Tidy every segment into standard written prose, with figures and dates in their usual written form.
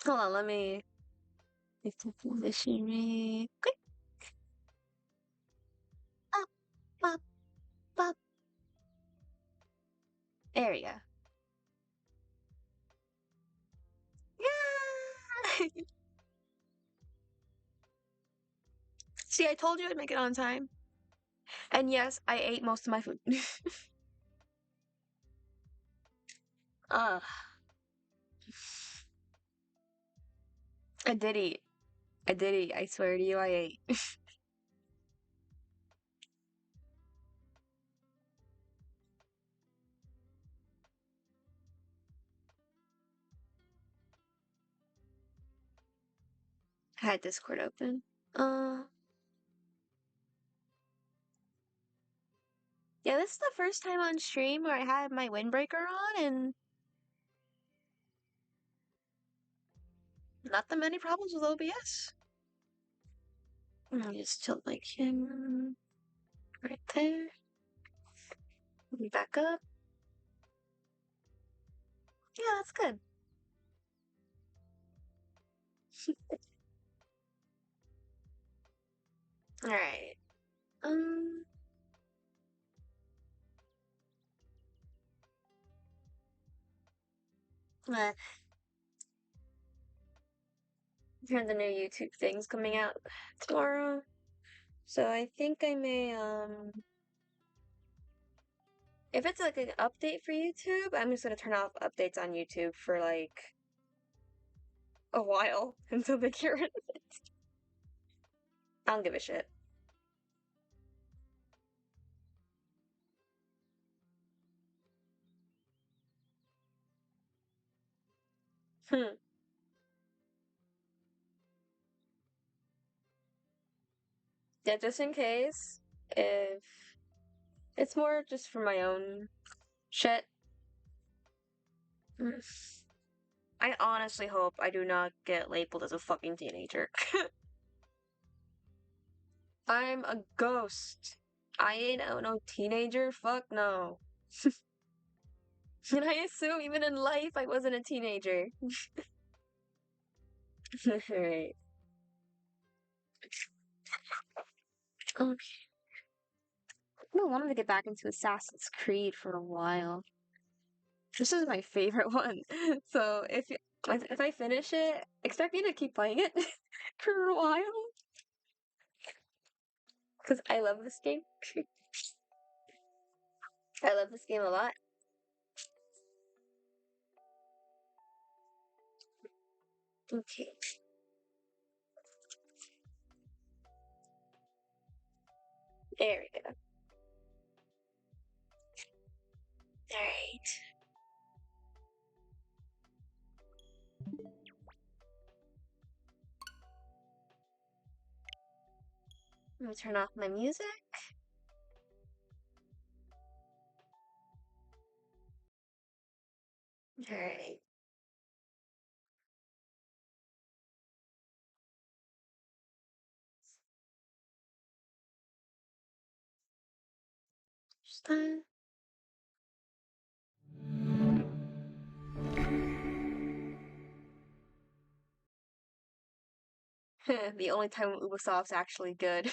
Hold on, let me position me. Quick. Up, up, up. There we go. Yeah! See, I told you I'd make it on time. And yes, I ate most of my food. uh, I did eat. I did eat. I swear to you, I ate. I had Discord open. Uh, yeah, this is the first time on stream where I had my windbreaker on and not that many problems with OBS. Let me just tilt my camera right there. Let me back up. Yeah, that's good. Alright. Um, uh, heard the new YouTube thing's coming out tomorrow. So I think I may, if it's like an update for YouTube, I'm just gonna turn off updates on YouTube for like a while until they get rid of it. I don't give a shit. Hmm. Yeah, just in case, if it's more just for my own shit. Mm. I honestly hope I do not get labeled as a fucking teenager. I'm a ghost. I ain't no teenager. Fuck no. And I assume even in life I wasn't a teenager. Alright. Okay. I wanted to get back into Assassin's Creed for a while. This is my favorite one. So if I finish it, expect me to keep playing it for a while. Because I love this game. I love this game a lot. Okay. There we go. Alright. Let me turn off my music. Alright. Just that. The only time Ubisoft's actually good.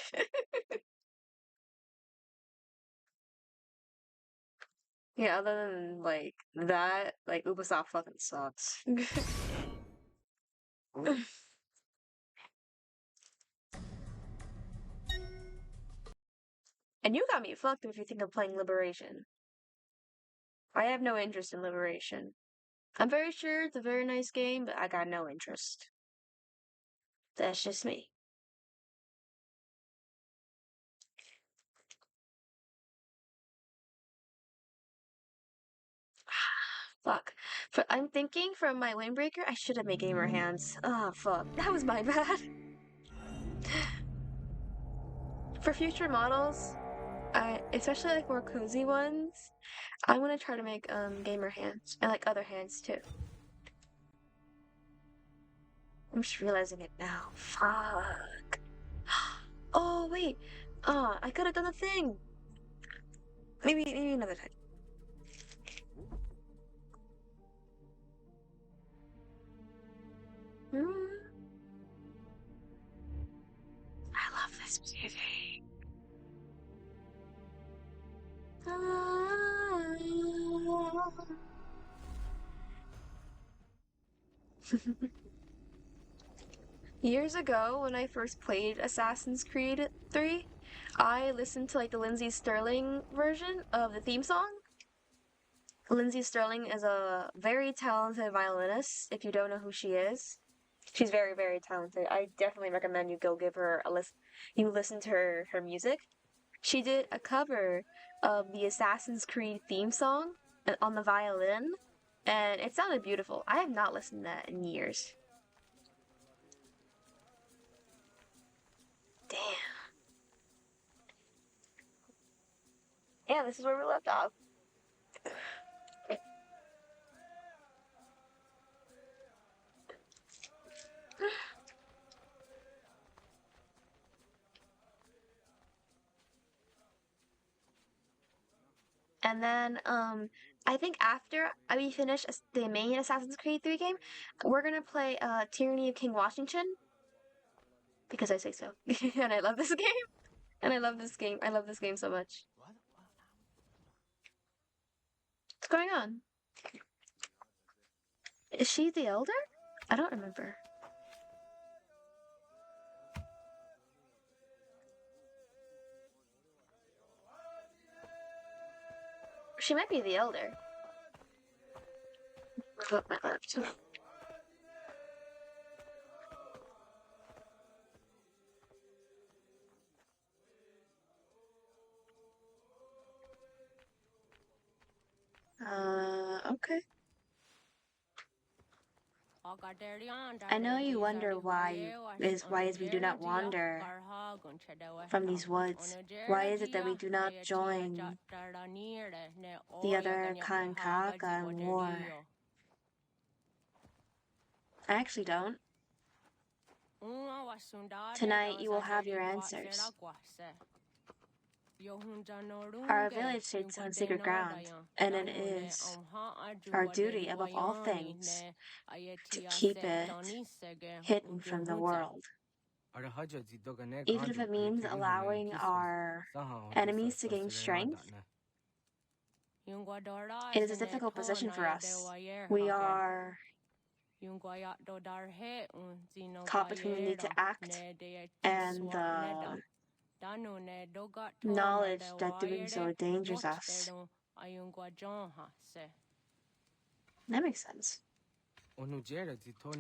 Yeah, other than like that, like Ubisoft fucking sucks. And you got me fucked if you think of playing Liberation. I have no interest in Liberation. I'm very sure it's a very nice game, but I got no interest. That's just me. Fuck. I'm thinking from my windbreaker, I should have made gamer hands. Oh, fuck. That was my bad. For future models, especially like more cozy ones, I'm gonna try to make gamer hands and like other hands too. I'm just realizing it now. Fuck. Oh wait. I could have done a thing. Maybe another time. Years ago, when I first played Assassin's Creed 3, I listened to like the Lindsay Sterling version of the theme song. Lindsay Sterling is a very talented violinist. If you don't know who she is, she's very, very talented. I definitely recommend you go give her a listen. You listen to her music. She did a cover of the Assassin's Creed theme song on the violin, and it sounded beautiful. I have not listened to that in years. Damn. Yeah, this is where we left off. And then, I think after we finish the main Assassin's Creed 3 game, we're gonna play Tyranny of King Washington. Because I say so. And I love this game. And I love this game. I love this game so much. What's going on? Is she the elder? I don't remember. She might be the elder. Flip my left. Okay. I know you wonder why is we do not wander from these woods. Why is it that we do not join the other Kankaka in war? I actually don't. Tonight you will have your answers. Our village sits on sacred ground, and it is our duty above all things to keep it hidden from the world. Even if it means allowing our enemies to gain strength, it is a difficult position for us. We are caught between the need to act and the knowledge that doing so endangers us. That makes sense.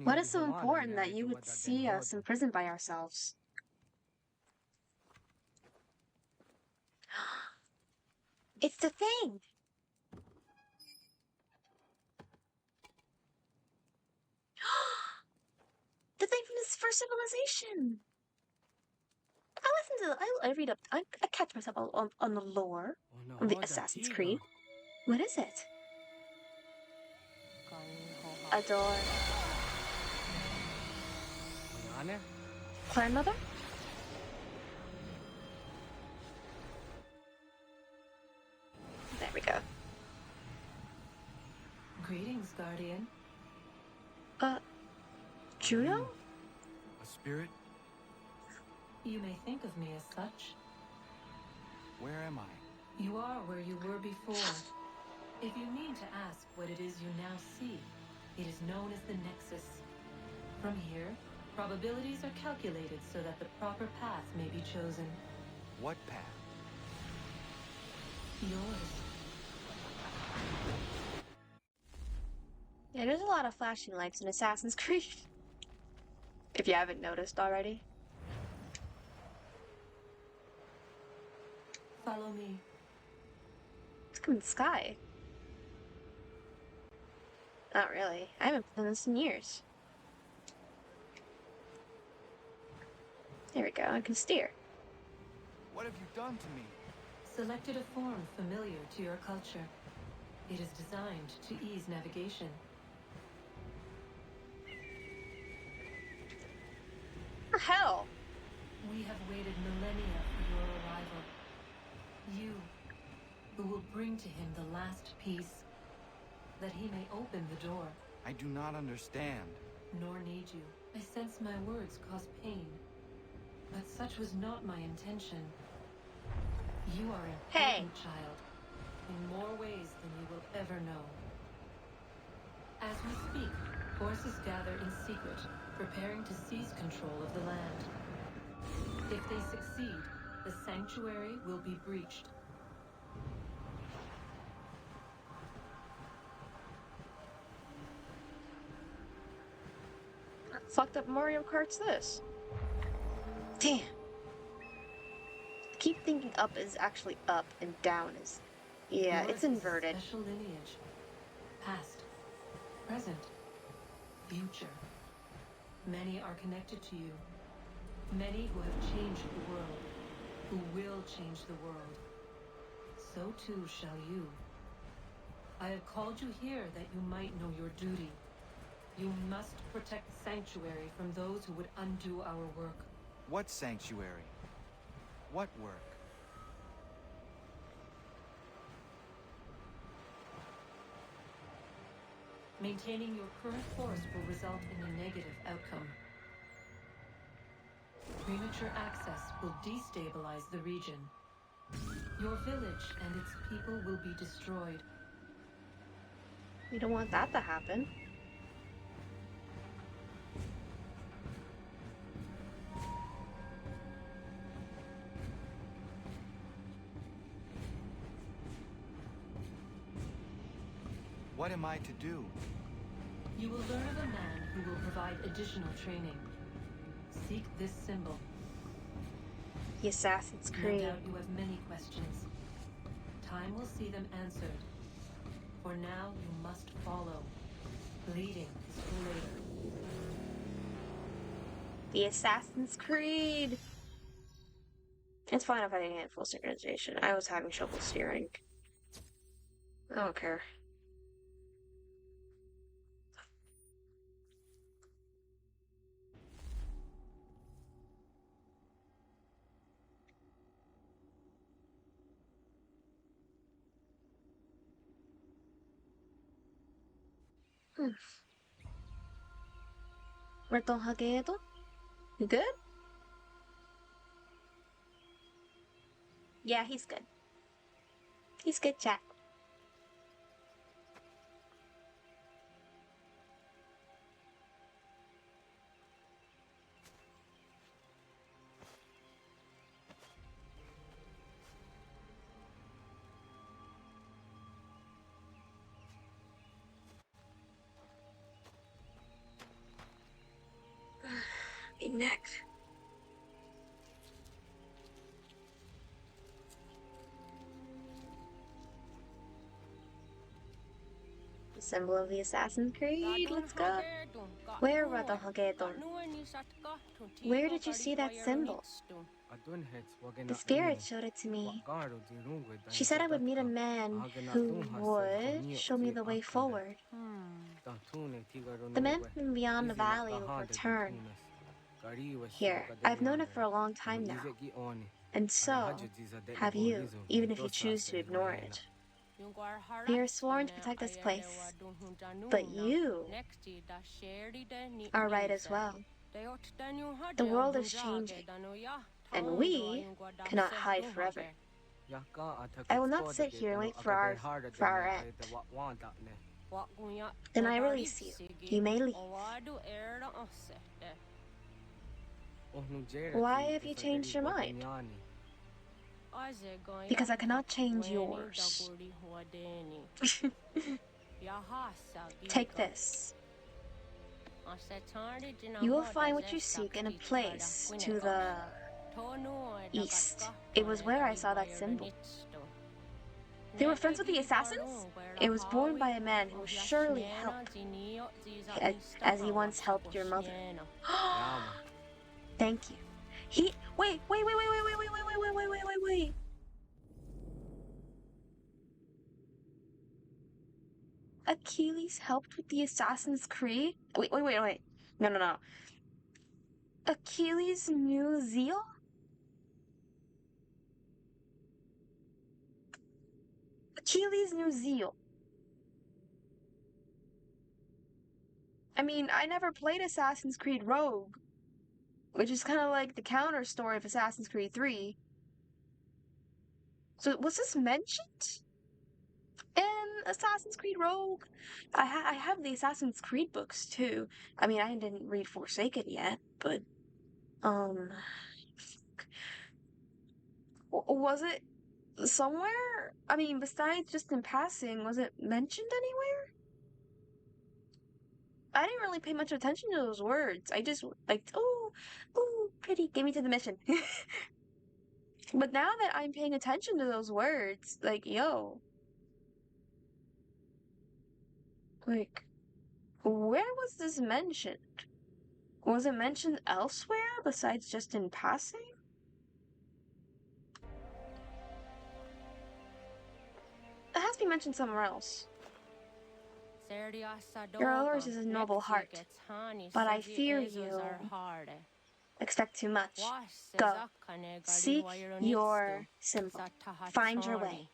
What is so important that you would see us imprisoned by ourselves? It's the thing! The thing from this first civilization! I read up, I catch myself on the lore of the Assassin's Creed. What is it? A door. Grandmother? There we go. Greetings, Guardian. Juno? A spirit? You may think of me as such. Where am I? You are where you were before. If you mean to ask what it is you now see, it is known as the Nexus. From here, probabilities are calculated so that the proper path may be chosen. What path? Yours. Yeah, there's a lot of flashing lights in Assassin's Creed. If you haven't noticed already. Follow me. Let's come in the sky. Not really. I haven't done this in years. There we go, I can steer. What have you done to me? Selected a form familiar to your culture. It is designed to ease navigation. For hell! We have waited millennia for your arrival. You, who will bring to him the last piece, that he may open the door. I do not understand. Nor need you. I sense my words cause pain. But such was not my intention. You are important, Hey. child, in more ways than you will ever know. As we speak, forces gather in secret, preparing to seize control of the land. If they succeed, the sanctuary will be breached. Fucked up Mario Kart's this? Damn. I keep thinking up is actually up and down is... Yeah, Yours it's is a inverted. special lineage. Past, present, future. Many are connected to you. Many who have changed the world, who will change the world. So too shall you. I have called you here that you might know your duty. You must protect Sanctuary from those who would undo our work. What sanctuary? What work? Maintaining your current course will result in a negative outcome. Premature access will destabilize the region. Your village and its people will be destroyed. We don't want that to happen. What am I to do? You will learn of a man who will provide additional training. Seek this symbol. The Assassin's No Creed. doubt you have many questions. Time will see them answered. For now, you must follow. Leading is for later. The Assassin's Creed. It's fine if I didn't get full synchronization. I was having trouble steering. I don't care. Reto Hagedo? You good? Yeah, he's good. He's good, chat. My neck. The symbol of the Assassin's Creed. Let's go. Where, Reto Hagedo? Where did you see that symbol? The spirit showed it to me. She said I would meet a man who would show me the way forward. The man from beyond the valley will return. Here, I've known it for a long time now. And so have you, even if you choose to ignore it. We are sworn to protect this place. But you are right as well. The world is changing, and we cannot hide forever. I will not sit here and wait for our end. Then I release you. You may leave. Why have you changed your mind? Because I cannot change yours. Take this. You will find what you seek in a place to the east. It was where I saw that symbol. They were friends with the assassins? It was born by a man who surely helped, as he once helped your mother. Thank you. Wait. Achilles helped with the Assassin's Creed? Wait. No. Achilles knew zeal? Achilles knew zeal. I mean, I never played Assassin's Creed Rogue. which is kind of like the counter story of Assassin's Creed 3. So was this mentioned in Assassin's Creed Rogue? I have the Assassin's Creed books too. I mean, I didn't read Forsaken yet, but um, was it somewhere? I mean, besides just in passing, was it mentioned anywhere? I didn't really pay much attention to those words. I just like, oh, oh, pretty, get me to the mission. But now that I'm paying attention to those words, like, yo, like, where was this mentioned? Was it mentioned elsewhere besides just in passing? It has to be mentioned somewhere else. Yours is a noble heart, but I fear you expect too much. Go. Seek your symbol. Find your way.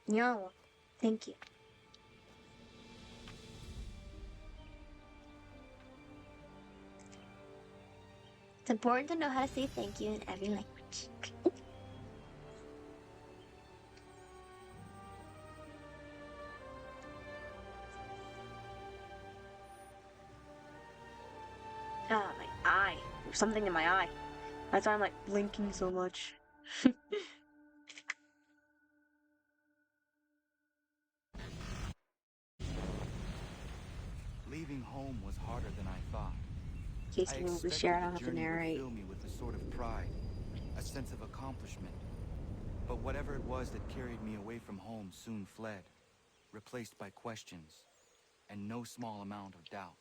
Yo, thank you. It's important to know how to say thank you in every language. Ah, my eye. There's something in my eye. That's why I'm like blinking so much. Leaving home was harder than I thought. In case you want to share, I don't have to narrate. Fill me with a sort of pride, a sense of accomplishment. But whatever it was that carried me away from home soon fled, replaced by questions, and no small amount of doubt.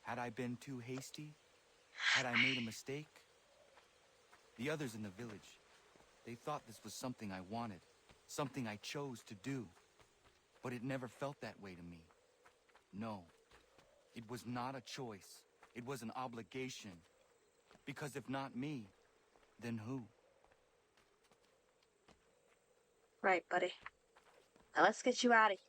Had I been too hasty? Had I made a mistake? The others in the village, they thought this was something I wanted, something I chose to do. But it never felt that way to me. No, it was not a choice. It was an obligation. Because if not me, then who? Right, buddy. Now let's get you out of here.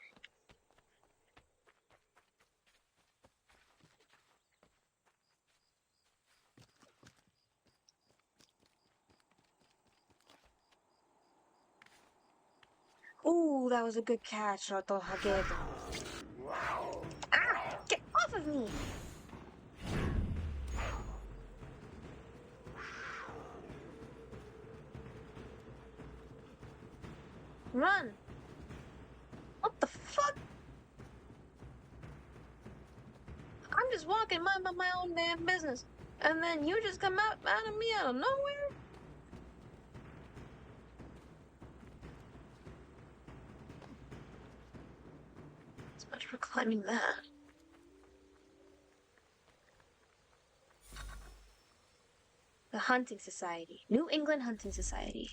Ooh, that was a good catch, Roto Hagedo. Ah! Get off of me! Run! What the fuck? I'm just walking my own damn business. And then you just come out of me out of nowhere? It's much for climbing that. The Hunting Society. New England Hunting Society.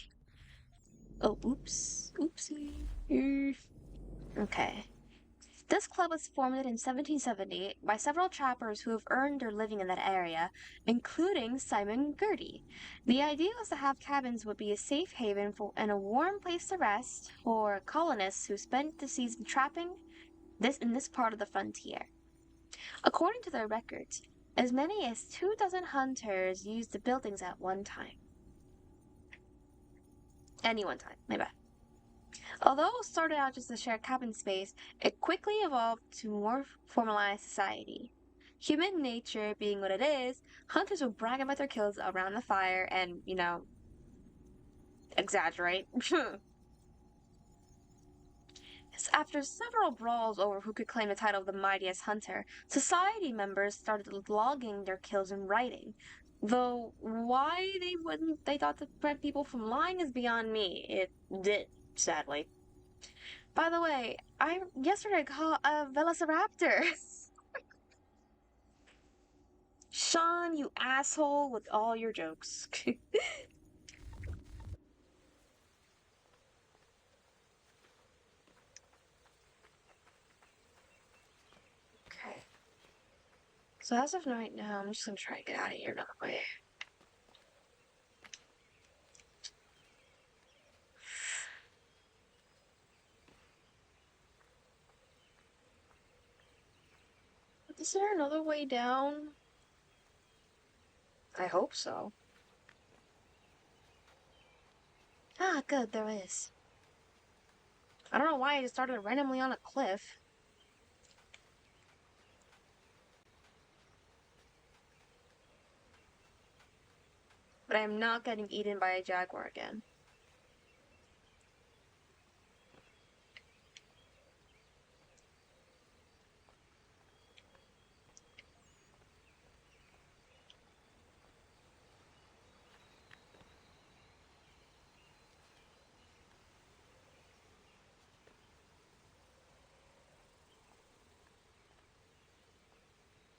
Oh, oops. Oopsie. Okay. This club was formed in 1770 by several trappers who have earned their living in that area, including Simon Gertie. The idea was to have cabins would be a safe haven and a warm place to rest for colonists who spent the season trapping in this part of the frontier. According to their records, as many as 24 hunters used the buildings at one time. Any one time, my bad. Although it started out just a shared cabin space, it quickly evolved to more formalized society. Human nature being what it is, hunters would brag about their kills around the fire and, exaggerate. After several brawls over who could claim the title of the mightiest hunter, society members started logging their kills in writing. Though why they thought to prevent people from lying is beyond me. It did, sadly. By the way, yesterday caught a velociraptor. Sean, you asshole with all your jokes. Okay. So as of right now, I'm just gonna try and get out of here another way. Is there another way down? I hope so. Ah, good, there is. I don't know why I just started randomly on a cliff. But I am not getting eaten by a jaguar again.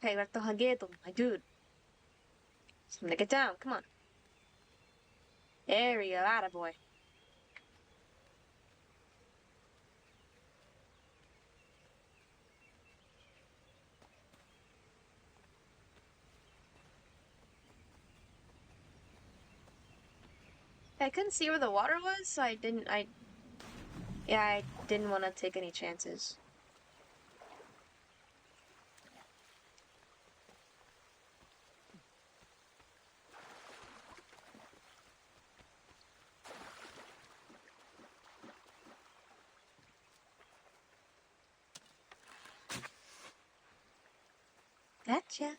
Hey, Recto Hagedo, my dude. Something to get down, come on. There we go, attaboy. I couldn't see where the water was, so I didn't want to take any chances. Gotcha.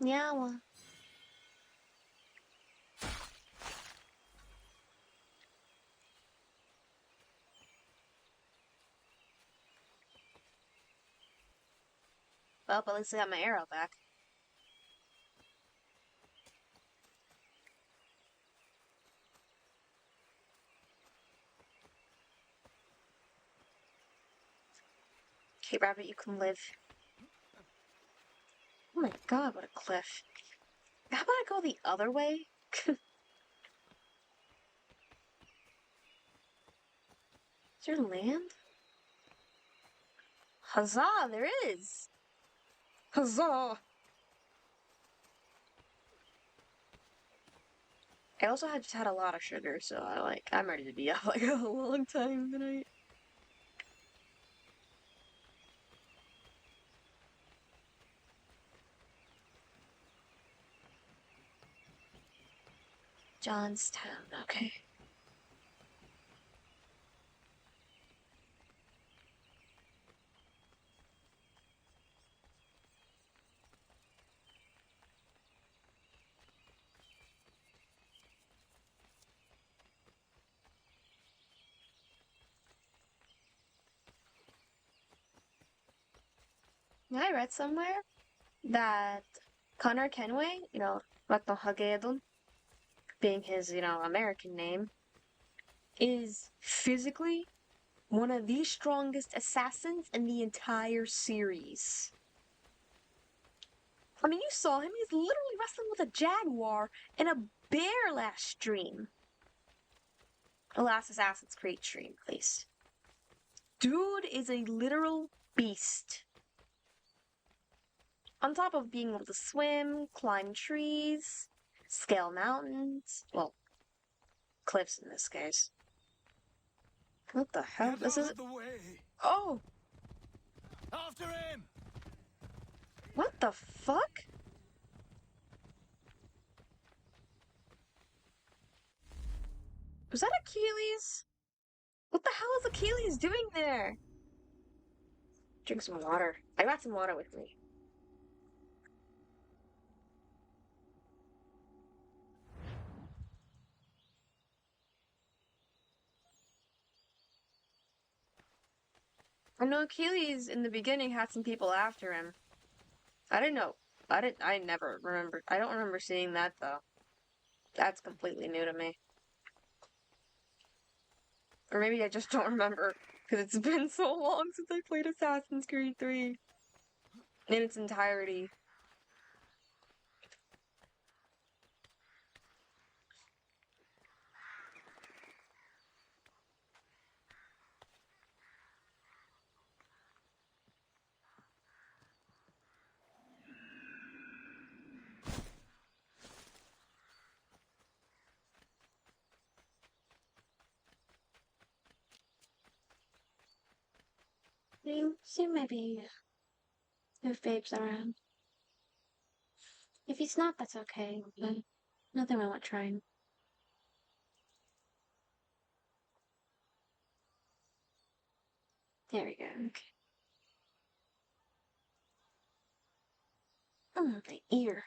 Nyawa. Well, at least I got my arrow back. Okay, Rabbit, you can live. Oh my god, what a cliff. How about I go the other way? Is there land? Huzzah, there is! Huzzah! I also just had a lot of sugar, so I'm ready to be up like a long time tonight. Johnstown, okay. Yeah, I read somewhere that Connor Kenway, Recto Hagedon, being his, American name, is physically one of the strongest assassins in the entire series. I mean, you saw him. He's literally wrestling with a jaguar and a bear last stream. The last Assassin's Creed stream, at least. Dude is a literal beast. On top of being able to swim, climb trees, scale mountains. Well, cliffs in this case. What the hell? Get This out is. of the way! Oh! After him! What the fuck? Was that Achilles? What the hell is Achilles doing there? Drink some water. I got some water with me. I know Achilles in the beginning had some people after him. I didn't know. I never remember. I don't remember seeing that though. That's completely new to me. Or maybe I just don't remember because it's been so long since I played Assassin's Creed 3 in its entirety. You see maybe if Babe's around. If he's not, that's okay. But nothing wrong with trying. There we go. Okay. The ear.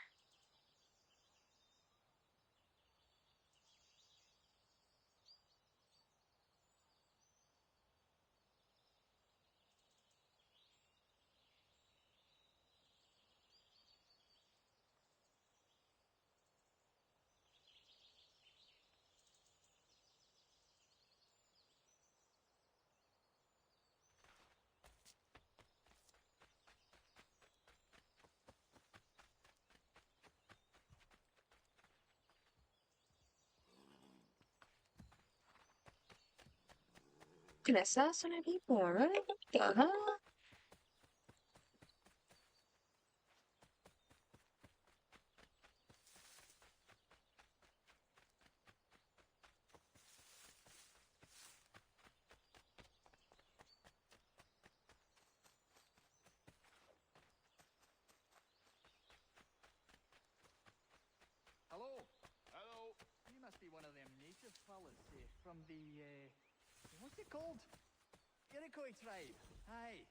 Can assassinate people, right? What the hell? Hello. Hello. You must be one of them native fellas from the, what's it called? Iroquois tribe. Aye.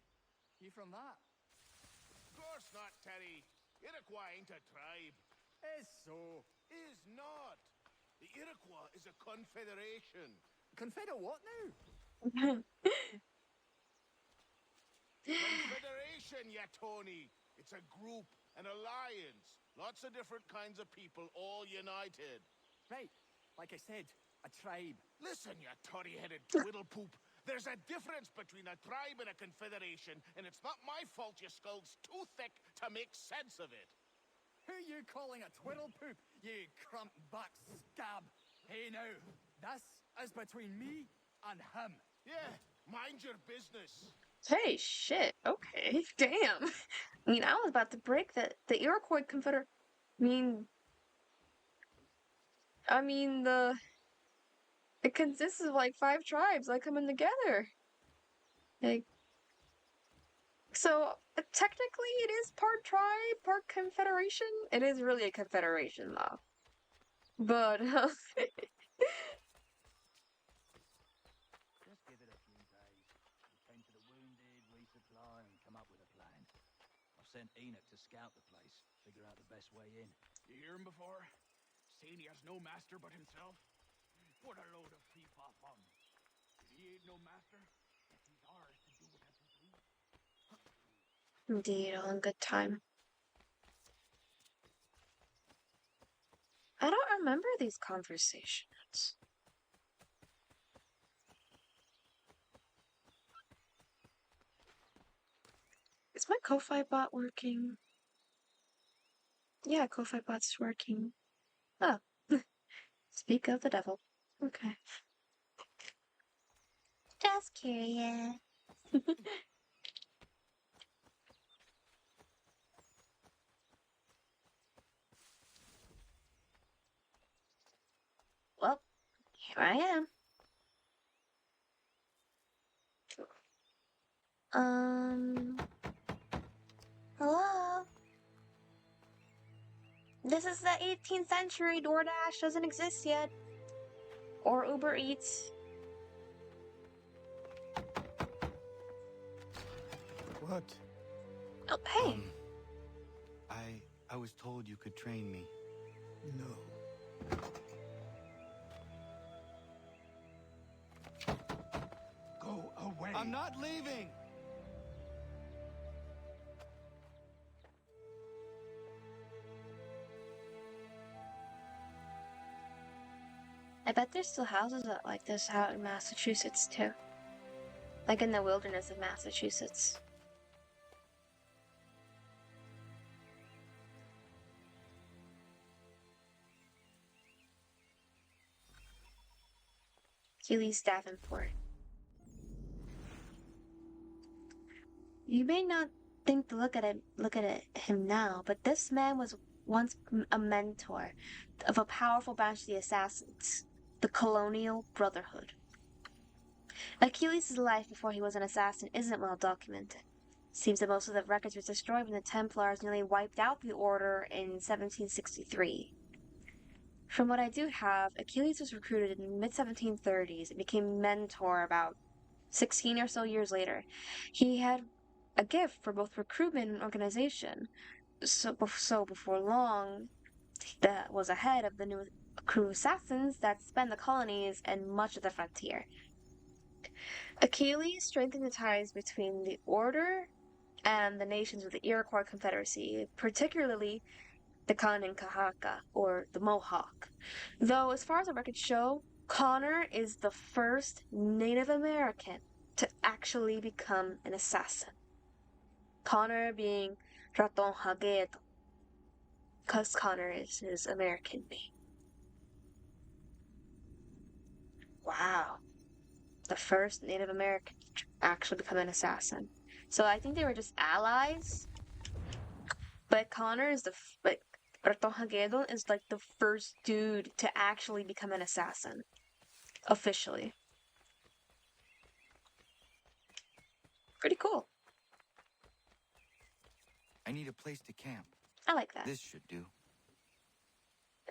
You from that? Of course not, Terry. Iroquois ain't a tribe. Is so. Is not. The Iroquois is a confederation. Confederate what now? Confederation, ya Tony. It's a group, an alliance. Lots of different kinds of people all united. Right. Like I said, a tribe. Listen, you toddy-headed twiddlepoop. There's a difference between a tribe and a confederation, and it's not my fault your skull's too thick to make sense of it. Who you calling a twiddlepoop, you crump back scab? Hey now, this is between me and him. Yeah, mind your business. Hey, shit. Okay. Damn. I mean, I was about to break the Iroquois Confederate. I mean it consists of like 5 tribes like coming together. Like, so technically it is part tribe, part confederation. It is really a confederation though. But Just give it a few days. Attend to the wounded, resupply, and come up with a plan. I've sent Enoch to scout the place, figure out the best way in. You hear him before? Saying he has no master but himself? What a load of fee-fa-fum. If he ain't no master, guess he's ours to do whatever we please. indeed, all in good time. I don't remember these conversations. Is my Ko-Fi bot working? Yeah, Ko-Fi bot's working. Oh. Speak of the devil. Okay. Just curious. Well, here I am. Hello? This is the 18th century. DoorDash doesn't exist yet. Or Uber Eats. What? Oh, hey. I was told you could train me. No. Go away. I'm not leaving! I bet there's still houses like this out in Massachusetts, too. Like in the wilderness of Massachusetts. Keely's Davenport. You may not think to look at him now, but this man was once a mentor of a powerful branch of the Assassins, the Colonial Brotherhood. Achilles' life before he was an assassin isn't well documented. Seems that most of the records were destroyed when the Templars nearly wiped out the order in 1763. From what I do have, Achilles was recruited in the mid-1730s and became mentor about 16 or so years later. He had a gift for both recruitment and organization. So before long, that was ahead of the new crew assassins that spanned the colonies and much of the frontier. Achilles strengthened the ties between the Order and the nations of the Iroquois Confederacy, particularly the Kanen'kahaka, or the Mohawk. Though, as far as the records show, Connor is the first Native American to actually become an assassin. Connor being Raton Hagedo, because Connor is his American name. Wow. The first Native American to actually become an assassin. So I think they were just allies, but Connor is but Raton Hagedo is like the first dude to actually become an assassin. Officially. Pretty cool. I need a place to camp. I like that. This should do.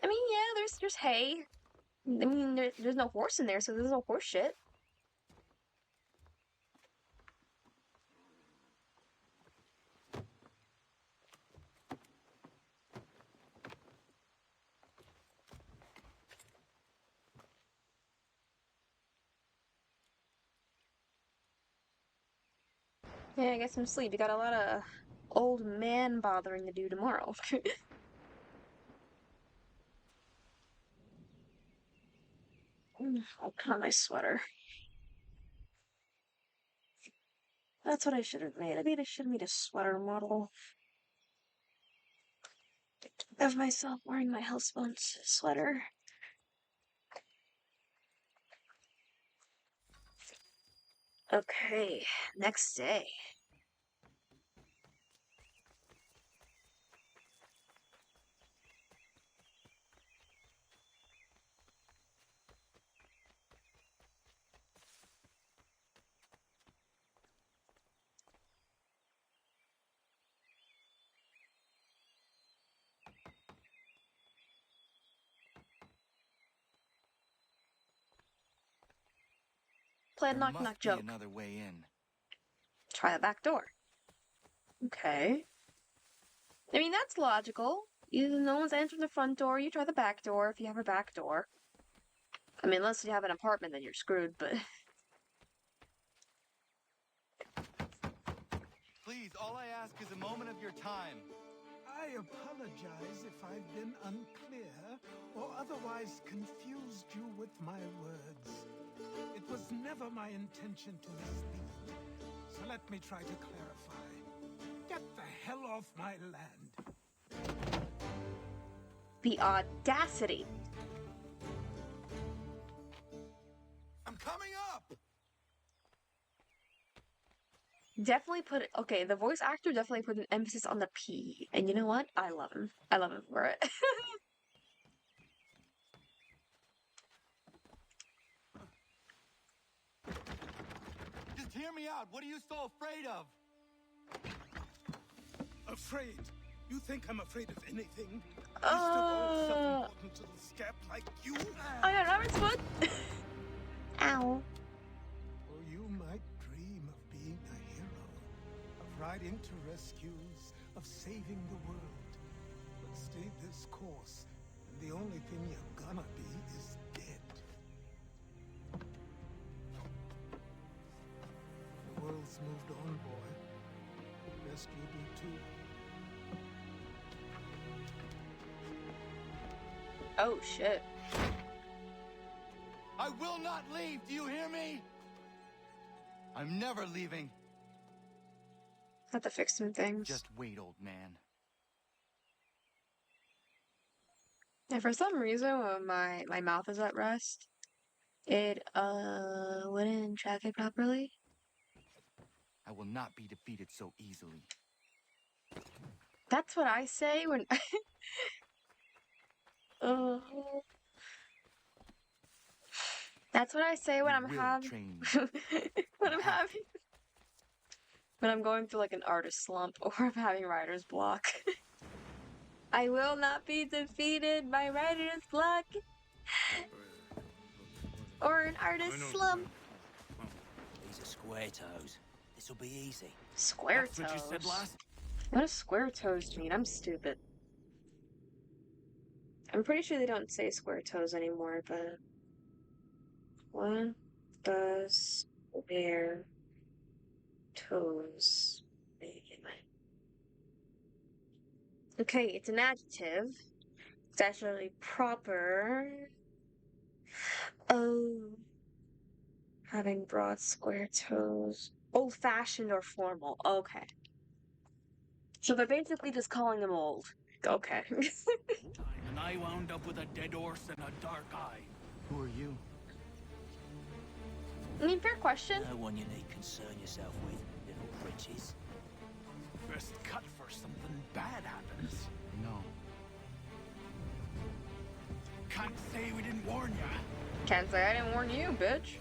I mean, yeah, there's hay. I mean, there's no horse in there, so there's no horse shit. Yeah, get some sleep. You got a lot of old man bothering to do tomorrow. I'll put on my sweater. That's what I should have made. I should have made a sweater model of myself wearing my houseboat's sweater. Okay, next day. Play a There knock must knock be joke. another way in. Try the back door. Okay. I mean, that's logical. No one's entering the front door, you try the back door if you have a back door. I mean, unless you have an apartment, then you're screwed, but... Please, all I ask is a moment of your time. I apologize if I've been unclear or otherwise confused you with my words. It was never my intention to mislead, so let me try to clarify. Get the hell off my land. The audacity. I'm coming up! Definitely put it... Okay, the voice actor definitely put an emphasis on the P. And you know what? I love him. I love him for it. Just hear me out. What are you so afraid of? Afraid? You think I'm afraid of anything? Least of all, self-important little scab like you? I got Robert's foot. Ow. Or you might dream of being a hero, of riding to rescues, of saving the world. But stay this course, and the only thing you're gonna be is dead. The world's moved on, boy. Best you do too. Oh, shit. I will not leave. Do you hear me? I'm never leaving. Have to fix some things. Just wait, old man. And for some reason, when my mouth is at rest, it, wouldn't track it properly. I will not be defeated so easily. That's what I say when... That's what I say when You I'm will having train me. when I'm going through like an artist slump or I'm having writer's block. I will not be defeated by writer's block or an artist slump. These are square toes. This'll be easy. Square That's what you said toes. last. What does square toes mean? I'm stupid. I'm pretty sure they don't say square toes anymore, but what does square toes mean? Okay, it's an adjective. It's actually proper. Oh, having broad square toes. Old-fashioned or formal. Okay. So they're basically just calling them old. Okay. And I wound up with a dead horse and a dark eye. Who are you? I mean, fair question. No one you need concern yourself with, little britches. Best cut for something bad happens. No. Can't say we didn't warn ya. Can't say I didn't warn you, bitch.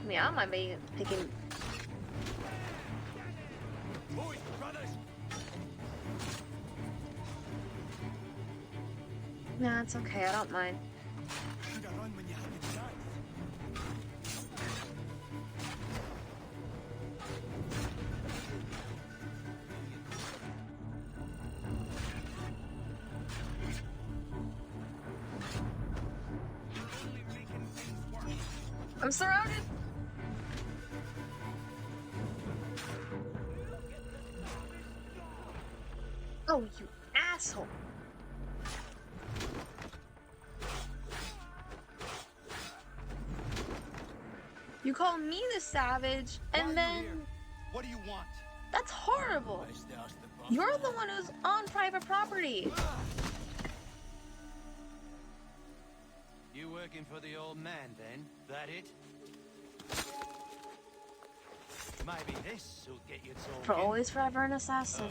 Yeah, I might be picking. Boys, brothers. Nah, it's okay. I don't mind. Should have run when you had the chance. Only making things worse. I'm surrounded. Oh, you asshole. You call me the savage, Why are and you then here? What do you want? that's horrible. You're the one who's on private property. You working for the old man, then? That it? Maybe this will get you talking. For always, forever, an assassin.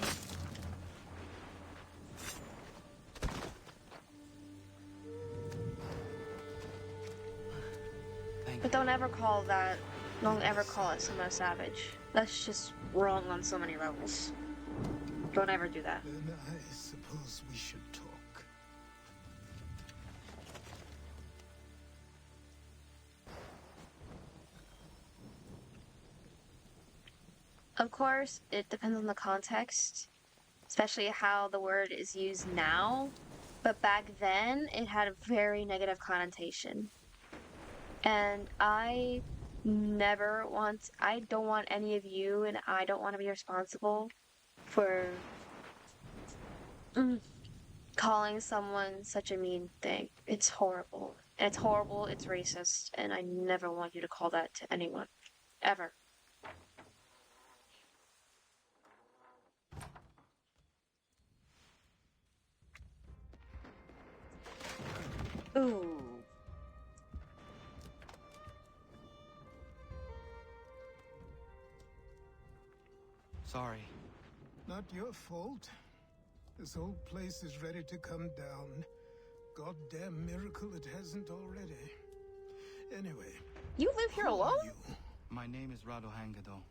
But don't ever call that. Don't ever call it someone a savage. That's just wrong on so many levels. Don't ever do that. Then I suppose we should talk. Of course, it depends on the context, especially how the word is used now. But back then, it had a very negative connotation. And I don't want any of you, and I don't want to be responsible for calling someone such a mean thing. It's horrible. And it's horrible, it's racist, and I never want you to call that to anyone. Ever. Ooh. Sorry. Not your fault. This whole place is ready to come down. Goddamn miracle it hasn't already. Anyway. You live here who are alone? you? My name is Rado Hangado.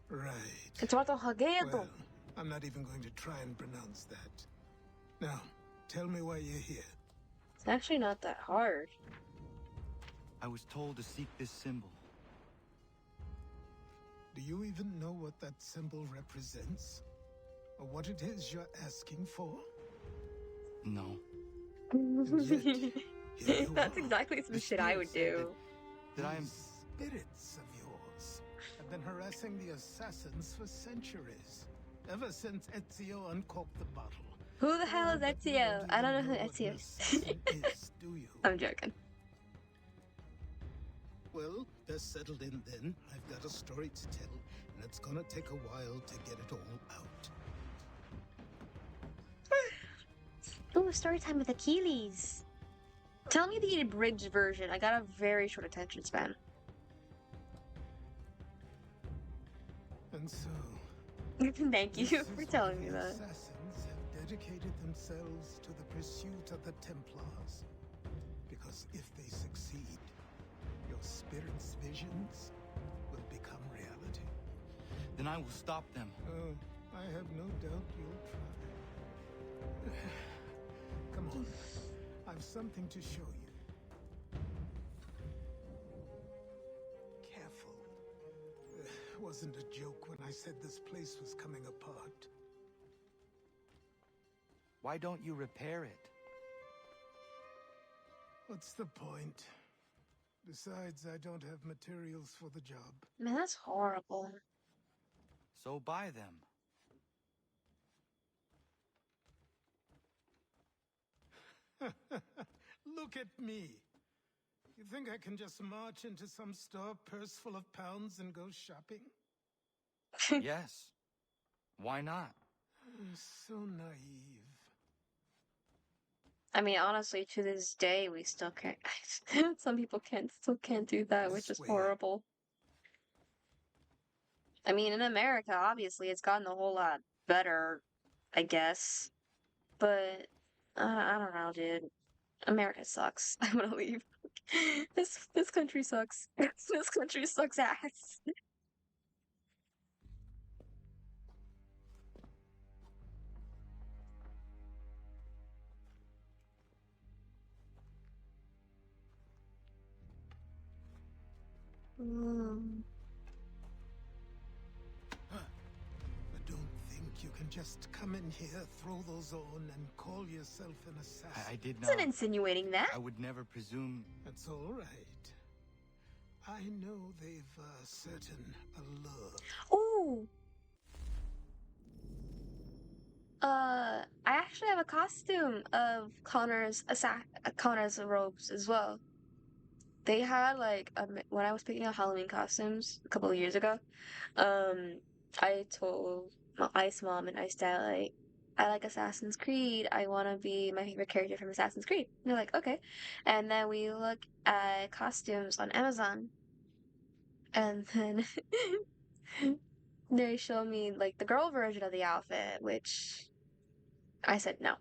Right. It's Rato Hagedo. Well, I'm not even going to try and pronounce that. Now, tell me why you're here. It's actually not that hard. I was told to seek this symbol. Do you even know what that symbol represents? Or what it is you're asking for? No. Yet, here you That's are. exactly some The shit I would spirit said do. That I am... These spirits of yours have been harassing the assassins for centuries. Ever since Ezio uncorked the bottle. Who the hell is But you Ezio? I don't know who even what Ezio an is. assassin is, do you? I'm joking. Well, best settled in then. I've got a story to tell, and it's gonna take a while to get it all out. story time with Achilles. Tell me the abridged version. I got a very short attention span. And so, Thank you this is for why telling me the that. assassins have dedicated themselves to the pursuit of the Templars. Because if they succeed, your spirit's visions will become reality. Then I will stop them. Oh, I have no doubt you'll try. Come on, I've something to show you. Careful. Wasn't a joke when I said this place was coming apart. Why don't you repair it? What's the point? Besides, I don't have materials for the job. Man, that's horrible. So buy them. Look at me. You think I can just march into some store, purse full of pounds, and go shopping? Yes. Why not? I'm so naive. I mean, honestly, to this day, we still can't. Some people still can't do that, which This is way. horrible. I mean, in America, obviously, it's gotten a whole lot better, I guess. But I don't know, dude. America sucks. I'm gonna leave. This country sucks. This country sucks ass. Mm. I don't think you can just come in here, throw those on, and call yourself an assassin. I did Wasn't not. insinuating that. I would never presume. That's all right. I know they've a certain allure. Ooh. I actually have a costume of Connor's robes as well. They had like when I was picking out Halloween costumes a couple of years ago. I told my Ice Mom and Ice Dad like I like Assassin's Creed. I want to be my favorite character from Assassin's Creed. And they're like, okay. And then we look at costumes on Amazon, and then they show me like the girl version of the outfit, which I said no.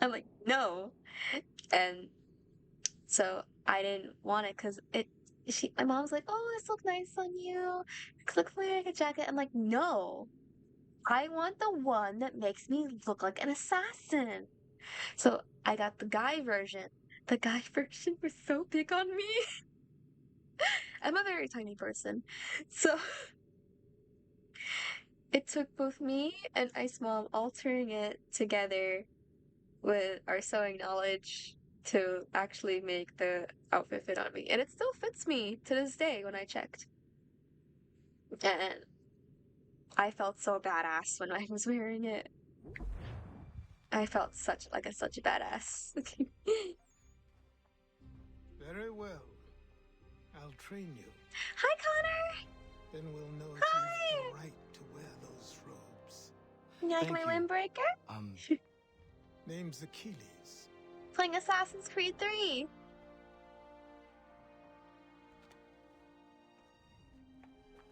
I'm like, no. And so I didn't want it because my mom's like, oh, this looks nice on you. This looks like a jacket. I'm like, no. I want the one that makes me look like an assassin. So I got the guy version. The guy version was so big on me. I'm a very tiny person. So it took both me and Ice Mom altering it together with our sewing knowledge to actually make the outfit fit on me. And it still fits me to this day when I checked. And I felt so badass when I was wearing it. I felt such a badass. Very well. I'll train you. Hi, Connor! Then we'll know if Hi! you've the right to wear those robes. You like Thank my you. windbreaker? Name's Achilles. Playing Assassin's Creed 3.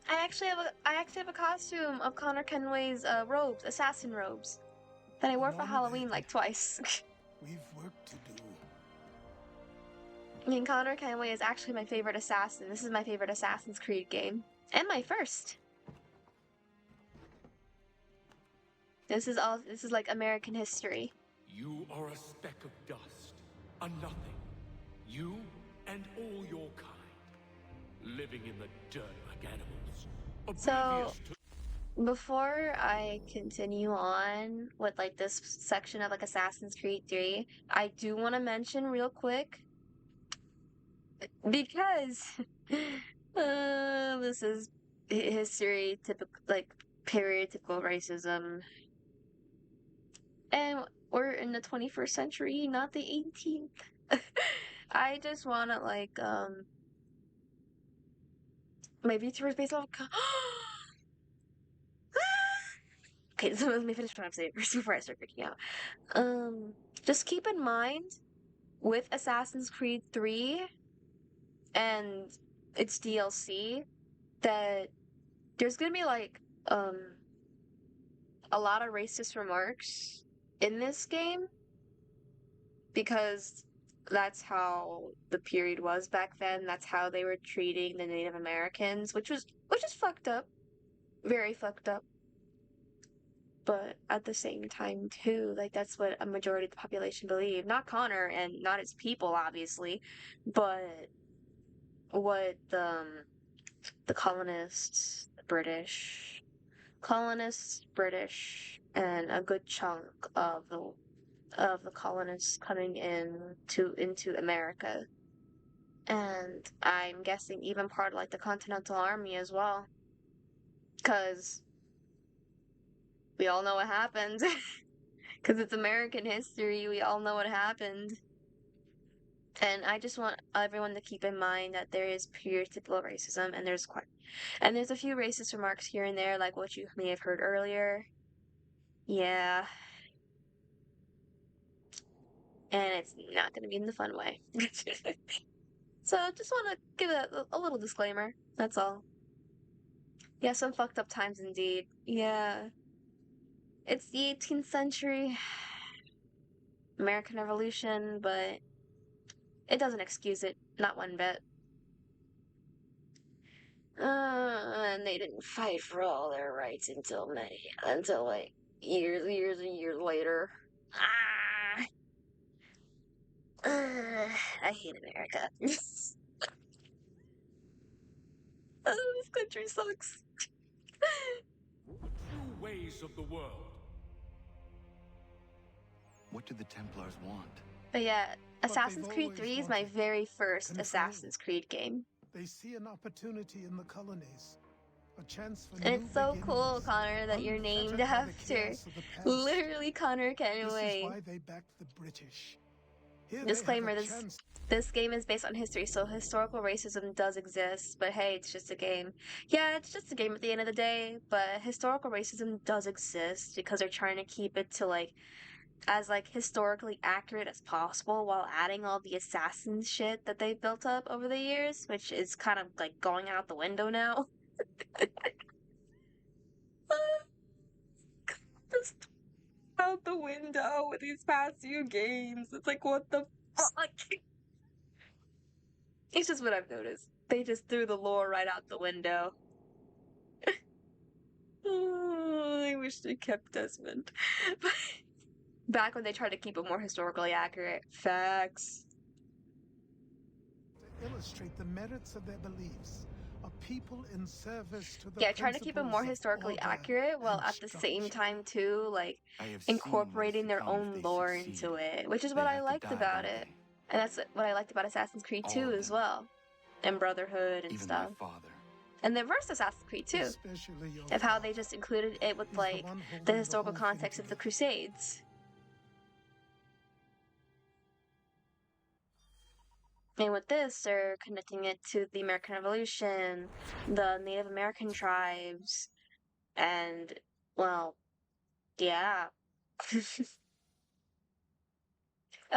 I actually have a costume of Connor Kenway's robes, assassin robes, that I wore for Long Halloween way. like twice. We've work to do. I mean, Connor Kenway is actually my favorite assassin. This is my favorite Assassin's Creed game. And my first. This is like American history. You are a speck of dust, a nothing. You and all your kind, living in the dirt like animals. So, oblivious to before I continue on with like this section of like Assassin's Creed 3, I do want to mention real quick because this is history, typical like period, typical racism, and we're in the 21st century, not the 18th. I just want to like my VTuber is based off. Okay, so let me finish what I'm saying first before I start freaking out. Just keep in mind with Assassin's Creed 3 and its DLC that there's gonna be like a lot of racist remarks in this game because that's how the period was back then. That's how they were treating the Native Americans, which is fucked up. Very fucked up. But at the same time too, like that's what a majority of the population believe. Not Connor and not its people, obviously, but what the colonists, the British, and a good chunk of the colonists coming into America. And I'm guessing even part of like the Continental Army as well. Cause we all know what happened. Cause it's American history, we all know what happened. And I just want everyone to keep in mind that there is pure typical racism and there's a few racist remarks here and there, like what you may have heard earlier. Yeah. And it's not gonna be in the fun way. So just want to give a little disclaimer. That's all. Yeah, some fucked up times indeed. Yeah. It's the 18th century, American Revolution, but it doesn't excuse it. Not one bit. And they didn't fight for all their rights until like years and years later. Ah! I hate America. This country sucks. True ways of the world. What do the Templars want? But yeah, But Assassin's they've Creed always 3 is my wanted very first control. Assassin's Creed game. They see an opportunity in the colonies, a chance for And new it's so cool, beginnings, Connor, that you're named unfettered by the after chaos of the past. literally Connor This Kenway. is why they backed the British. Here Disclaimer, they have a chance. this game is based on history, so historical racism does exist, but hey, it's just a game. Yeah, it's just a game at the end of the day, but historical racism does exist because they're trying to keep it to like as like historically accurate as possible while adding all the assassin shit that they built up over the years, which is kind of like going out the window now. Just out the window with these past few games. It's like, what the fuck? It's just what I've noticed. They just threw the lore right out the window. Oh, I wish they kept Desmond. Back when they tried to keep it more historically accurate. Facts. To illustrate the merits of their beliefs, a people in service to the Yeah, trying to keep it more principles of historically order accurate while and at the same structure. time too, like I have seen what is incorporating to their come if own they lore succeed. into it, which is They what I have to liked die, about don't it. they? And that's what I liked about Assassin's Creed All 2 of as them. well. And Brotherhood and Even stuff. my father. And the first Assassin's Creed 2. Especially your Of how father. they just included it with He's the like one holding the the historical whole thing context of the together. Crusades. And with this, they're connecting it to the American Revolution, the Native American tribes, and, well, yeah.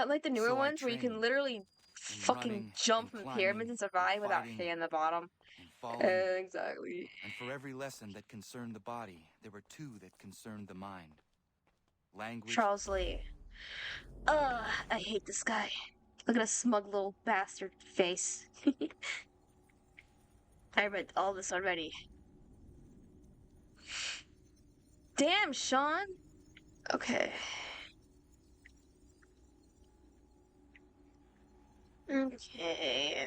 Like the newer So I ones where you can trained, literally fucking running, jump and from pyramids and climbing, survive and without fighting, hitting the bottom. and falling. Exactly. And for every lesson that concerned the body, there were two that concerned the mind. Language. Charles Lee. Ugh, I hate this guy. Look at a smug little bastard face. I read all this already. Damn, Sean! Okay. Okay.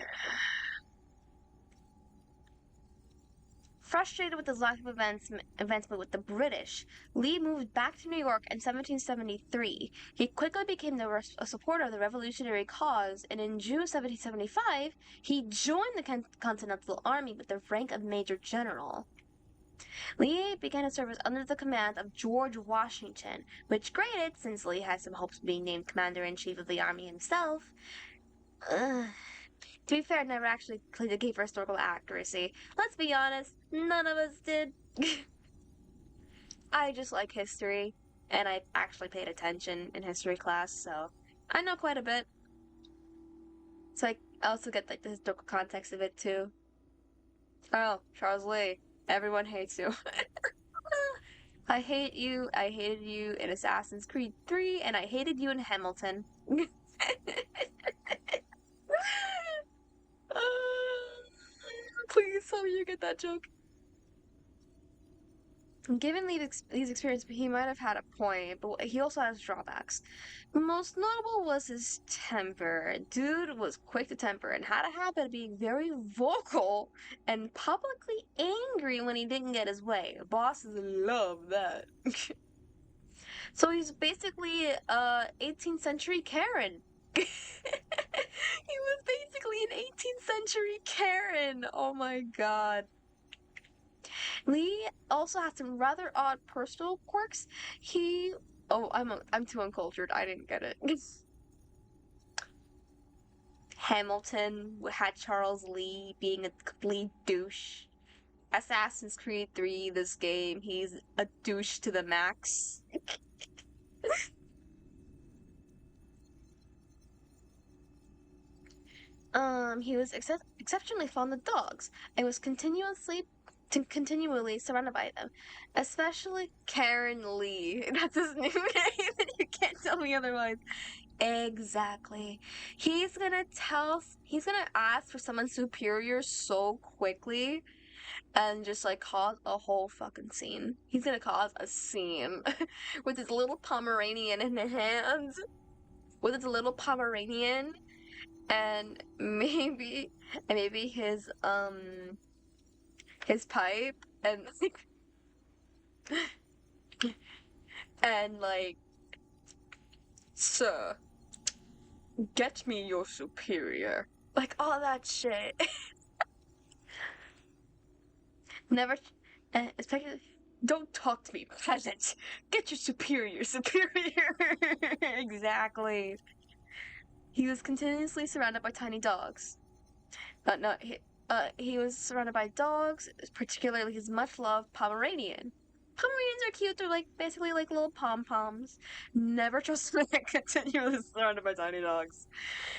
Frustrated with his lack of advancement with the British, Lee moved back to New York in 1773. He quickly became a supporter of the revolutionary cause, and in June 1775, he joined the Continental Army with the rank of Major General. Lee began his service under the command of George Washington, which granted, since Lee had some hopes of being named Commander-in-Chief of the Army himself. To be fair, never actually played the game for historical accuracy. Let's be honest, none of us did. I just like history, and I actually paid attention in history class, so I know quite a bit. So I also get like the historical context of it too. Oh, Charles Lee, everyone hates you. I hate you. I hated you in Assassin's Creed 3, and I hated you in Hamilton. Please tell me you get that joke. Given these experiences, he might have had a point, but he also has drawbacks. Most notable was his temper. Dude was quick to temper and had a habit of being very vocal and publicly angry when he didn't get his way. Bosses love that. So he's basically 18th century Karen. He was basically an 18th century Karen. Oh my god. Lee also had some rather odd personal quirks. I'm too uncultured. I didn't get it. Hamilton had Charles Lee being a complete douche. Assassin's Creed 3, this game, he's a douche to the max. He was exceptionally fond of dogs and was continually surrounded by them, especially Karen Lee. That's his new name, and you can't tell me otherwise. Exactly. He's gonna ask for someone superior so quickly and just like cause a whole fucking scene. He's gonna cause a scene with his little Pomeranian in his hands. With his little Pomeranian and maybe his pipe and and like, sir, get me your superior. Like all that shit. Never especially don't talk to me, peasant. Get your superior. Exactly. He was continuously surrounded by tiny dogs. No, he was surrounded by dogs, particularly his much-loved Pomeranian. Pomeranians are cute. They're like basically like little pom-poms. Never trust a man continually surrounded by tiny dogs.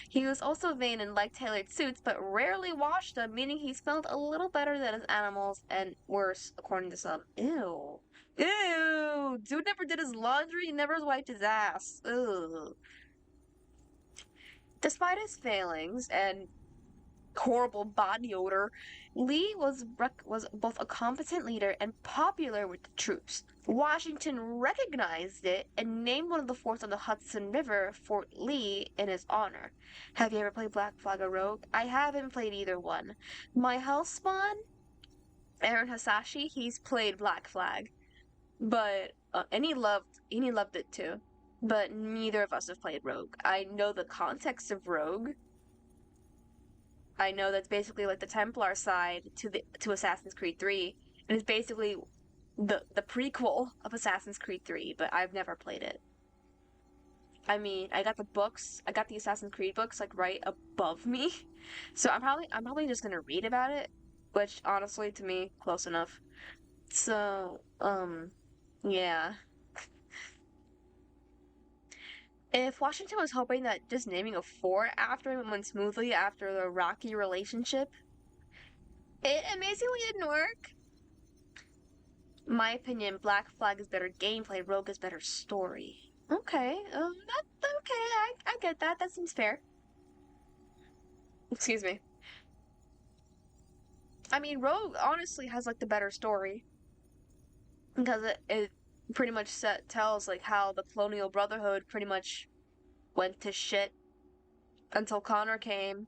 He was also vain and liked tailored suits, but rarely washed them, meaning he smelled a little better than his animals, and worse, according to some. Ew. Ew! Dude never did his laundry, he never wiped his ass. Ugh. Despite his failings and horrible body odor, Lee was both a competent leader and popular with the troops. Washington recognized it and named one of the forts on the Hudson River Fort Lee in his honor. Have you ever played Black Flag or Rogue? I haven't played either one. My health spawn, Aaron Hasashi, he's played Black Flag, but and he loved it too. But neither of us have played Rogue. I know the context of Rogue. I know that's basically like the Templar side to Assassin's Creed 3, and it's basically the prequel of Assassin's Creed 3, but I've never played it. I mean, I got the books, I got the Assassin's Creed books like right above me, so I'm probably just gonna read about it, which honestly to me close enough. So, yeah. If Washington was hoping that just naming a fort after him went smoothly after the rocky relationship, it amazingly didn't work. My opinion, Black Flag is better gameplay, Rogue is better story. Okay, I get that. That seems fair. Excuse me. I mean, Rogue honestly has like the better story because it pretty much tells like how the Colonial Brotherhood pretty much went to shit until Connor came.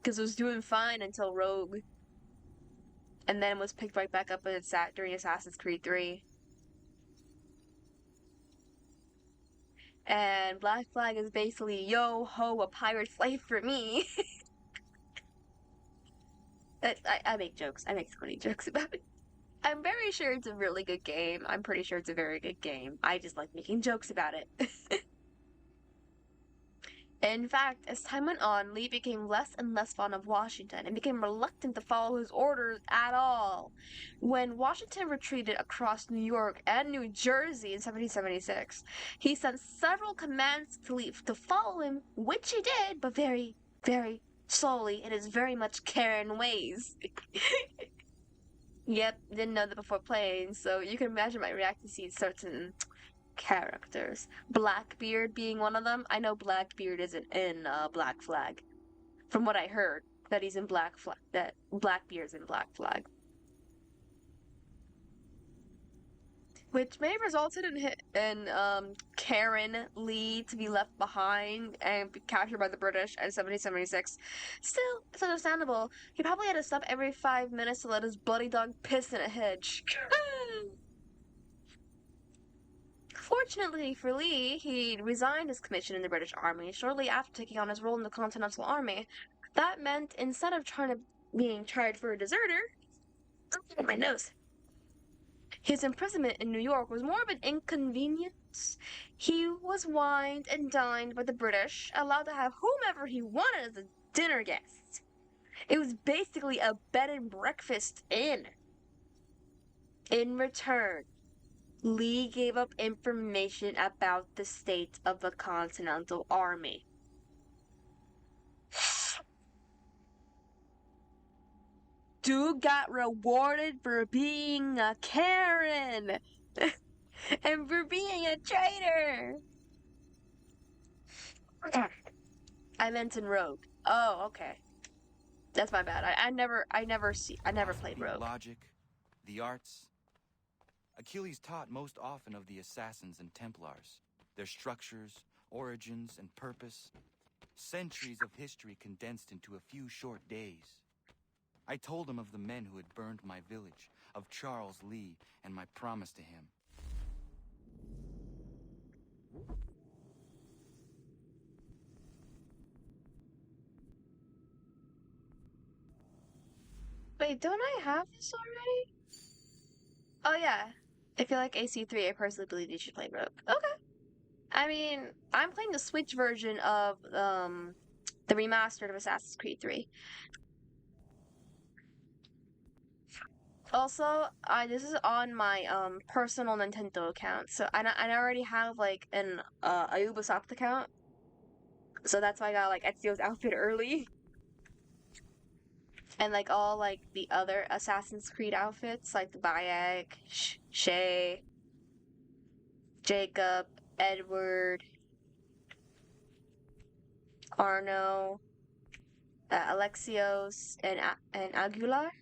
Because it was doing fine until Rogue. And then was picked right back up during Assassin's Creed 3. And Black Flag is basically, yo ho, a pirate slave for me. I make jokes. I make funny jokes about it. I'm very sure it's a really good game. I'm pretty sure it's a very good game. I just like making jokes about it. In fact, as time went on, Lee became less and less fond of Washington and became reluctant to follow his orders at all. When Washington retreated across New York and New Jersey in 1776, he sent several commands to Lee to follow him, which he did, but very, very slowly in his very much Karen ways. Yep, didn't know that before playing, so you can imagine my reaction to certain characters. Blackbeard being one of them. I know Blackbeard isn't in Black Flag. From what I heard, that he's in Black Flag. That Blackbeard's in Black Flag, which may have resulted in Karen Lee to be left behind and be captured by the British in 1776. Still, it's understandable. He probably had to stop every 5 minutes to let his bloody dog piss in a hedge. Fortunately for Lee, he resigned his commission in the British Army shortly after taking on his role in the Continental Army. That meant instead of being tried for a deserter, my nose, his imprisonment in New York was more of an inconvenience. He was wined and dined by the British, allowed to have whomever he wanted as a dinner guest. It was basically a bed and breakfast inn. In return, Lee gave up information about the state of the Continental Army. Dude got rewarded for being a Karen and for being a traitor. I meant in Rogue. Oh, okay. That's my bad. I never played Rogue. Logic, the arts. Achilles taught most often of the assassins and Templars, their structures, origins, and purpose. Centuries of history condensed into a few short days. I told him of the men who had burned my village, of Charles Lee, and my promise to him. Wait, don't I have this already? Oh yeah. If you like AC3, I personally believe you should play Rogue. Okay. I mean, I'm playing the Switch version of the remastered of Assassin's Creed 3. Also, this is on my personal Nintendo account, so I already have like a Ubisoft account, so that's why I got like Ezio's outfit early, and like all like the other Assassin's Creed outfits, like the Bayek, Shay, Jacob, Edward, Arno, Alexios, and Aguilar.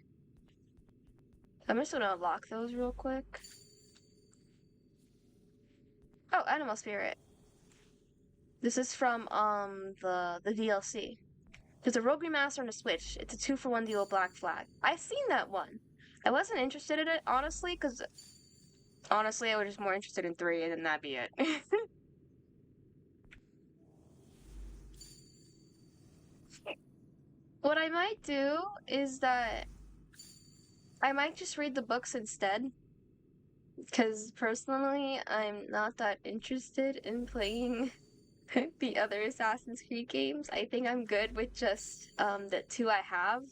I'm just gonna unlock those real quick. Oh, Animal Spirit. This is from the DLC. There's a Rogue Remaster on the Switch. It's a 2-for-1 deal with Black Flag. I seen that one. I wasn't interested in it, honestly, because honestly, I was just more interested in 3, and then that'd be it. What I might do is that I might just read the books instead. Because personally, I'm not that interested in playing the other Assassin's Creed games. I think I'm good with just the 2 I have.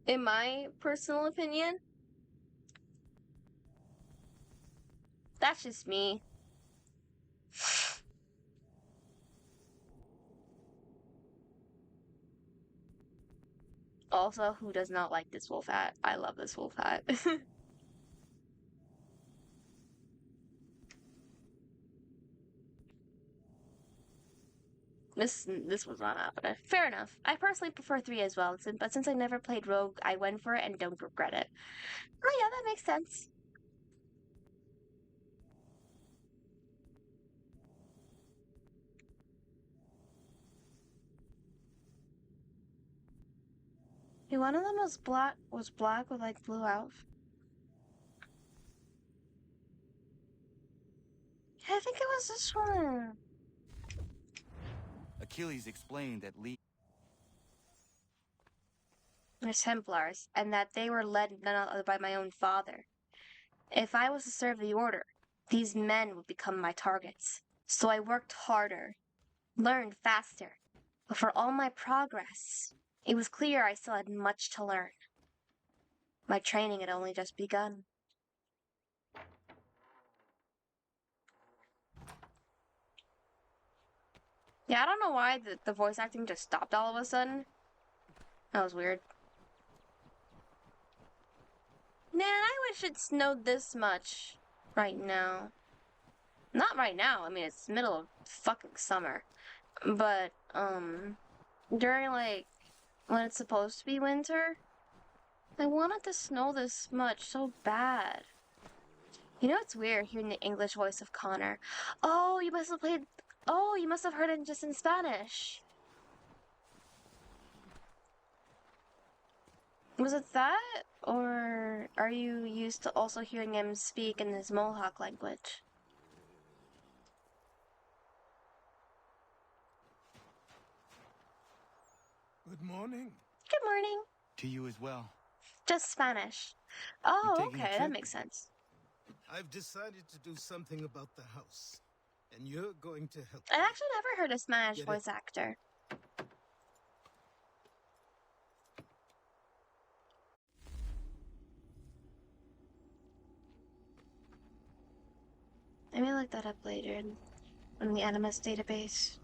In my personal opinion. That's just me. Also, who does not like this wolf hat? I love this wolf hat. This was not happening. Fair enough. I personally prefer 3 as well, but since I never played Rogue, I went for it and don't regret it. Oh yeah, that makes sense. Hey, one of them was black with like blue outfit. I think it was this one. Achilles explained that Lee The Templars, and that they were led none other by my own father. If I was to serve the order, these men would become my targets. So I worked harder, learned faster. But for all my progress, it was clear I still had much to learn. My training had only just begun. Yeah, I don't know why the voice acting just stopped all of a sudden. That was weird. Man, I wish it snowed this much right now. Not right now, I mean, it's middle of fucking summer. But, during, like, when it's supposed to be winter, I wanted to snow this much so bad. You know, it's weird hearing the English voice of Connor. Oh, you must have played. Oh, you must have heard it just in Spanish. Was it that? Or are you used to also hearing him speak in his Mohawk language? Good morning. Good morning. To you as well. Just Spanish. Oh, taking a okay, that trip? makes sense. I've decided to do something about the house, and you're going to help I me. actually never heard a Spanish Get it? voice actor. I may look that up later in the Animus database.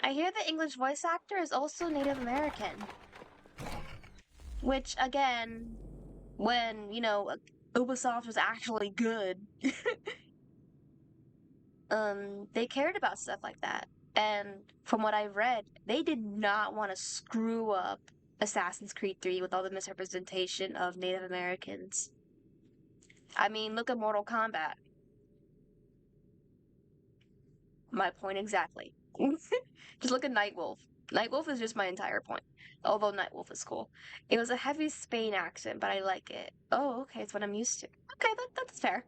I hear the English voice actor is also Native American. Which, again, when, you know, Ubisoft was actually good, they cared about stuff like that. And from what I've read, they did not want to screw up Assassin's Creed 3 with all the misrepresentation of Native Americans. I mean, look at Mortal Kombat. My point exactly. Just look at Nightwolf. Nightwolf is just my entire point. Although Nightwolf is cool. It was a heavy Spain accent, but I like it. Oh, okay, it's what I'm used to. Okay, that's fair.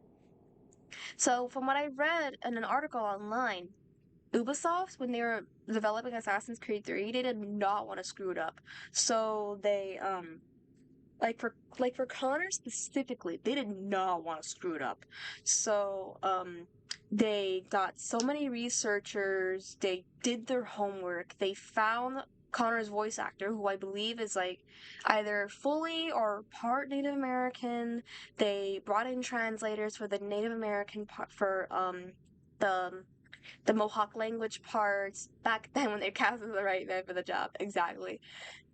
So, from what I read in an article online, Ubisoft, when they were developing Assassin's Creed 3, they did not want to screw it up. So they like for Connor specifically, they did not want to screw it up. So they got so many researchers, they did their homework, they found Connor's voice actor, who I believe is like either fully or part Native American. They brought in translators for the Native American part for the the Mohawk language parts back then when they casted the right man for the job. Exactly.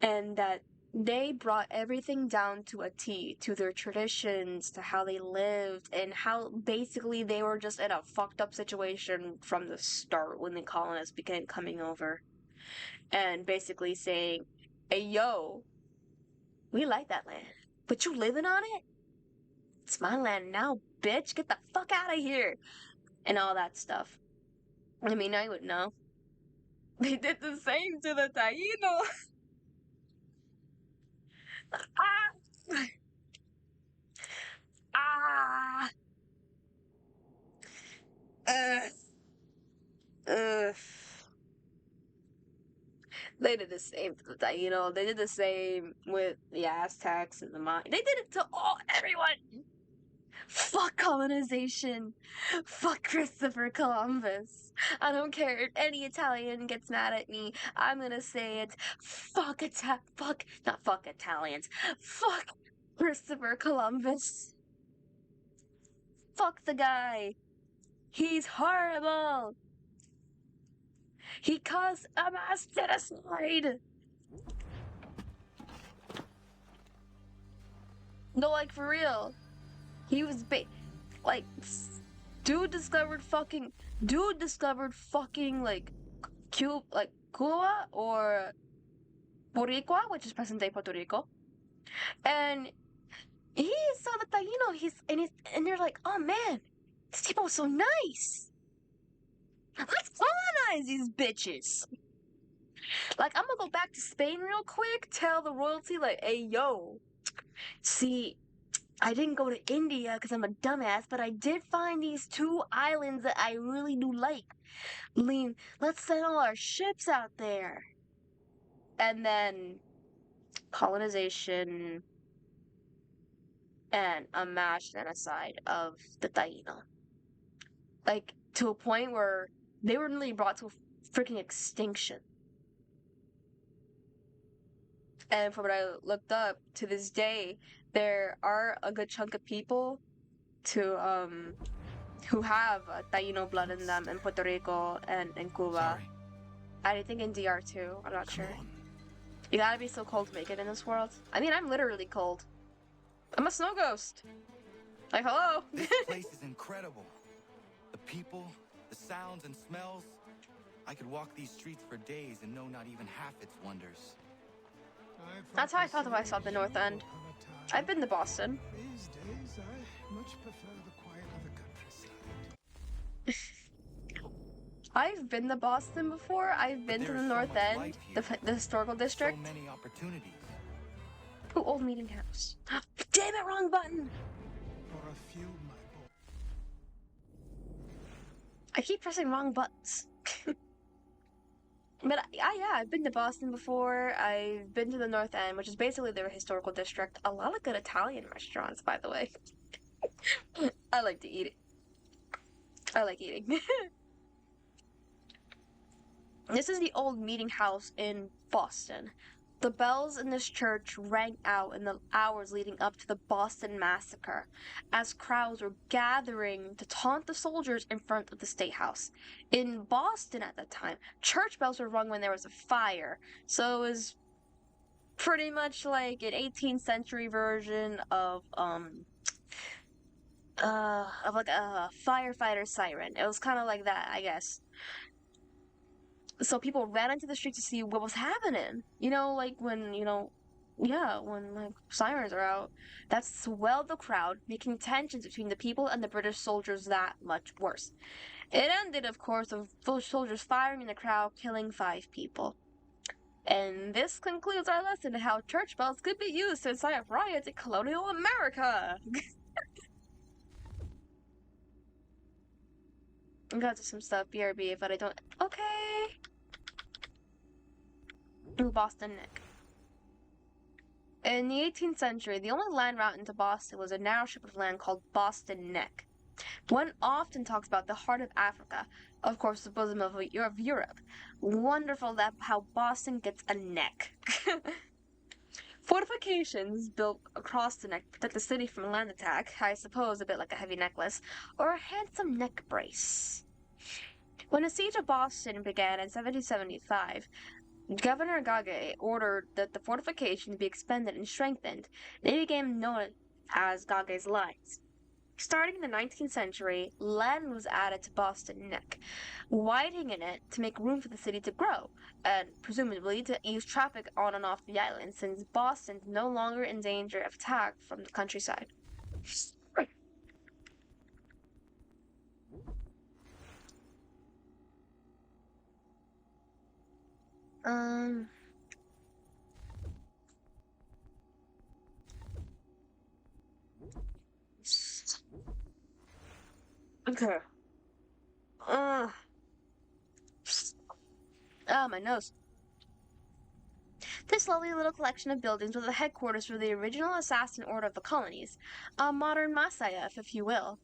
And that they brought everything down to a T, to their traditions, to how they lived, and how basically they were just in a fucked up situation from the start when the colonists began coming over. And basically saying, hey, yo, we like that land, but you living on it? It's my land now, bitch. Get the fuck out of here. And all that stuff. I mean, I would know. They did the same to the Taino. Ah! Ah! Ugh. Ugh. They did the same to the Taino. They did the same with the Aztecs and the Maya. They did it to everyone. Fuck colonization. Fuck Christopher Columbus. I don't care if any Italian gets mad at me. I'm gonna say it. Not fuck Italians. Fuck Christopher Columbus. Fuck the guy. He's horrible. He caused a mass genocide. No, like for real. He was like dude discovered fucking like Cuba or Boricua, which is present day Puerto Rico, and he saw the Taino. And they're like, oh man, these people are so nice. Let's colonize these bitches. Like, I'm gonna go back to Spain real quick, tell the royalty, like, hey, yo, see, I didn't go to India because I'm a dumbass, but I did find these two islands that I really do like. Lean, let's send all our ships out there. And then colonization and a mass genocide of the Taino. Like, to a point where they were nearly brought to freaking extinction. And from what I looked up, to this day, there are a good chunk of people who have Taino blood in them in Puerto Rico and in Cuba. Sorry. I think in DR too. I'm not Come sure. on. You gotta be so cold to make it in this world. I mean, I'm literally cold. I'm a snow ghost. Like, hello. This place is incredible. The people, the sounds and smells. I could walk these streets for days and know not even half its wonders. That's how I felt when I saw the North End. I've been to Boston. These days, I much prefer the quiet of the countryside. I've been to Boston before. I've been to There the is so North much End, life the, here. the historical district. So many opportunities. Ooh, old meeting house. Damn it, wrong button! For a few, my boy. I keep pressing wrong buttons. But yeah, I've been to Boston before. I've been to the North End, which is basically their historical district. A lot of good Italian restaurants, by the way. I like to eat it. I like eating. This is the old meeting house in Boston. The bells in this church rang out in the hours leading up to the Boston Massacre, as crowds were gathering to taunt the soldiers in front of the State House. In Boston at that time, church bells were rung when there was a fire, so it was pretty much like an 18th century version of like a firefighter siren. It was kind of like that, I guess. So people ran into the street to see what was happening. You know, like when, when like sirens are out. That swelled the crowd, making tensions between the people and the British soldiers that much worse. It ended, of course, with those soldiers firing in the crowd, killing 5 people. And this concludes our lesson on how church bells could be used to incite riots in colonial America. I'm gonna do some stuff, BRB, but I don't. Okay. Ooh, Boston Neck. In the 18th century, the only land route into Boston was a narrow strip of land called Boston Neck. One often talks about the heart of Africa, of course, the bosom of Europe. Wonderful that how Boston gets a neck. Fortifications built across the neck protect the city from land attack, I suppose a bit like a heavy necklace, or a handsome neck brace. When the siege of Boston began in 1775, Governor Gage ordered that the fortifications be expanded and strengthened. They became known as Gage's Lines. Starting in the 19th century, land was added to Boston Neck, widening it to make room for the city to grow, and presumably to ease traffic on and off the island, since Boston is no longer in danger of attack from the countryside. Okay. My nose. This lovely little collection of buildings was the headquarters for the original assassin order of the colonies, a modern Masaya, if you will.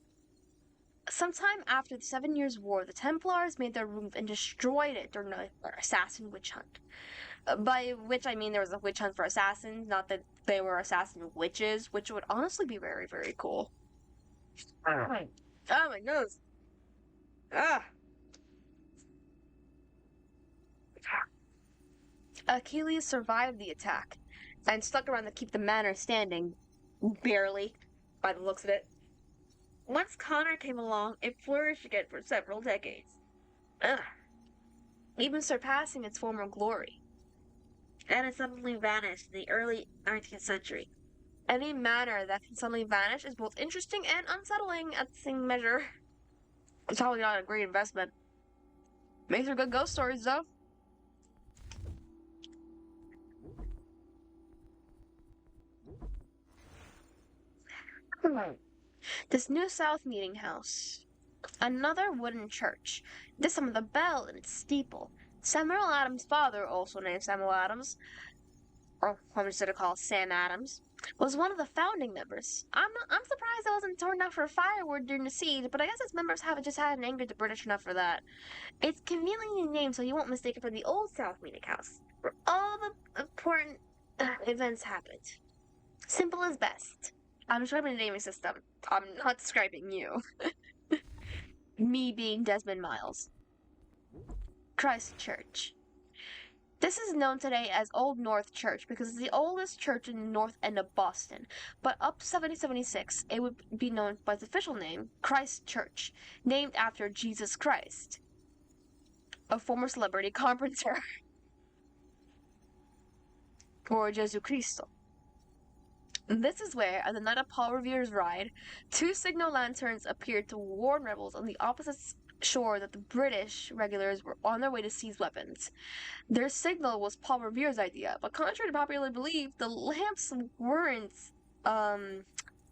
Sometime after the 7 Years' War, the Templars made their move and destroyed it during the assassin witch hunt. By which I mean there was a witch hunt for assassins, not that they were assassin witches, which would honestly be very, very cool. Oh, my nose. Achilles survived the attack and stuck around to keep the manor standing, barely, by the looks of it. Once Connor came along, it flourished again for several decades, even surpassing its former glory. And it suddenly vanished in the early 19th century. Any manor that can suddenly vanish is both interesting and unsettling at the same measure. It's probably not a great investment. Makes for good ghost stories, though. This New South meeting house. Another wooden church. This time with a bell in its steeple. Samuel Adams' father, also named Samuel Adams, or I'm just gonna call Sam Adams, was one of the founding members. I'm surprised it wasn't torn down for a firewood during the siege, but I guess its members haven't just hadn't angered the British enough for that. It's conveniently named so you won't mistake it for the Old South Meeting House, where all the important events happened. Simple as best. I'm describing the naming system. I'm not describing you. Me being Desmond Miles. Christ Church. This is known today as Old North Church because it's the oldest church in the north end of Boston. But up to 1776, it would be known by its official name, Christ Church, named after Jesus Christ, a former celebrity carpenter, or Jesu Cristo. This is where, on the night of Paul Revere's ride, two signal lanterns appeared to warn rebels on the opposite shore that the British regulars were on their way to seize weapons. Their signal was Paul Revere's idea, but contrary to popular belief, the lamps weren't a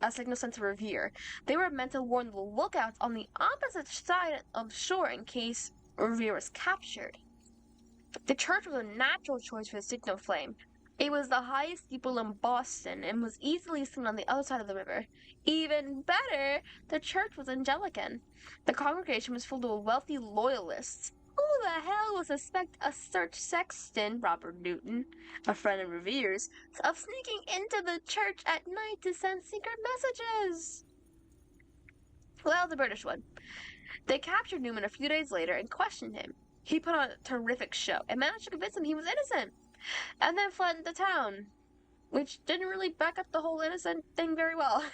signal sent to Revere. They were meant to warn the lookouts on the opposite side of shore in case Revere was captured. The church was a natural choice for the signal flame. It was the highest steeple in Boston and was easily seen on the other side of the river. Even better, the church was Anglican. The congregation was full of wealthy loyalists. Who the hell would suspect a search sexton, Robert Newton, a friend of Revere's, of sneaking into the church at night to send secret messages? Well, the British would. They captured Newman a few days later and questioned him. He put on a terrific show and managed to convince them he was innocent, and then fled into town, which didn't really back up the whole innocent thing very well. For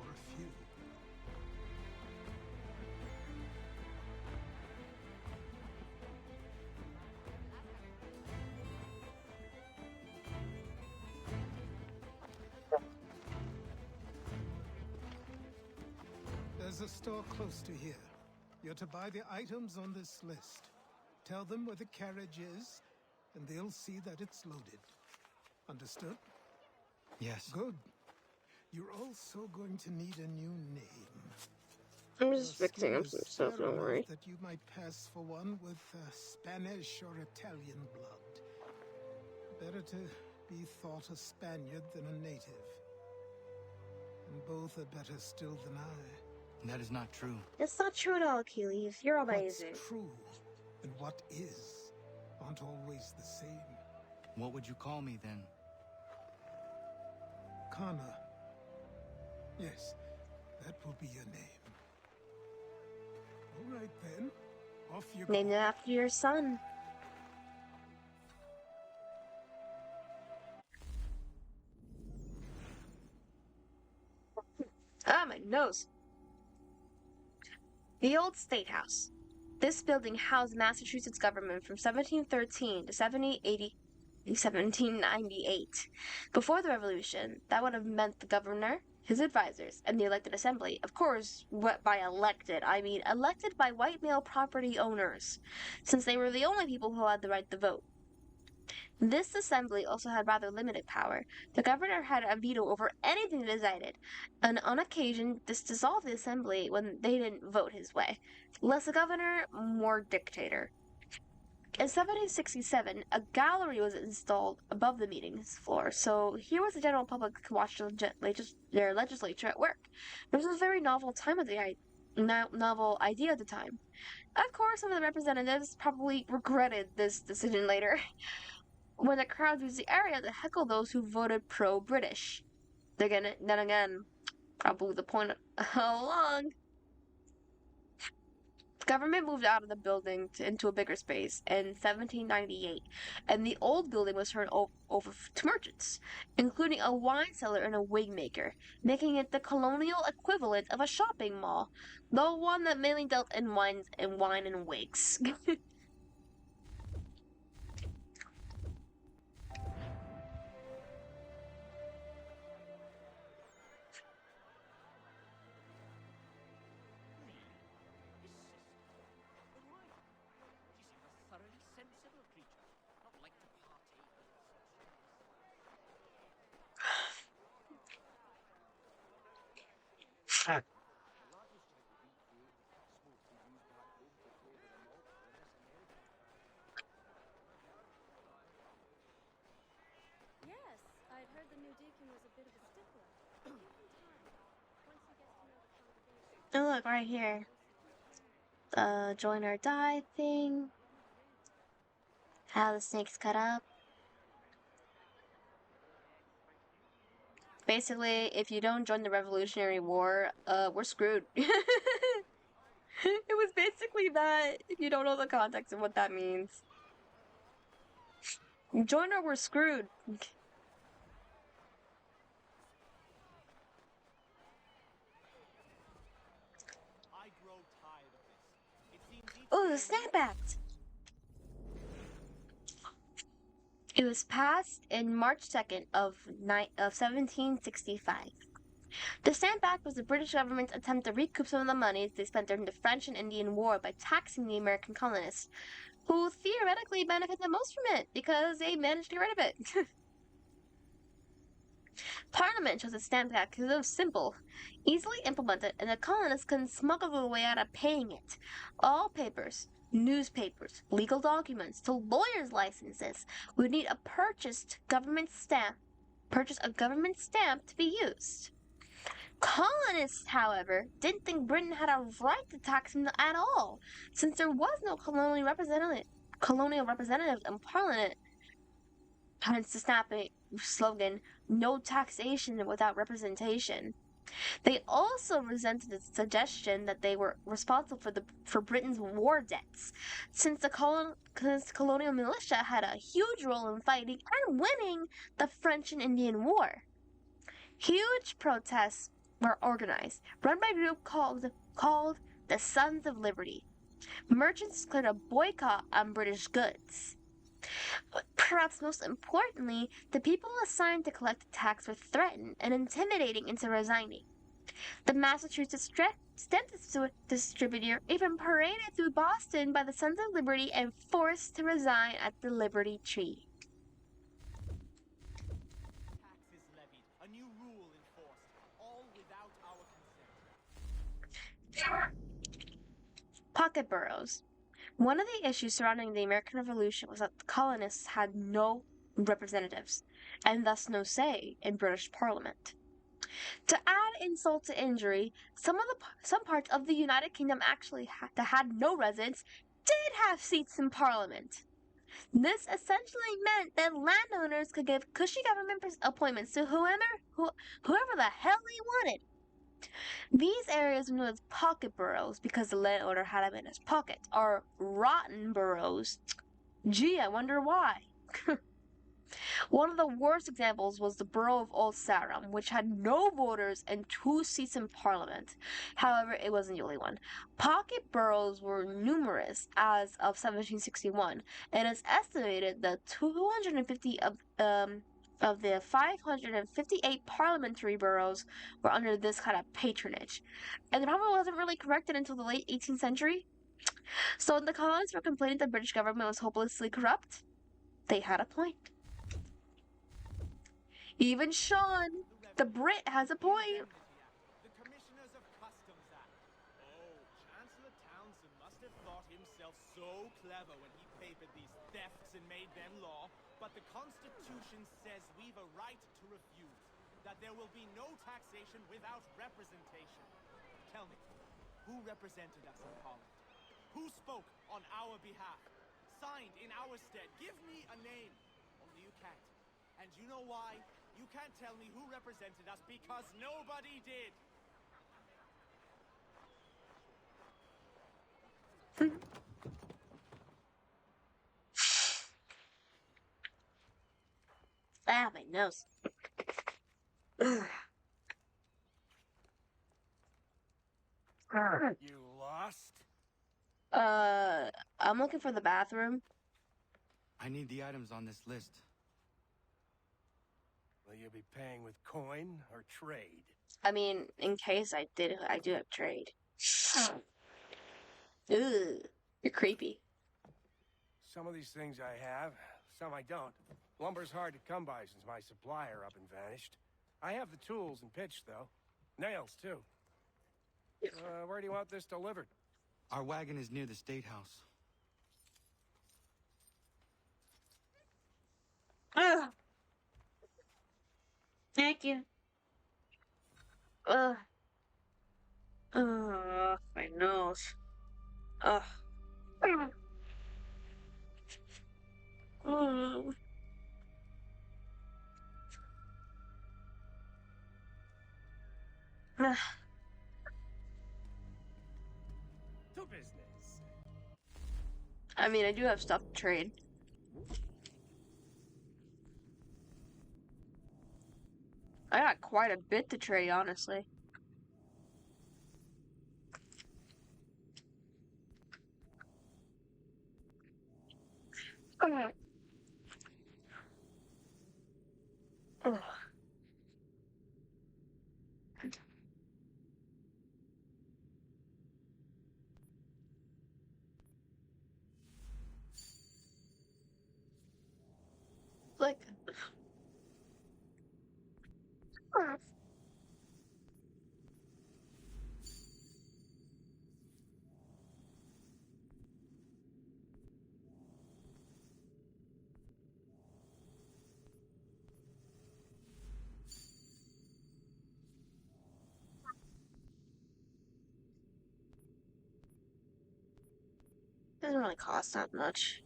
a few. There's a store close to here. You're to buy the items on this list. Tell them where the carriage is, and they'll see that it's loaded. Understood? Yes. Good. You're also going to need a new name. I'm Your just fixing skin up is some stuff, fair don't enough worry. that you might pass for one with Spanish or Italian blood. Better to be thought a Spaniard than a native. And both are better still than I. That is not true. It's not true at all, Achilles. You're amazing. What's true and what is aren't always the same. What would you call me then? Kana. Yes, that will be your name. All right then. Off you go. Named it after your son. Ah, my nose. The Old State House. This building housed Massachusetts government from 1713 to 1798. Before the Revolution, that would have meant the governor, his advisors, and the elected assembly. Of course, what by elected, I mean elected by white male property owners, since they were the only people who had the right to vote. This assembly also had rather limited power. The governor had a veto over anything they decided, and on occasion this dissolved the assembly when they didn't vote his way. Less a governor, more dictator. In 1767, a gallery was installed above the meetings floor, so here was the general public to watch their legislature at work. This was a very novel novel idea at the time. Of course, some of the representatives probably regretted this decision later, when the crowds used the area to heckle those who voted pro-British. Then again, probably the point all along. The government moved out of the building into a bigger space in 1798, and the old building was turned over to merchants, including a wine cellar and a wig maker, making it the colonial equivalent of a shopping mall, though one that mainly dealt in wine and wigs. Thoroughly sensible creature, not like to partake in such. Oh, look, right here. Join or die thing. How the snakes cut up. Basically, if you don't join the Revolutionary War, we're screwed. It was basically that, if you don't know the context of what that means. Join or we're screwed. I grow tired of this. It seems each Oh, day the Stamp Act! It was passed in March 2nd of 1765. The Stamp Act was the British government's attempt to recoup some of the monies they spent during the French and Indian War by taxing the American colonists, who theoretically benefited most from it because they managed to get rid of it. Parliament chose the Stamp Act because it was simple, easily implemented, and the colonists couldn't smuggle their way out of paying it. All papers, newspapers, legal documents, to lawyers' licenses would need a purchase a government stamp to be used. Colonists, however, didn't think Britain had a right to tax them at all, since there was no colonial representative in Parliament. Hence the snappy slogan, "No taxation without representation." They also resented the suggestion that they were responsible for Britain's war debts, since the colonial militia had a huge role in fighting and winning the French and Indian War. Huge protests were organized, run by a group called the Sons of Liberty. Merchants declared a boycott on British goods. But perhaps most importantly, the people assigned to collect the tax were threatened and intimidating into resigning. The Massachusetts stamp distributor even paraded through Boston by the Sons of Liberty and forced to resign at the Liberty Tree. taxes levied, a new rule enforced, all without our consent. Pocket boroughs. One of the issues surrounding the American Revolution was that the colonists had no representatives, and thus no say in British Parliament. To add insult to injury, some parts of the United Kingdom that had no residents did have seats in Parliament. This essentially meant that landowners could give cushy government appointments to whoever the hell they wanted. These areas were known as pocket boroughs because the landowner had them in his pocket, or rotten boroughs. Gee, I wonder why. One of the worst examples was the borough of Old Sarum, which had no voters and 2 seats in Parliament. However, it wasn't the only one. Pocket boroughs were numerous as of 1761, and it's estimated that 250 of the 558 parliamentary boroughs were under this kind of patronage. And the problem wasn't really corrected until the late 18th century. So when the colonists were complaining the British government was hopelessly corrupt, they had a point. Even Sean, the Brit, has a point. The Commissioners of Customs Act. Oh, Chancellor Townsend must have thought himself so clever when he papered these thefts and made them law, but the Constitution says we've a right to refuse, that there will be no taxation without representation. Tell me, who represented us in Parliament? Who spoke on our behalf? Signed in our stead? Give me a name. Only you can't. And you know why? You can't tell me who represented us because nobody did. Ah, my nose. You lost? I'm looking for the bathroom. I need the items on this list. Will you be paying with coin or trade? I mean, in case I do have trade. Ugh, you're creepy. Some of these things I have, some I don't. Lumber's hard to come by since my supplier up and vanished. I have the tools and pitch, though. Nails, too. Where do you want this delivered? Our wagon is near the State House. Ugh. Thank you. My nose. Ugh. Ugh. To business. I mean, I do have stuff to trade. I got quite a bit to trade, honestly. Ugh. Ugh. Like, doesn't really cost that much.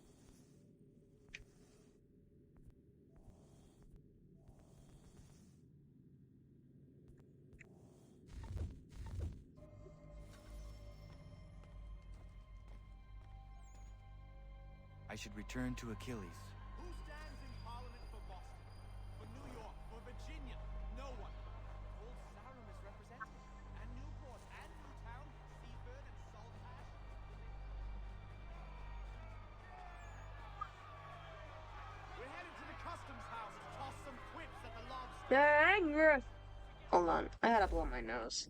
I should return to Achilles. Who stands in Parliament for Boston? For New York? For Virginia? No one. Old Sarum is represented. And Newport, and Newtown, Seaford, and Saltash. We're headed to the customs house to toss some quips at the lobster. Hold on, I had to blow my nose.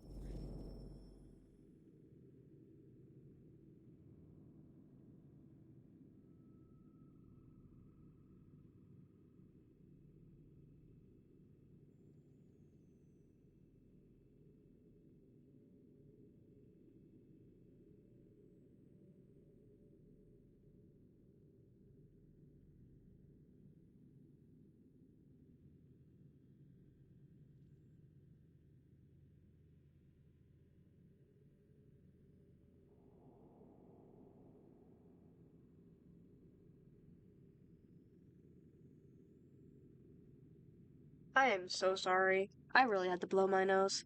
I am so sorry. I really had to blow my nose.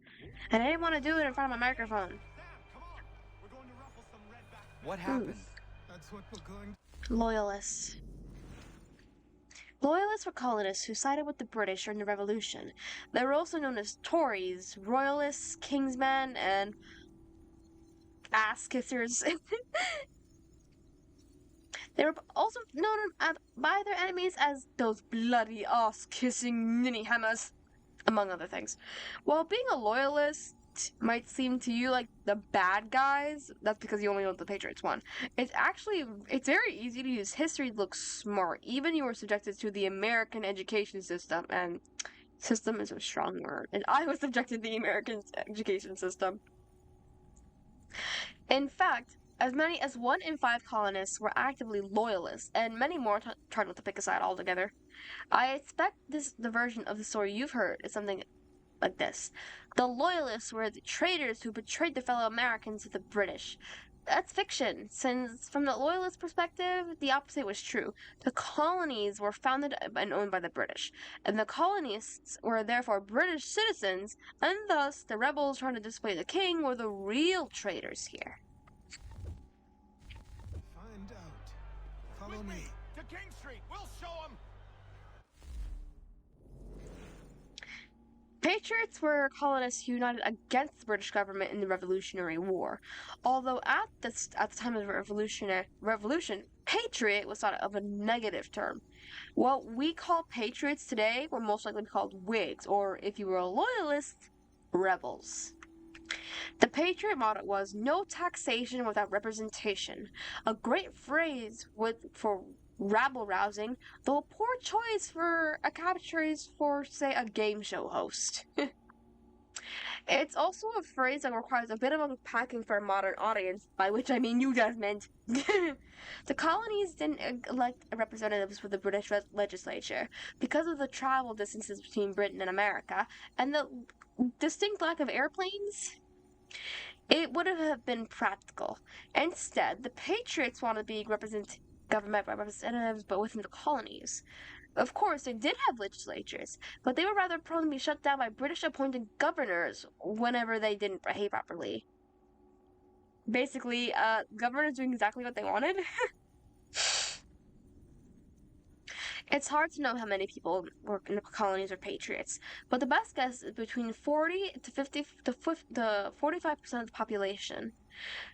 And I didn't want to do it in front of my microphone. Sam, come on. We're going to ruffle some redback. What happened? That's what we're going. Loyalists. Loyalists were colonists who sided with the British during the Revolution. They were also known as Tories, Royalists, Kingsmen, and ass kissers. They were also known by their enemies as those bloody ass-kissing ninny-hammers, among other things. While being a loyalist might seem to you like the bad guys, that's because you only know the Patriots won. It's very easy to use history to look smart, even you were subjected to the American education system, and system is a strong word, and I was subjected to the American education system. In fact, as many as 1 in 5 colonists were actively loyalists, and many more tried not to pick a side altogether. I expect the version of the story you've heard is something like this. The loyalists were the traitors who betrayed their fellow Americans to the British. That's fiction, since from the loyalist perspective, the opposite was true. The colonies were founded and owned by the British, and the colonists were therefore British citizens, and thus the rebels trying to display the king were the real traitors here. Find out. Follow With me. me to King Street. We'll show them. Patriots were colonists united against the British government in the Revolutionary War. Although at the time of the revolution, patriot was thought of a negative term. What we call patriots today were most likely called Whigs, or if you were a loyalist, rebels. The patriot motto was "no taxation without representation," a great phrase for rabble rousing, though a poor choice for a catchphrase for, say, a game show host. It's also a phrase that requires a bit of unpacking for a modern audience, by which I mean you just meant. The colonies didn't elect representatives for the British legislature because of the travel distances between Britain and America and the distinct lack of airplanes. It would have been practical. Instead, the Patriots wanted to be government representatives, but within the colonies. Of course, they did have legislatures, but they were rather prone to be shut down by British appointed governors whenever they didn't behave properly. Basically, governors doing exactly what they wanted. It's hard to know how many people were in the colonies or patriots, but the best guess is between 40 to 50 to 45% of the population.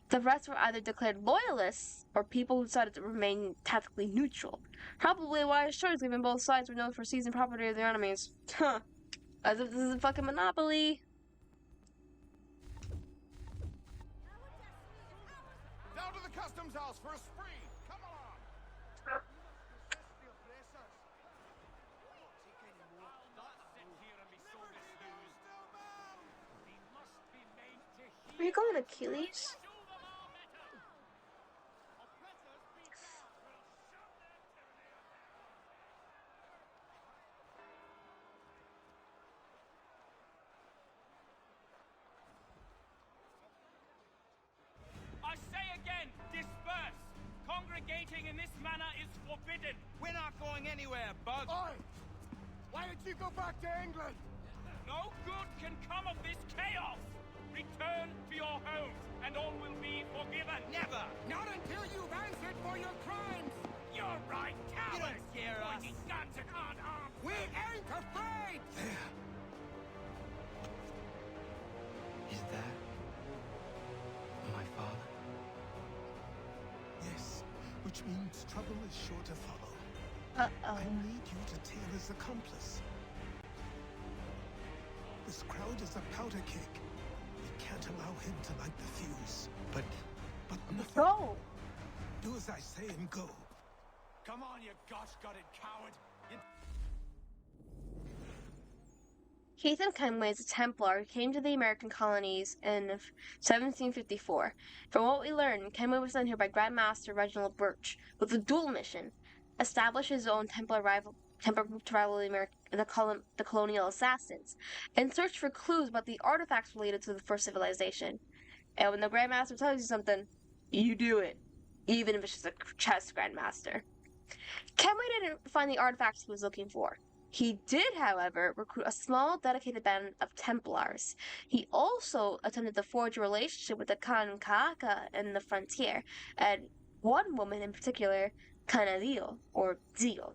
The rest were either declared loyalists or people who decided to remain tactically neutral. Probably a wise choice, given both sides were known for seizing property of their enemies. Huh. As if this is a fucking monopoly. Down to the customs house for a spree. Come along. Are you going, Achilles? I say again, disperse! Congregating in this manner is forbidden! We're not going anywhere, Bug! Oi! Why did you go back to England? No good can come of this chaos! Return to your homes, and all will be forgiven! Never! Not until you've answered for your crimes! You're right, cowards! You don't scare us. Pointing guns and unarmed! We ain't afraid! There. Is that my father? Yes, which means trouble is sure to follow. Uh-oh. I need you to tail his accomplice. This crowd is a powder keg. We can't allow him to light the fuse. But But nothing. Go! Do as I say and go. Come on, you gosh-gutted coward. Ethan Kenway is a Templar who came to the American colonies in 1754. From what we learn, Kenway was sent here by Grand Master Reginald Birch with a dual mission: establish his own Templar group to rival the colonial assassins, and search for clues about the artifacts related to the first civilization. And when the Grand Master tells you something, you do it, even if it's just a chess Grandmaster. Kenway didn't find the artifacts he was looking for. He did, however, recruit a small, dedicated band of Templars. He also attempted to forge a relationship with the Kankaka in the frontier, and one woman in particular, Canadillo, or Zio.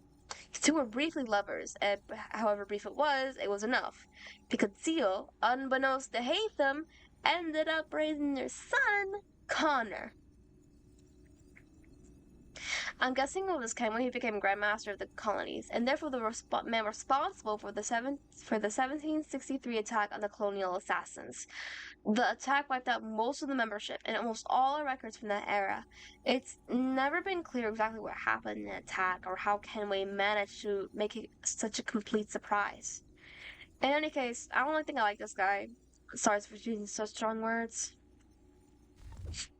The two were briefly lovers, and however brief it was enough, because Zio, unbeknownst to Hatham, ended up raising their son, Connor. I'm guessing it was Kenway who became Grand Master of the colonies, and therefore the man responsible for the 1763 attack on the colonial assassins. The attack wiped out most of the membership and almost all our records from that era. It's never been clear exactly what happened in the attack or how Kenway managed to make it such a complete surprise. In any case, I don't think I like this guy. Sorry for using such strong words. Shoot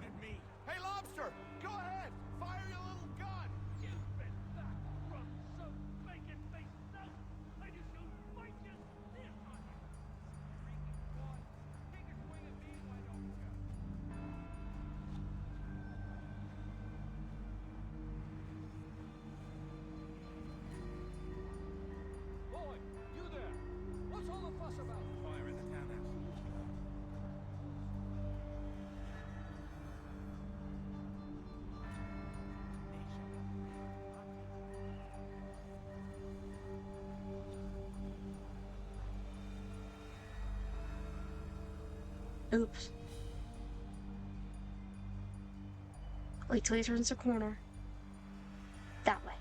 at me. Hey, Lobster! Go ahead! Fire your little gun! You bet that run so bacon face out! I just don't fight you this on you! Freaking boy, take a swing at me, why don't you? Boy, you there! What's all the fuss about? Fire in the townhouse. Oops. Wait till he turns the corner. That way.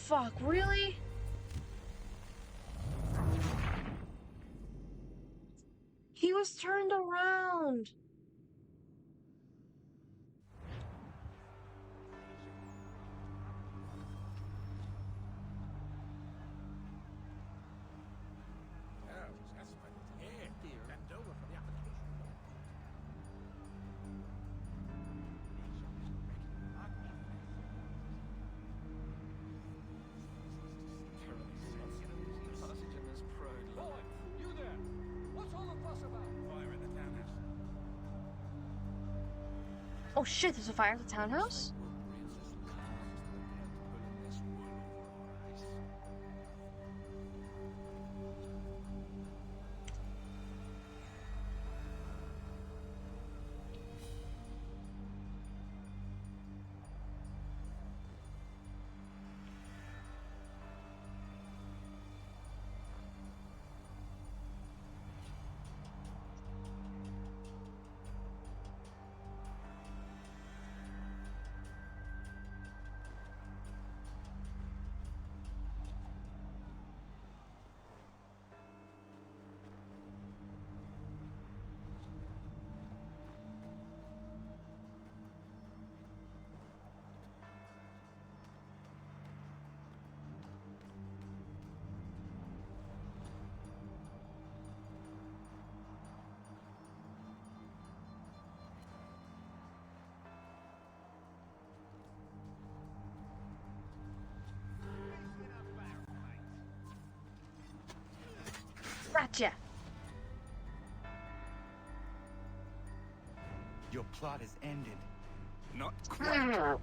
fuck, really? He was turned around. Oh shit, there's a fire at the townhouse? Gotcha. Your plot is ended. Not quite.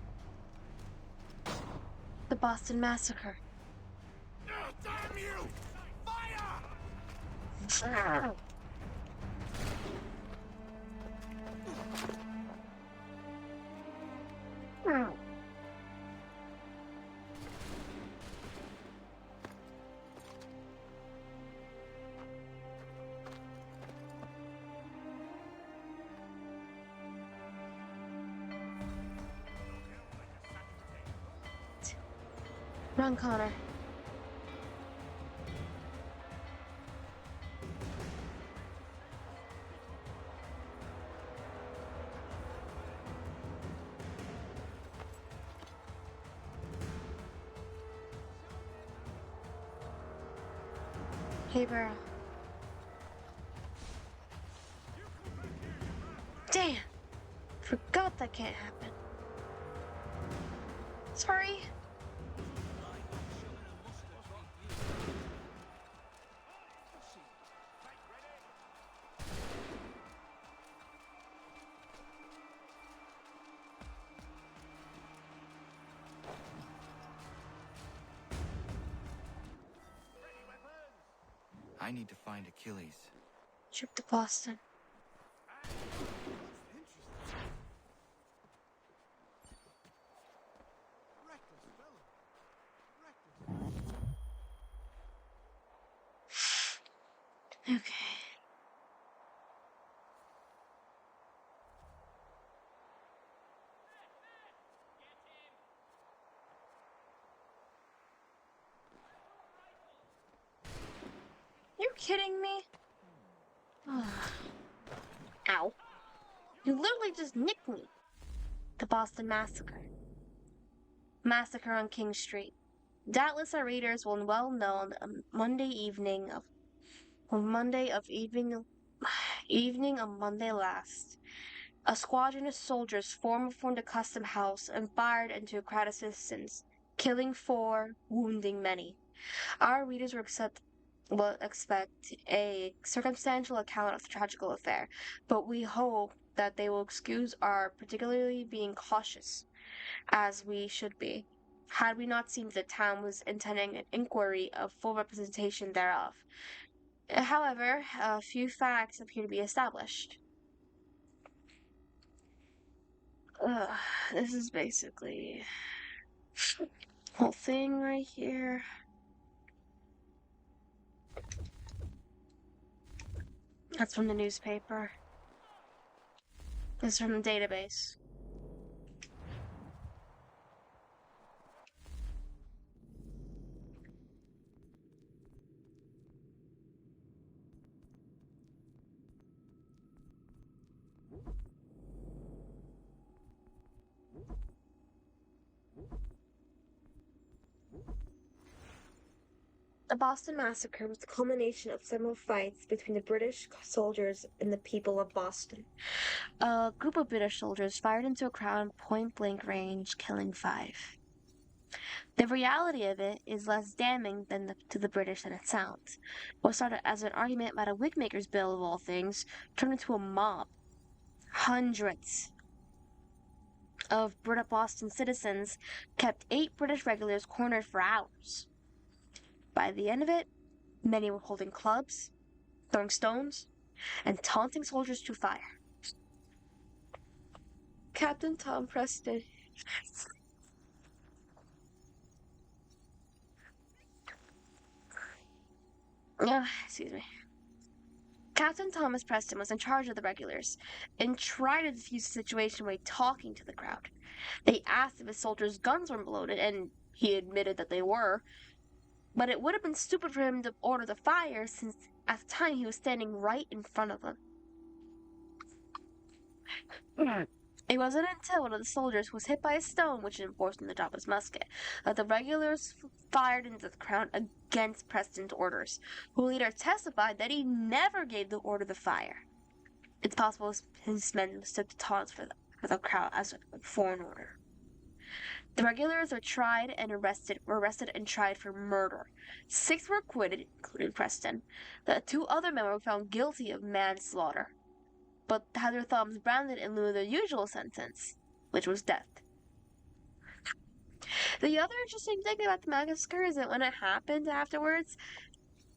The Boston Massacre. Oh, damn you! Fire! Run, Connor. Hey, Barrel. Damn! Forgot that can't happen. Sorry. I need to find Achilles. Trip to Boston. Okay. You kidding me? Ow. You literally just nicked me. The Boston Massacre. Massacre on King Street. Doubtless our readers will well know on evening of Monday last. A squadron of soldiers formed a custom house and fired into a crowd of citizens, killing 4, wounding many. Our readers will expect a circumstantial account of the tragical affair, but we hope that they will excuse our particularly being cautious, as we should be, had we not seen that the town was intending an inquiry of full representation thereof. However, a few facts appear to be established. This is basically whole thing right here. That's from the newspaper. This is from the database. The Boston Massacre was the culmination of several fights between the British soldiers and the people of Boston. A group of British soldiers fired into a crowd point blank range, killing 5. The reality of it is less damning to the British than it sounds. What started as an argument about a wigmaker's bill of all things turned into a mob. Hundreds of Boston citizens kept 8 British regulars cornered for hours. By the end of it, many were holding clubs, throwing stones, and taunting soldiers to fire. Captain Tom Preston. Excuse me. Captain Thomas Preston was in charge of the regulars and tried to defuse the situation by talking to the crowd. They asked if his soldiers' guns were loaded, and he admitted that they were, but it would have been stupid for him to order the fire since at the time he was standing right in front of them. It wasn't until one of the soldiers was hit by a stone, which enforced him to drop his musket, that the regulars fired into the crowd against Preston's orders, who later testified that he never gave the order to fire. It's possible his men mistook the taunts for the crowd as a foreign order. The regulars were arrested and tried for murder. 6 were acquitted, including Preston. The 2 other men were found guilty of manslaughter, but had their thumbs branded in lieu of their usual sentence, which was death. The other interesting thing about the massacre is that when it happened afterwards,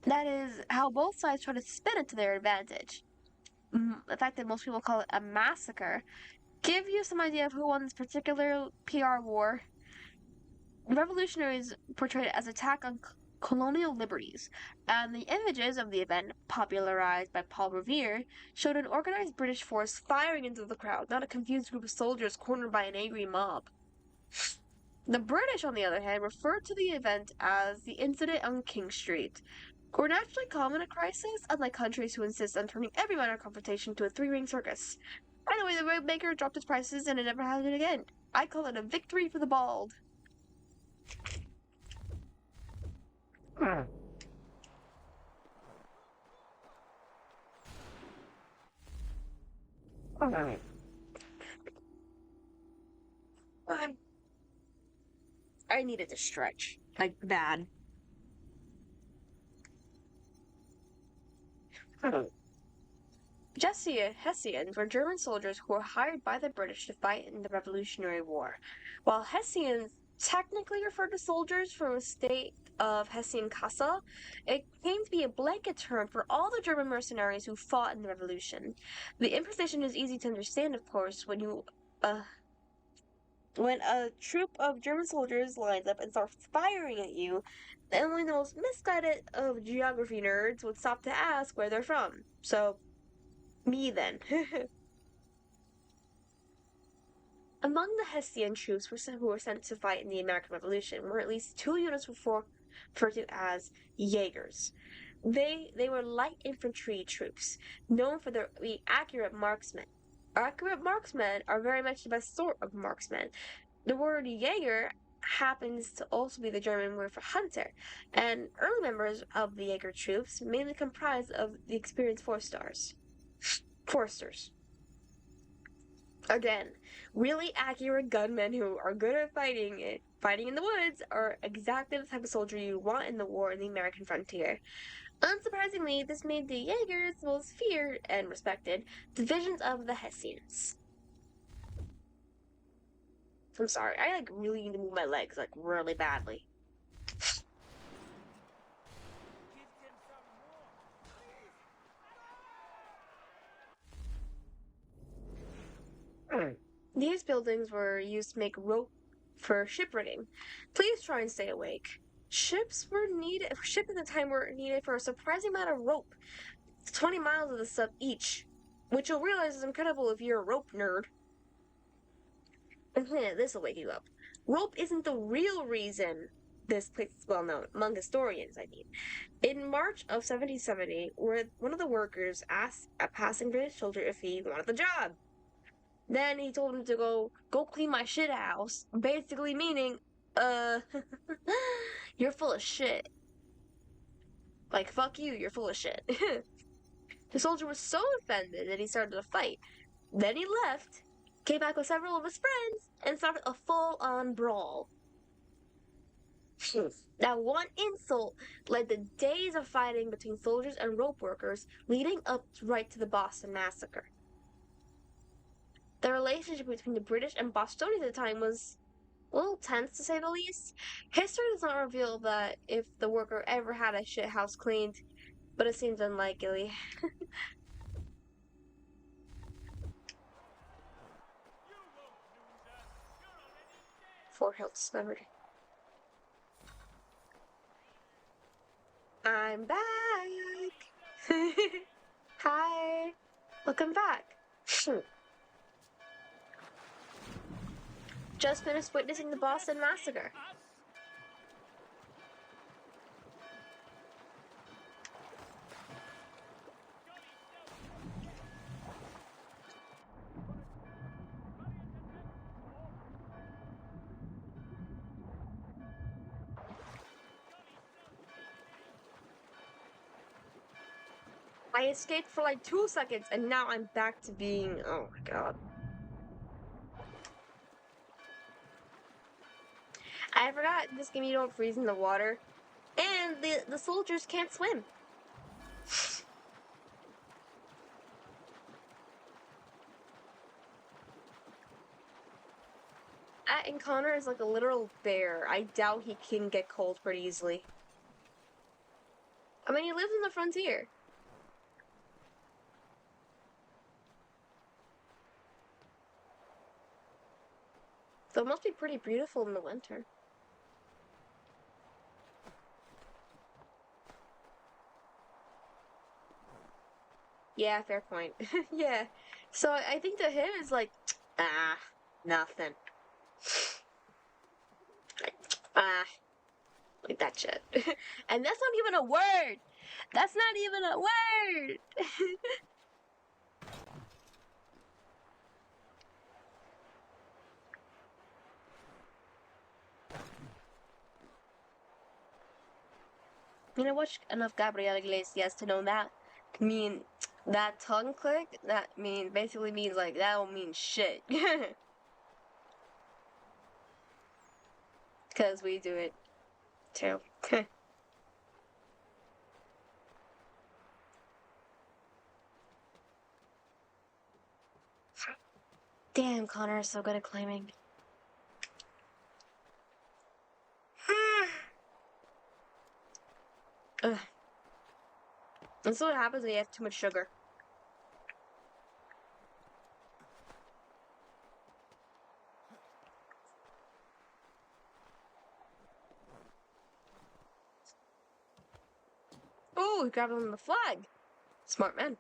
that is how both sides tried to spin it to their advantage. The fact that most people call it a massacre give you some idea of who won this particular PR war. The revolutionaries portrayed it as an attack on colonial liberties, and the images of the event, popularized by Paul Revere, showed an organized British force firing into the crowd, not a confused group of soldiers cornered by an angry mob. The British, on the other hand, referred to the event as the incident on King Street. We're naturally calm in a crisis, unlike countries who insist on turning every minor confrontation to a 3-ring circus. Anyway, the wigmaker dropped his prices and it never happened again. I call it a victory for the bald. I needed to stretch. Like, bad. Hessians were German soldiers who were hired by the British to fight in the Revolutionary War. While Hessians technically referred to soldiers from the state of Hessian-Kassel, it came to be a blanket term for all the German mercenaries who fought in the Revolution. The imposition is easy to understand, of course, when a troop of German soldiers lines up and starts firing at you, only the most misguided of geography nerds would stop to ask where they're from. So, me then. Among the Hessian troops who were sent to fight in the American Revolution were at least 2 units referred to as Jaegers. They were light infantry troops, known for their accurate marksmen. Accurate marksmen are very much the best sort of marksmen. The word Jaeger happens to also be the German word for hunter, and early members of the Jaeger troops mainly comprised of the experienced foresters. Again, really accurate gunmen who are good at fighting in the woods are exactly the type of soldier you want in the war in the American frontier. Unsurprisingly, this made the Jaegers the most feared and respected divisions of the Hessians. I'm sorry, I really need to move my legs really badly. These buildings were used to make rope for ship rigging. Please try and stay awake. Ships at the time were needed for a surprising amount of rope. 20 miles of the stuff each, which you'll realize is incredible if you're a rope nerd. This'll wake you up. Rope isn't the real reason this place is well known, among historians, I mean. In March of 1770, one of the workers asked a passing British soldier if he wanted the job. Then he told him to go clean my shit house, basically meaning, you're full of shit. Like, fuck you, you're full of shit. The soldier was so offended that he started a fight. Then he left, came back with several of his friends, and started a full-on brawl. That one insult led to days of fighting between soldiers and rope workers, leading up right to the Boston Massacre. The relationship between the British and Bostonians at the time was a little tense, to say the least. History does not reveal that if the worker ever had a shit house cleaned, but it seems unlikely. Fort Hill discovered. I'm back! Hi! Welcome back. Just finished witnessing the Boston Massacre. I escaped for like 2 seconds and now I'm back to being, oh my god. I forgot this game you don't freeze in the water. And the soldiers can't swim. And Connor is like a literal bear. I doubt he can get cold pretty easily. I mean, he lives on the frontier. So it must be pretty beautiful in the winter. Yeah, fair point. Yeah. So I think to him it's like, nothing. Like that shit. And that's not even a word! That's not even a word! You know, watch enough Gabriel Iglesias to know that. That tongue click, basically means like, that don't mean shit. Because we do it too. Damn, Connor is so good at climbing. Ugh. That's what happens when you have too much sugar. Oh, he grabbed on the flag. Smart man.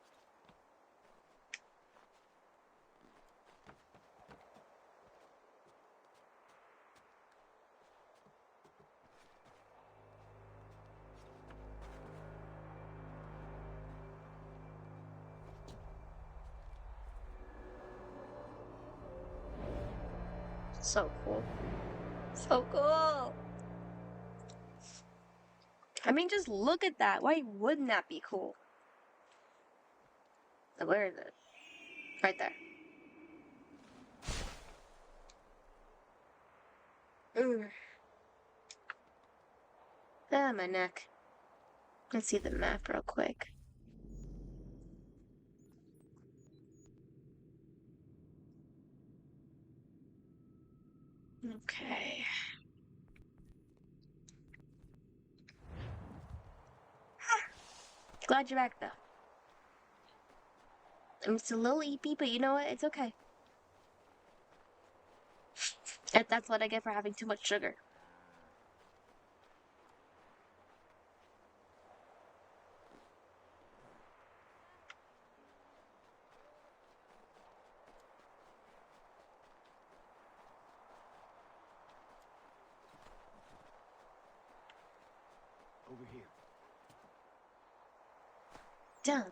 So cool. So cool. I mean, just look at that. Why wouldn't that be cool? Where is it? Right there. My neck. Let's see the map real quick. Okay. Glad you're back, though. I'm still a little eepy, but you know what? It's okay. That's what I get for having too much sugar. Over here. Done.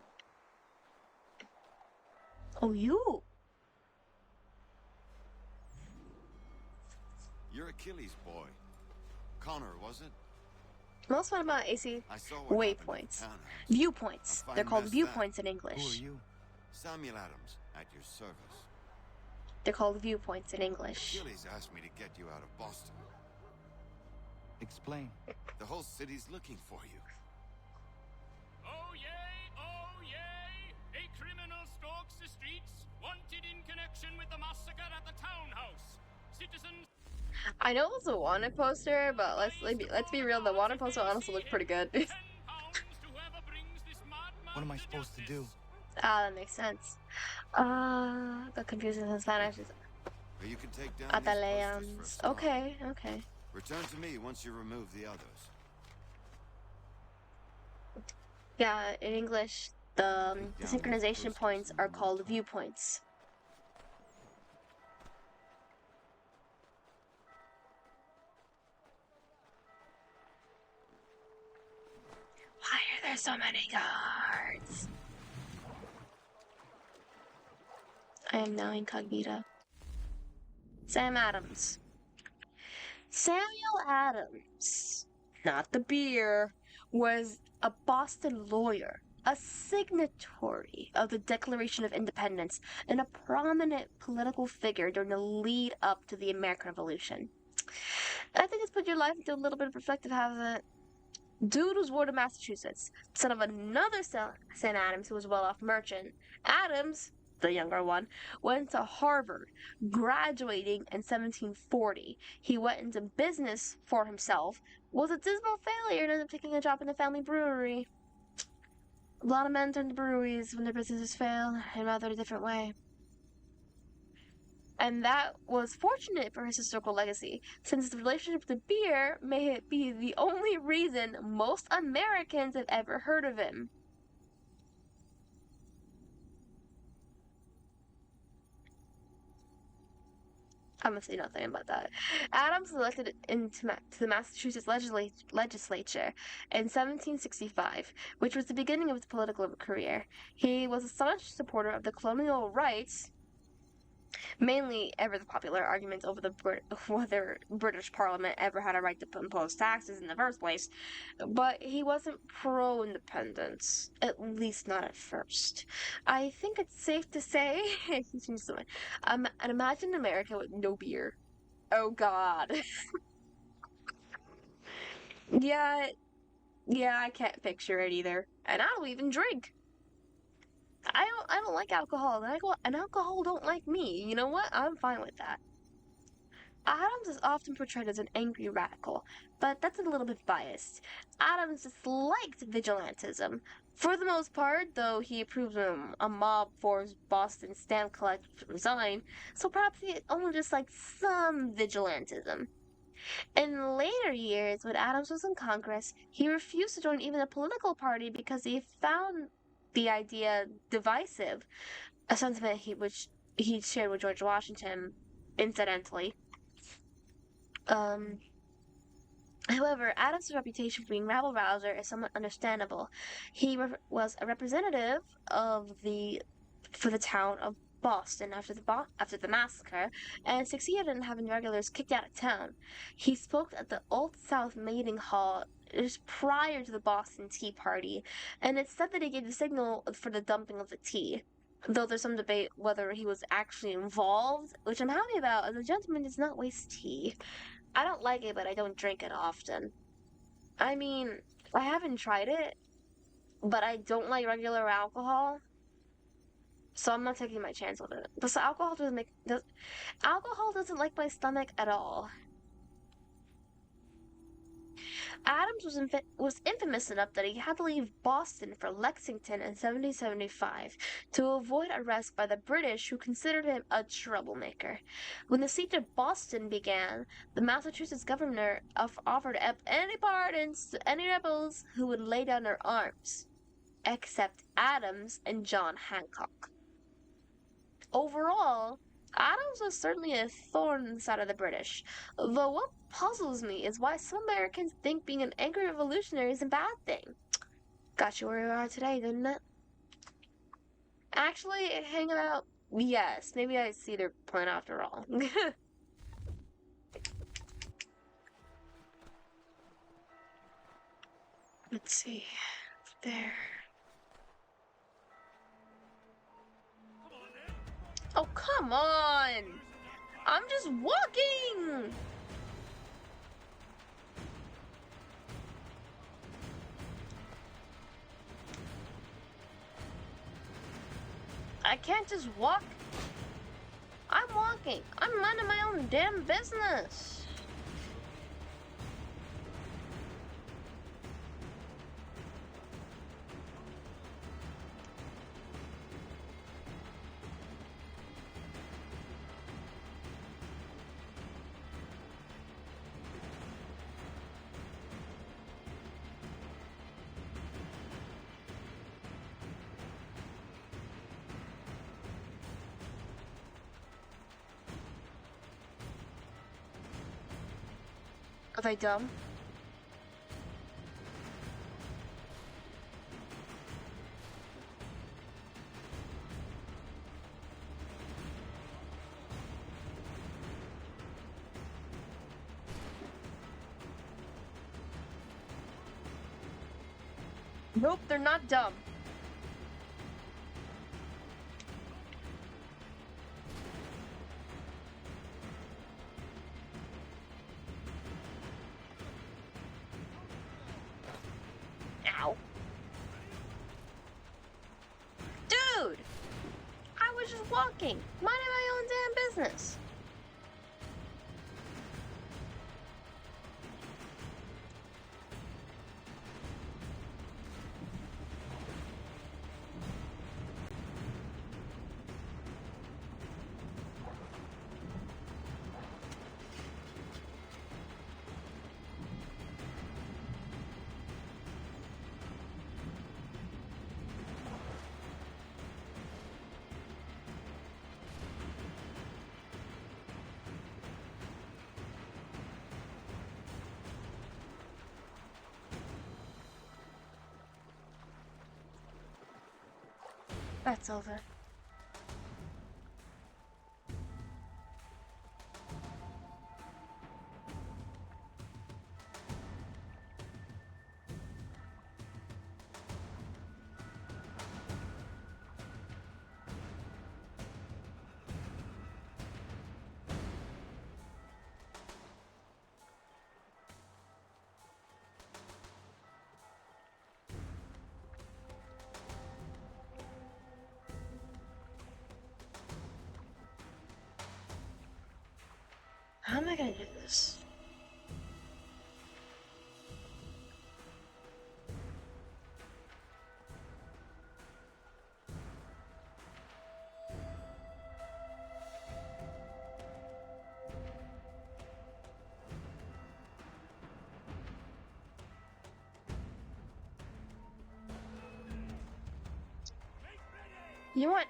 Oh, you. Achilles' boy. Connor, was it? Most fun about AC I saw what happened to the waypoints. townhouse. Viewpoints. A fine They're called mess viewpoints in Who are English. you? Samuel Adams, at your service. They're called viewpoints in English. Achilles asked me to get you out of Boston. Explain. The whole city's looking for you. Oh yay, oh yay! A criminal stalks the streets, wanted in connection with the massacre at the townhouse. Citizens... I know it's a wanted poster, but let's be real. The wanted poster honestly looked pretty good. £10 to whoever brings this madman What am I to supposed to justice. do? Ah, that makes sense. Got confused in Spanish. Or you can take down these posters for a Ataleans. start. Okay, okay. Return to me once you remove the others. Yeah, in English, the synchronization points are called viewpoints. Why are there so many guards? I am now incognito. Sam Adams. Samuel Adams, not the beer, was a Boston lawyer, a signatory of the Declaration of Independence, and a prominent political figure during the lead up to the American Revolution. I think it's put your life into a little bit of perspective, hasn't it? Dude was born in Massachusetts, son of another Sam Adams who was a well-off merchant. Adams, the younger one, went to Harvard, graduating in 1740. He went into business for himself, was a dismal failure, and ended up taking a job in the family brewery. A lot of men turn to breweries when their businesses fail, and rather a different way. And that was fortunate for his historical legacy, since the relationship to beer may be the only reason most Americans have ever heard of him. I'm gonna say nothing about that. Adams was elected to the Massachusetts legislature in 1765, which was the beginning of his political career. He was a staunch supporter of the colonial rights, mainly ever the popular argument over whether British Parliament ever had a right to impose taxes in the first place, but he wasn't pro-independence, at least not at first. I think it's safe to say, and imagine America with no beer. Oh God. yeah, I can't picture it either, and I don't even drink. I don't like alcohol, and alcohol don't like me. You know what? I'm fine with that. Adams is often portrayed as an angry radical, but that's a little bit biased. Adams disliked vigilantism. For the most part, though he approved of a mob forced Boston stamp collectors to resign, so perhaps he only disliked some vigilantism. In later years, when Adams was in Congress, he refused to join even a political party because he found the idea divisive, a sentiment which he shared with George Washington, incidentally. However, Adams' reputation for being rabble-rouser is somewhat understandable. He was a representative for the town of Boston after the massacre, and succeeded in having regulars kicked out of town. He spoke at the Old South Meeting Hall just prior to the Boston Tea Party, and it's said that he gave the signal for the dumping of the tea. Though there's some debate whether he was actually involved, which I'm happy about, as a gentleman does not waste tea. I don't like it, but I don't drink it often. I mean, I haven't tried it, but I don't like regular alcohol, so I'm not taking my chance with it. But alcohol doesn't like my stomach at all. Adams was infamous enough that he had to leave Boston for Lexington in 1775 to avoid arrest by the British, who considered him a troublemaker. When the siege of Boston began, the Massachusetts governor offered up any pardons to any rebels who would lay down their arms, except Adams and John Hancock. Overall, Adams was certainly a thorn in the side of the British, though what puzzles me is why some Americans think being an angry revolutionary is a bad thing. Got you where you are today, didn't it? Actually, hanging out, yes, maybe I see their point after all. Let's see. There. Oh, come on! I'm just walking! I can't just walk. I'm walking. I'm minding my own damn business. Are they dumb? Nope, they're not dumb. Ow. Dude! I was just walking, minding my own damn business. That's over. How am I gonna do this? You want?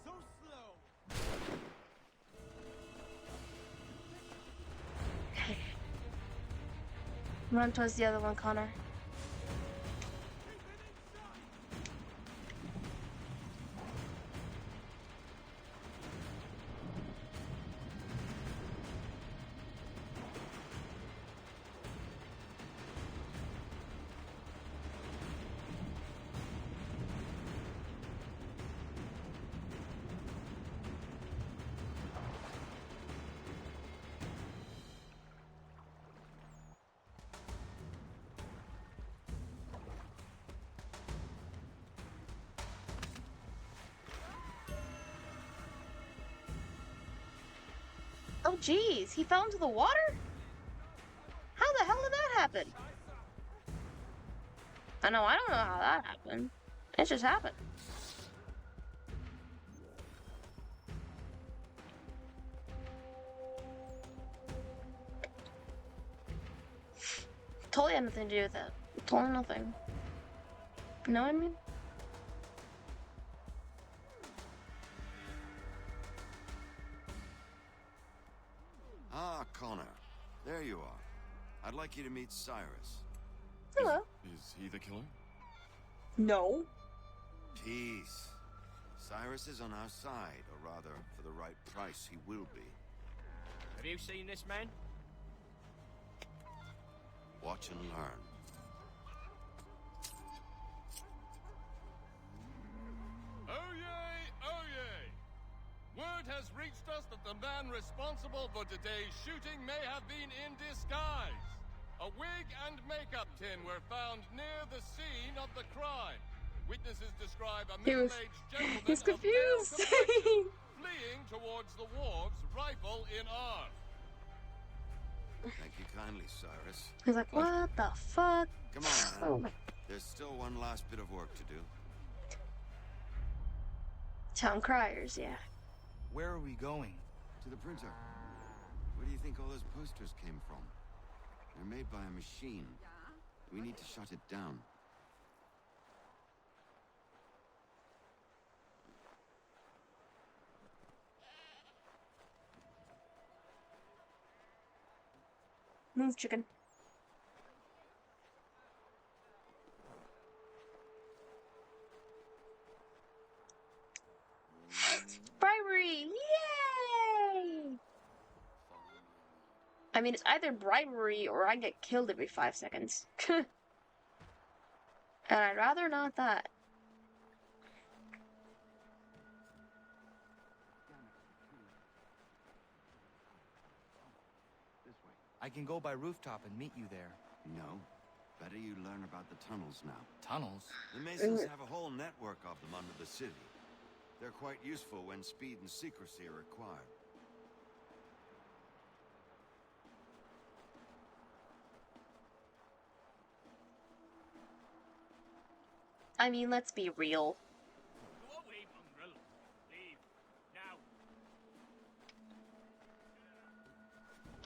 So slow. Okay. Run towards the other one, Connor. Oh geez, he fell into the water? How the hell did that happen? I don't know how that happened. It just happened. Totally had nothing to do with it. Totally nothing. You know what I mean? Ah, Connor. There you are. I'd like you to meet Cyrus. Hello. Is he the killer? No. Peace. Cyrus is on our side, or rather, for the right price, he will be. Have you seen this man? Watch and learn. Oh yay, oh yay! Word has reached us that the man responsible for today's shooting may have been in disguise. A wig and makeup tin were found near the scene of the crime. Witnesses describe a middle-aged gentleman He's of pale confused. complexion fleeing towards the wharves, rifle in arm. Thank you kindly, Cyrus. He's like, what the fuck? Come on, man. Oh my. There's still one last bit of work to do. Town criers, yeah. Where are we going? To the printer. Where do you think all those posters came from? They're made by a machine. We need to shut it down. Move, chicken. Bribery! Yay! I mean, it's either bribery or I get killed every 5 seconds. And I'd rather not that. I can go by rooftop and meet you there. No. Better you learn about the tunnels now. Tunnels? The Masons have a whole network of them under the city. They're quite useful when speed and secrecy are required. I mean, let's be real. Go away, mongrel. Leave.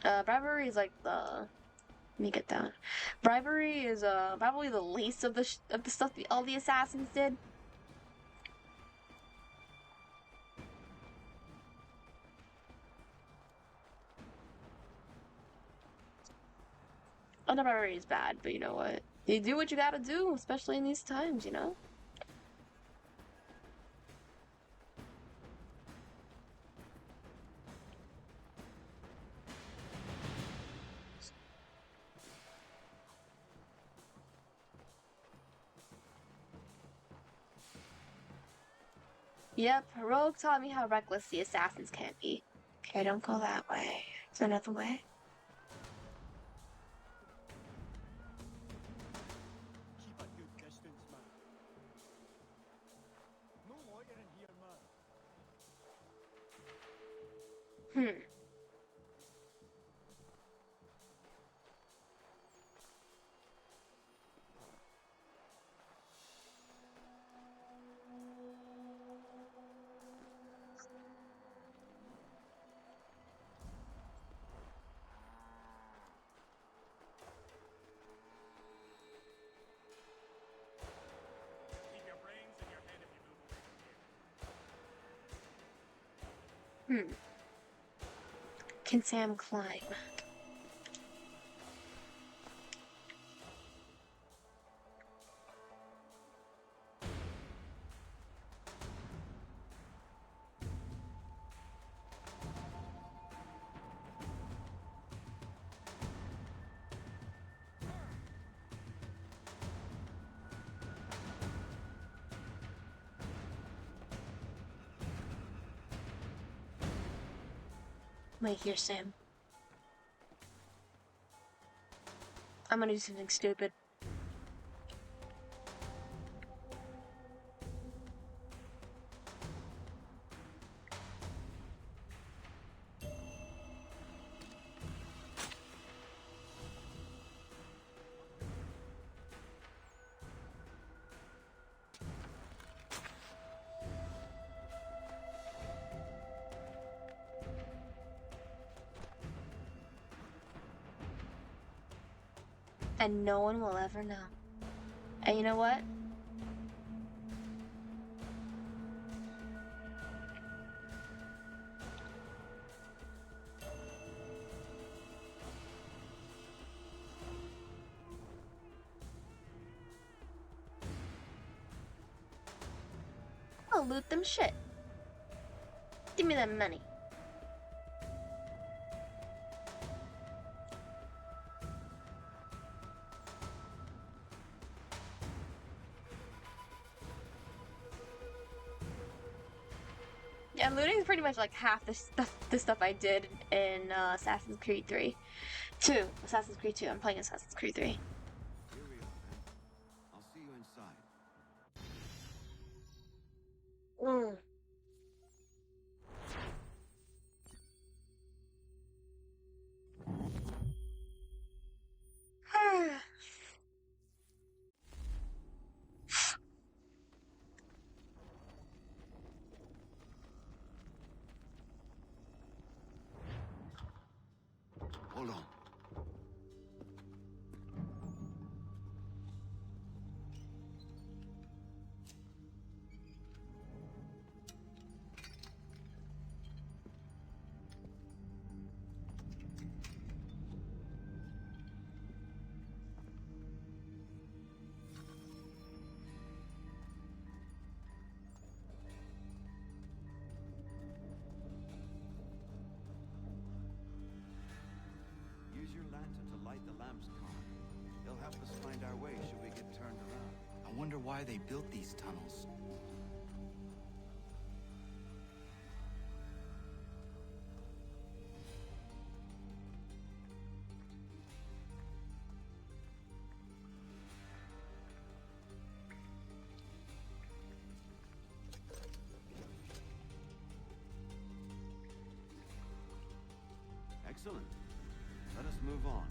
Now. Bribery is like the. Let me get that. Bribery is probably the least of the stuff that all the assassins did. Other bribery is bad, but you know what? You do what you gotta do, especially in these times, you know? Yep, Rogue taught me how reckless the assassins can be. Okay, don't go that way. Is there another way? Keep a good distance, man. No loitering here, man. Keep your brains in your head if you move away from here. Can Sam climb? Wait here, Sam. I'm gonna do something stupid. And no one will ever know. And you know what? I'll loot them shit. Give me that money. Yeah, looting is pretty much like half the stuff I did in Assassin's Creed 3. 2. Assassin's Creed 2. I'm playing Assassin's Creed 3. Here we are, then. I'll see you inside. Mm. Hold on. Use your lantern to light the lamps, Connor. It'll help us find our way should we get turned around. I wonder why they built these tunnels. Excellent. Let us move on.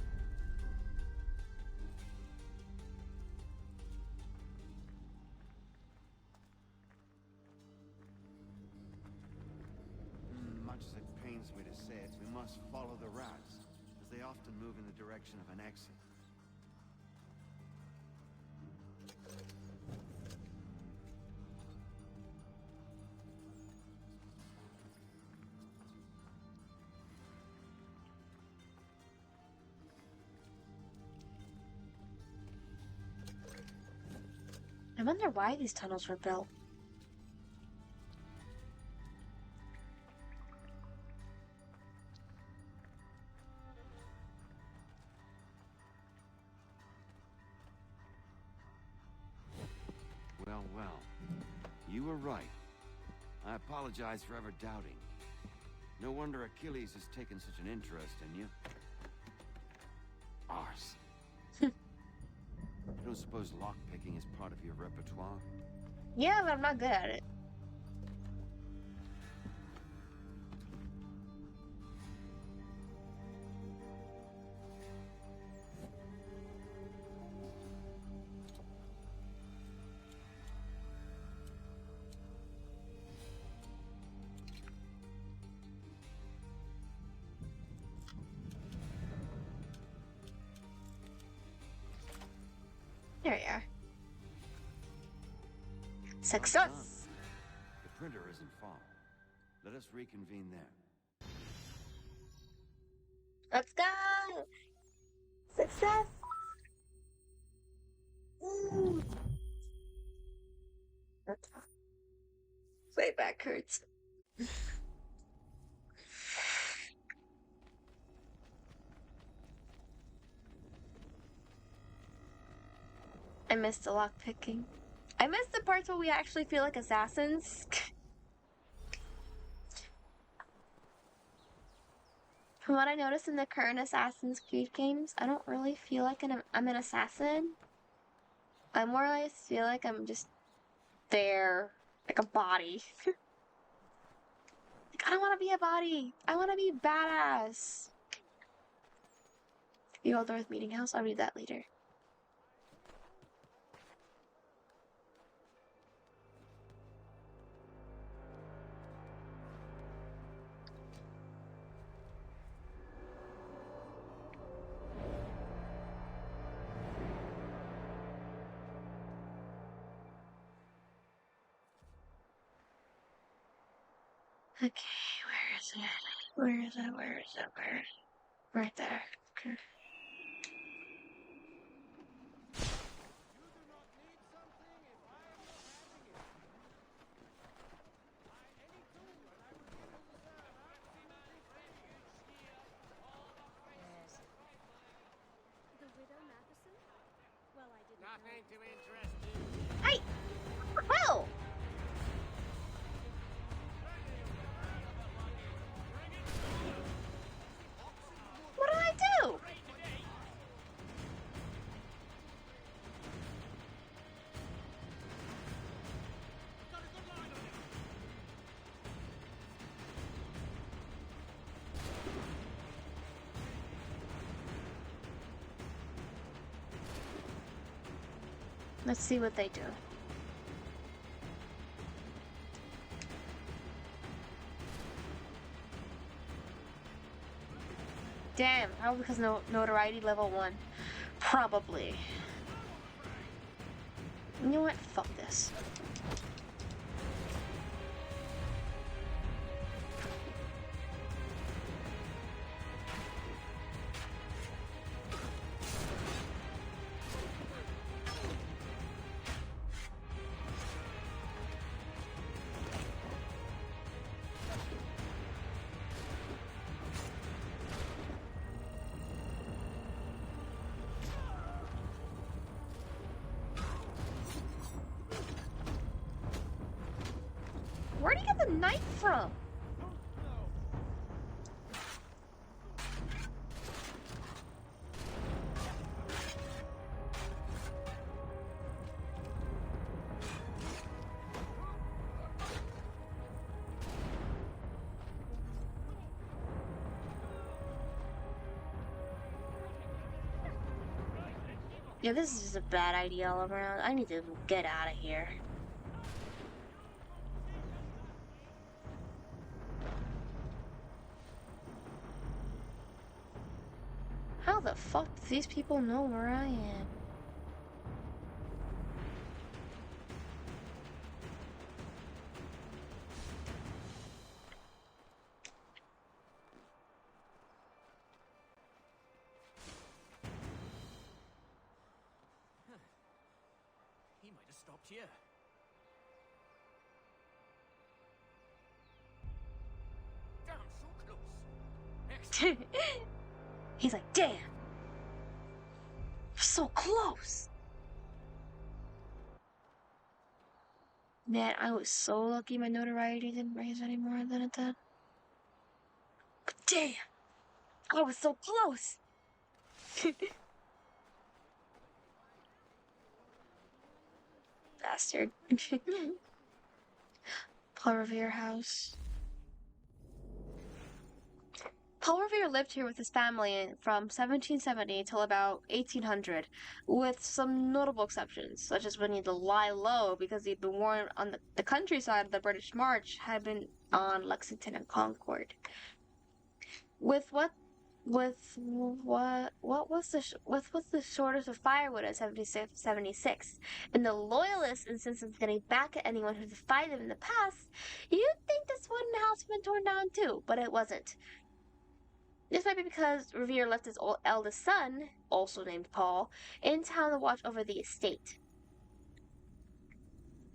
Much as it pains me to say it, we must follow the rats, as they often move in the direction of an exit. I wonder why these tunnels were built. Well, well. You were right. I apologize for ever doubting. No wonder Achilles has taken such an interest in you. Arse. You don't suppose lockpicking is part of your repertoire? Yeah, but I'm not good at it. There you are. Success! The printer isn't far. Let us reconvene there. Let's go! Success! Ooh. My back hurts. I missed the lockpicking. I missed the parts where we actually feel like assassins. From what I noticed in the current Assassin's Creed games, I don't really feel like I'm an assassin. I more or less feel like I'm just there, like a body. Like, I don't want to be a body. I want to be badass. The Old Earth Meeting House, I'll read that later. Okay, where is it? Where is it? Where is it? Where? Right there. Okay. The widow Matheson? Well, I didn't Nothing know. to interest you. Hey! Well! Let's see what they do. Damn, probably because notoriety level 1. Probably. You know what? Fuck this. Where'd he get the knife from? Yeah, this is just a bad idea all around. I need to get out of here. How the fuck do these people know where I am? He might have stopped here. Damn, so close. Excellent. He's like, damn! So close! Man, I was so lucky my notoriety didn't raise any more than it did. Damn! I was so close! Bastard. Paul Revere house. Paul Revere lived here with his family from 1770 till about 1800, with some notable exceptions, such as when he had to lie low because he'd been warned on the countryside of the British March had been on Lexington and Concord. With what was the shortage of firewood in 76, and the loyalist instance of getting back at anyone who defied them in the past, you'd think this wooden house had been torn down too, but it wasn't. This might be because Revere left his eldest son, also named Paul, in town to watch over the estate.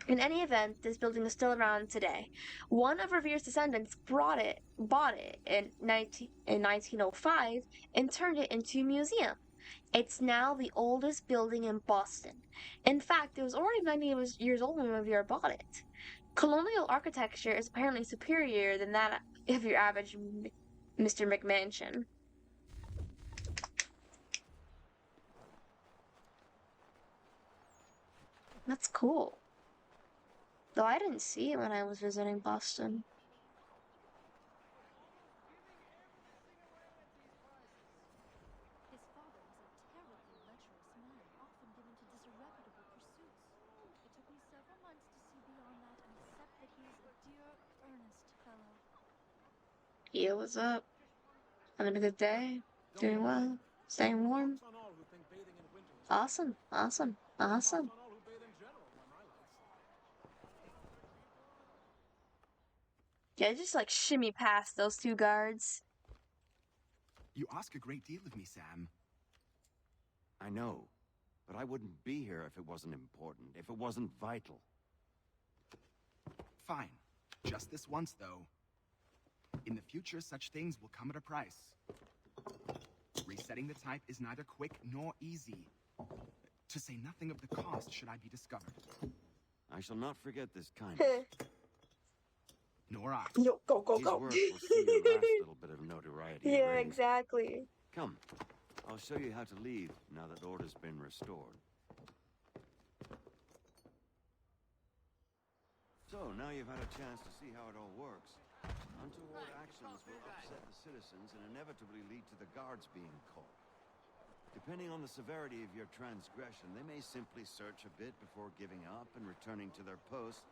In any event, this building is still around today. One of Revere's descendants bought it in 1905 and turned it into a museum. It's now the oldest building in Boston. In fact, it was already 90 years old when Revere bought it. Colonial architecture is apparently superior than that of your average Mr. McMansion. That's cool. Though I didn't see it when I was visiting Boston. His father was a terribly lecherous man, often given to disreputable pursuits. It took me several months to see beyond that and accept that he is a dear, earnest fellow. Yeah, what's up? Having a good day? Doing well? Staying warm? Awesome, awesome, awesome. Yeah, just like shimmy past those two guards. You ask a great deal of me, Sam. I know, but I wouldn't be here if it wasn't important, if it wasn't vital. Fine. Just this once, though. In the future, such things will come at a price. Resetting the type is neither quick nor easy. To say nothing of the cost should I be discovered. I shall not forget this kindness. Nor I. Yo, go, His work will see your last little bit of notoriety Yeah, raised. exactly. Come, I'll show you how to leave now that order's been restored. So, now you've had a chance to see how it all works. Untoward actions will upset the citizens and inevitably lead to the guards being caught. Depending on the severity of your transgression, they may simply search a bit before giving up and returning to their post.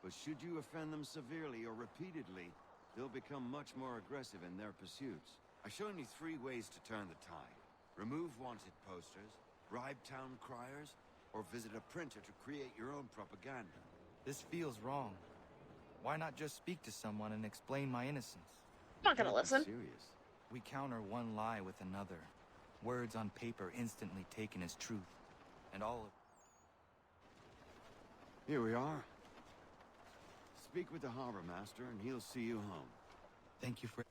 But should you offend them severely or repeatedly, they'll become much more aggressive in their pursuits. I've shown you 3 ways to turn the tide. Remove wanted posters, bribe town criers, or visit a printer to create your own propaganda. This feels wrong. Why not just speak to someone and explain my innocence? I'm not gonna Can't be listen. serious. We counter one lie with another. Words on paper instantly taken as truth. And all of... Here we are. Speak with the harbor master and he'll see you home. Thank you for...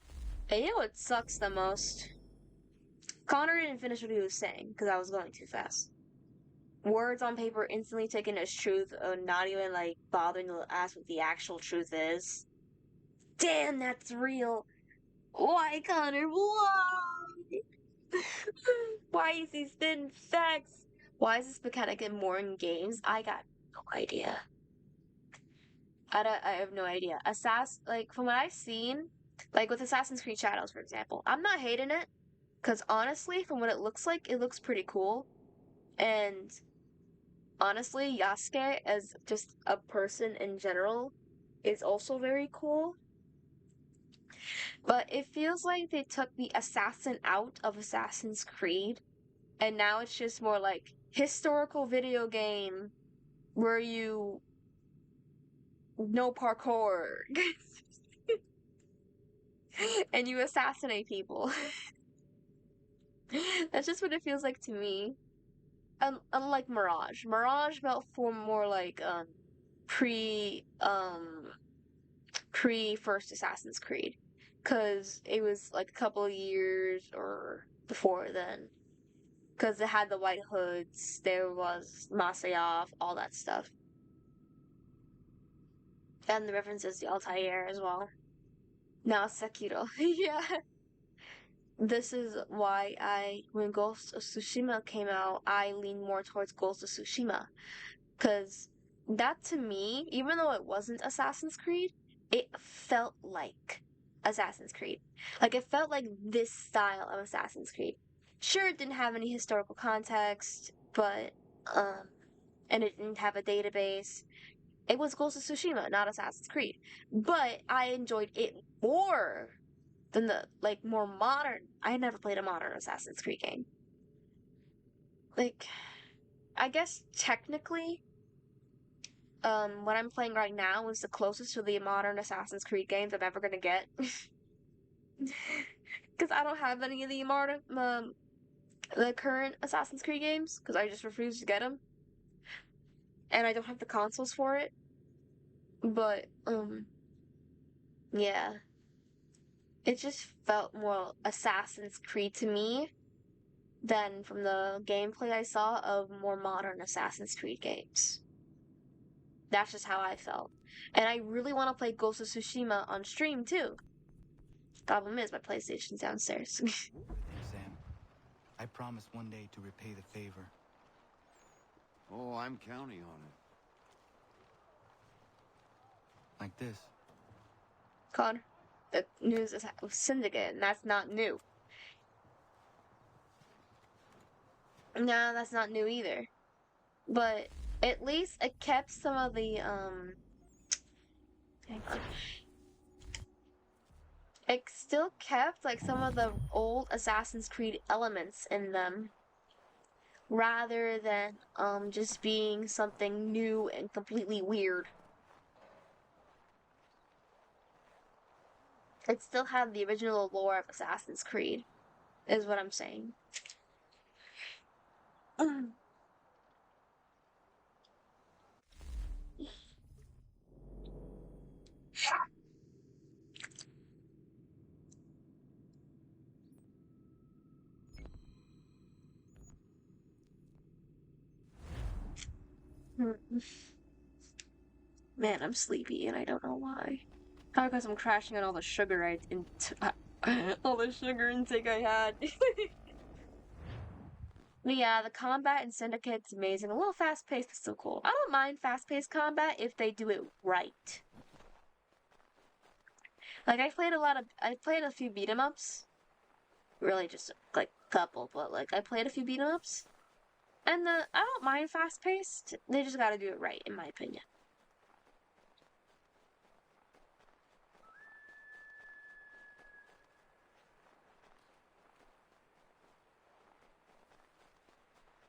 And you know what sucks the most? Connor didn't finish what he was saying because I was going too fast. Words on paper instantly taken as truth, not even like bothering to ask what the actual truth is. Damn, that's real. Why, Connor? Why? Why is he spitting facts? Why is this mechanic in more in games? I got no idea. I have no idea. Like from what I've seen, like with Assassin's Creed Shadows, for example, I'm not hating it. Because honestly, from what it looks pretty cool. And honestly, Yasuke as just a person in general is also very cool. But it feels like they took the assassin out of Assassin's Creed, and now it's just more like historical video game where you know parkour and you assassinate people. That's just what it feels like to me. Unlike Mirage. Mirage felt for more like pre first Assassin's Creed. Cause it was like a couple of years or before then. Cause it had the white hoods, there was Masayoff, all that stuff. And the references to Altair as well. Now Sekiro. Yeah. This is why when Ghost of Tsushima came out, I leaned more towards Ghost of Tsushima. Because that to me, even though it wasn't Assassin's Creed, it felt like Assassin's Creed. Like, it felt like this style of Assassin's Creed. Sure, it didn't have any historical context, but, and it didn't have a database. It was Ghost of Tsushima, not Assassin's Creed. But I enjoyed it more than the, like, more modern. I had never played a modern Assassin's Creed game. Like, I guess technically, what I'm playing right now is the closest to the modern Assassin's Creed games I'm ever gonna get. Because I don't have any of the the current Assassin's Creed games, because I just refuse to get them. And I don't have the consoles for it. But, yeah. It just felt more Assassin's Creed to me than from the gameplay I saw of more modern Assassin's Creed games. That's just how I felt. And I really want to play Ghost of Tsushima on stream too. Problem is, my PlayStation's downstairs. Sam, I promise one day to repay the favor. Oh, I'm counting on it. Like this. Connor, the news is Syndicate, and that's not new. No, that's not new either. But at least it kept some of the, hang on. It still kept, like, some of the old Assassin's Creed elements in them. Rather than, just being something new and completely weird. It still had the original lore of Assassin's Creed, is what I'm saying. Man, I'm sleepy and I don't know why. Probably because I'm crashing on all the sugar all the sugar intake I had. But yeah, the combat in Syndicate's amazing. A little fast-paced, but still cool. I don't mind fast-paced combat if they do it right. Like, I played a few beat-em-ups. Really just, like, couple, but like I played a few beat 'em ups, and I don't mind fast paced. They just got to do it right, in my opinion.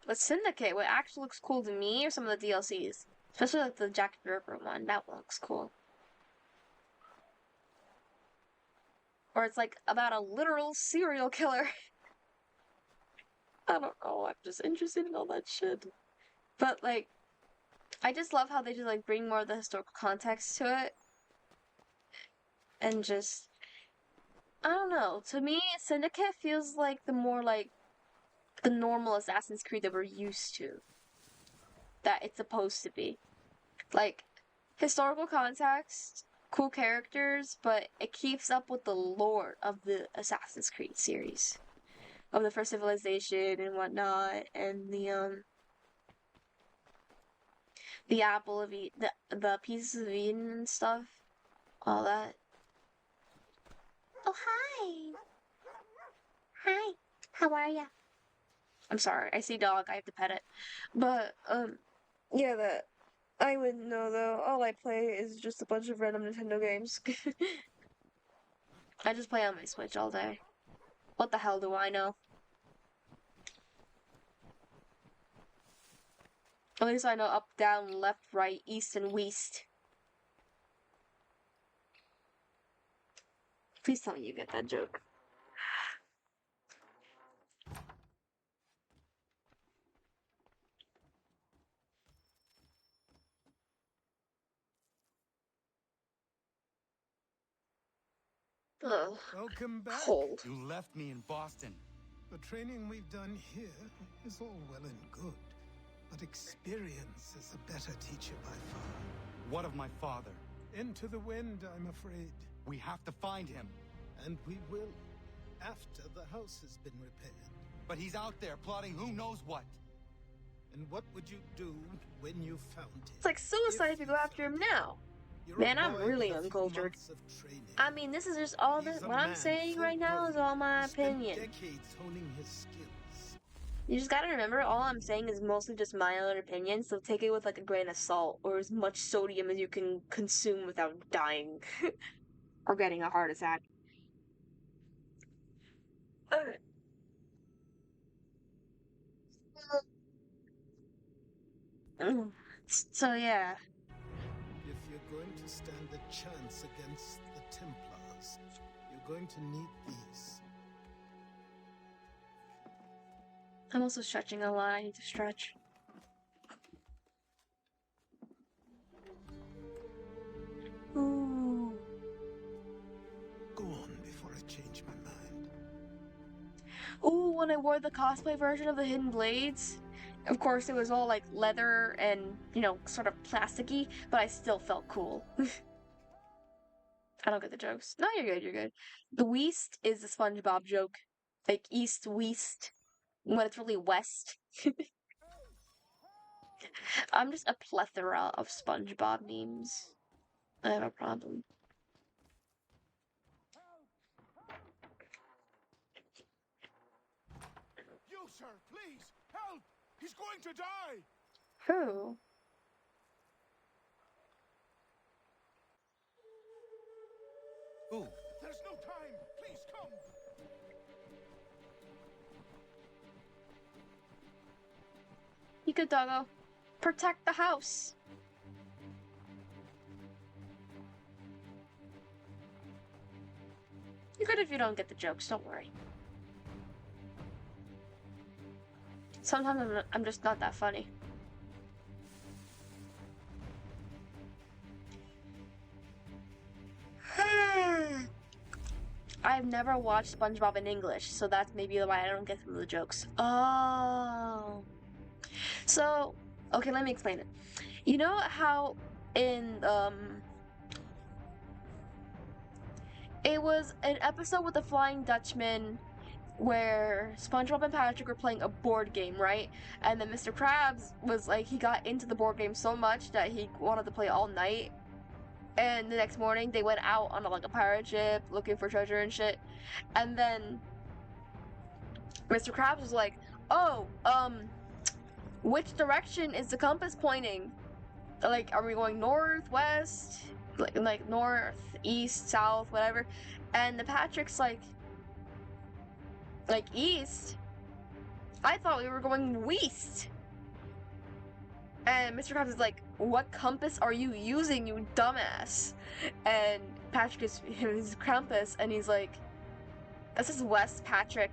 But Syndicate, what actually looks cool to me are some of the DLCs. Especially like the Jack the Ripper one. That one looks cool. Or it's like about a literal serial killer. I don't know, I'm just interested in all that shit. But like, I just love how they just like bring more of the historical context to it. And just, I don't know. To me, Syndicate feels like the more like the normal Assassin's Creed that we're used to. That it's supposed to be. Like, historical context, cool characters, but it keeps up with the lore of the Assassin's Creed series. Of the First Civilization and whatnot, and the apple of Eden, the pieces of Eden and stuff. All that. Oh, hi! Hi! How are ya? I'm sorry, I see dog, I have to pet it. But, yeah, that I wouldn't know though. All I play is just a bunch of random Nintendo games. I just play on my Switch all day. What the hell do I know? At least I know up, down, left, right, east, and west. Please tell me you get that joke. Ugh. Welcome back. Cold. You left me in Boston. The training we've done here is all well and good, but experience is a better teacher by far. What of my father? Into the wind, I'm afraid. We have to find him. And we will, after the house has been repaired. But he's out there plotting who knows what. And what would you do when you found him? It's like suicide if you go after him now. Man, I'm really uncultured. I mean, this is just all that. What I'm saying right now is all my opinion. Decades honing his skills. You just gotta remember, all I'm saying is mostly just my own opinion, so take it with like a grain of salt, or as much sodium as you can consume without dying. Or getting a heart attack. Okay. So yeah. If you're going to stand a chance against the Templars, you're going to need these. I'm also stretching a lot. I need to stretch. Ooh. Go on before I change my mind. Ooh, when I wore the cosplay version of the Hidden Blades, of course it was all like leather and, you know, sort of plasticky, but I still felt cool. I don't get the jokes. No, you're good, you're good. The West is the SpongeBob joke. Like East, West, when it's really West. I'm just a plethora of SpongeBob memes. I have a problem. You, sir, please, help! He's going to die! Who? Who? There's no time! Please come! You good, doggo. Protect the house. You're good if you don't get the jokes, don't worry. Sometimes I'm just not that funny. I've never watched SpongeBob in English, so that's maybe why I don't get some of the jokes. Oh. So, okay, let me explain it. You know how in, it was an episode with the Flying Dutchman where SpongeBob and Patrick were playing a board game, right? And then Mr. Krabs was like, he got into the board game so much that he wanted to play all night. And the next morning, they went out on like a pirate ship looking for treasure and shit. And then Mr. Krabs was like, oh, which direction is the compass pointing? Like, are we going north, west, like north, east, south, whatever? And the Patrick's like east? I thought we were going west. And Mr. Krabs is like, what compass are you using, you dumbass? And Patrick is his compass, and he's like, this is west, Patrick.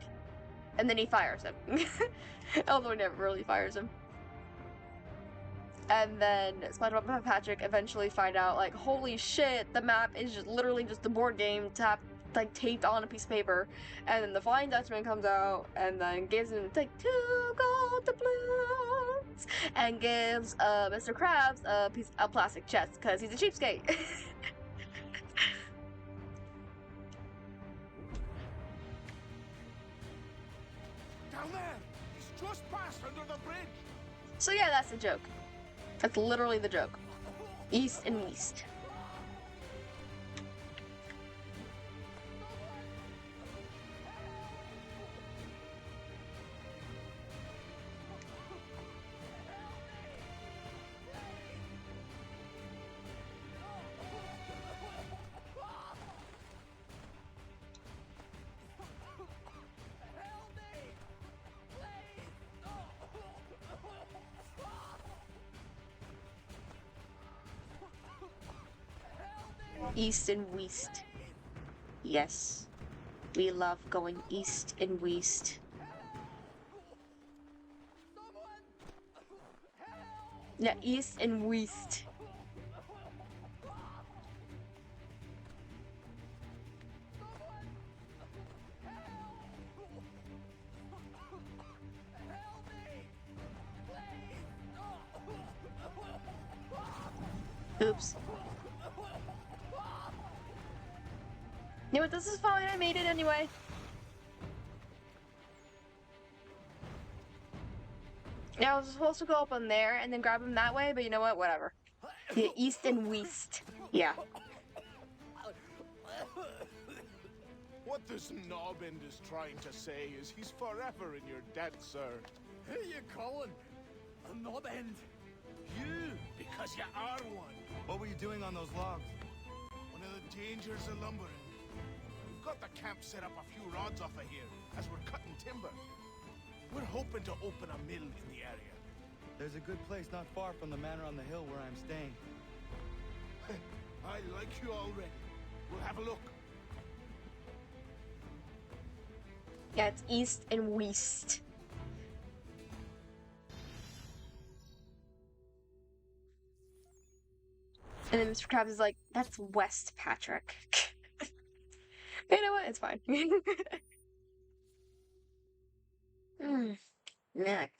And then he fires him. Although he never really fires him. And then SpongeBob and Patrick eventually find out, like, holy shit, the map is just literally just the board game taped on a piece of paper. And then the Flying Dutchman comes out and then gives him, like, 2 gold doubloons, and gives Mr. Krabs a plastic chest because he's a cheapskate. Down there! He's just passed under the bridge! So yeah, that's the joke. That's literally the joke. East and west. East and west. Yes. We love going east and west. Yeah, east and west. Oops. You know what, this is fine, I made it anyway. Yeah, I was supposed to go up on there and then grab him that way, but you know what, whatever. Yeah, east and west. Yeah. What this knobend is trying to say is he's forever in your debt, sir. Who you calling? A knobend? You, because you are one. What were you doing on those logs? One of the dangers of lumbering. We've got the camp set up a few rods off of here, as we're cutting timber. We're hoping to open a mill in the area. There's a good place not far from the manor on the hill where I'm staying. I like you already. We'll have a look. Yeah, it's east and west. And then Mr. Krabs is like, that's west, Patrick. You know what? It's fine. Neck.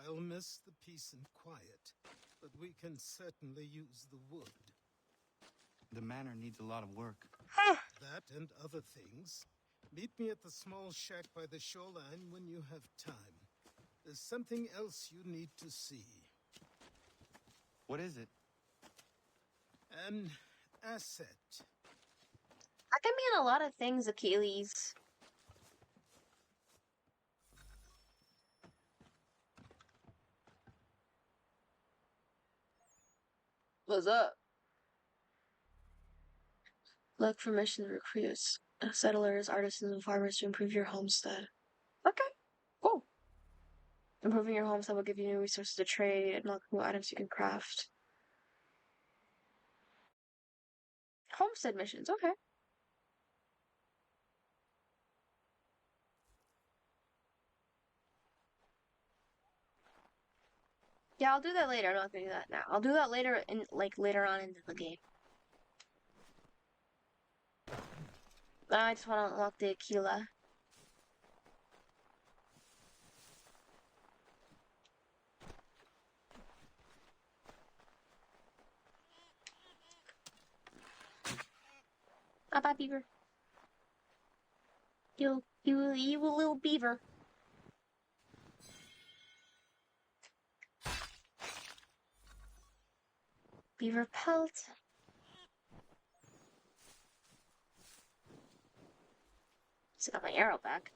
I'll miss the peace and quiet, but we can certainly use the wood. The manor needs a lot of work. That and other things. Meet me at the small shack by the shoreline when you have time. There's something else you need to see. What is it? An asset. That can mean a lot of things, Achilles. What's up? Look for mission recruits, settlers, artisans, and farmers to improve your homestead. Okay, cool. Improving your homestead will give you new resources to trade and new items you can craft. Homestead missions, okay. Yeah, I'll do that later. I'm not gonna do that now. I'll do that later later on into the game. I just want to unlock the Aquila. Bye, beaver. You little beaver. Beaver pelt. So I got my arrow back.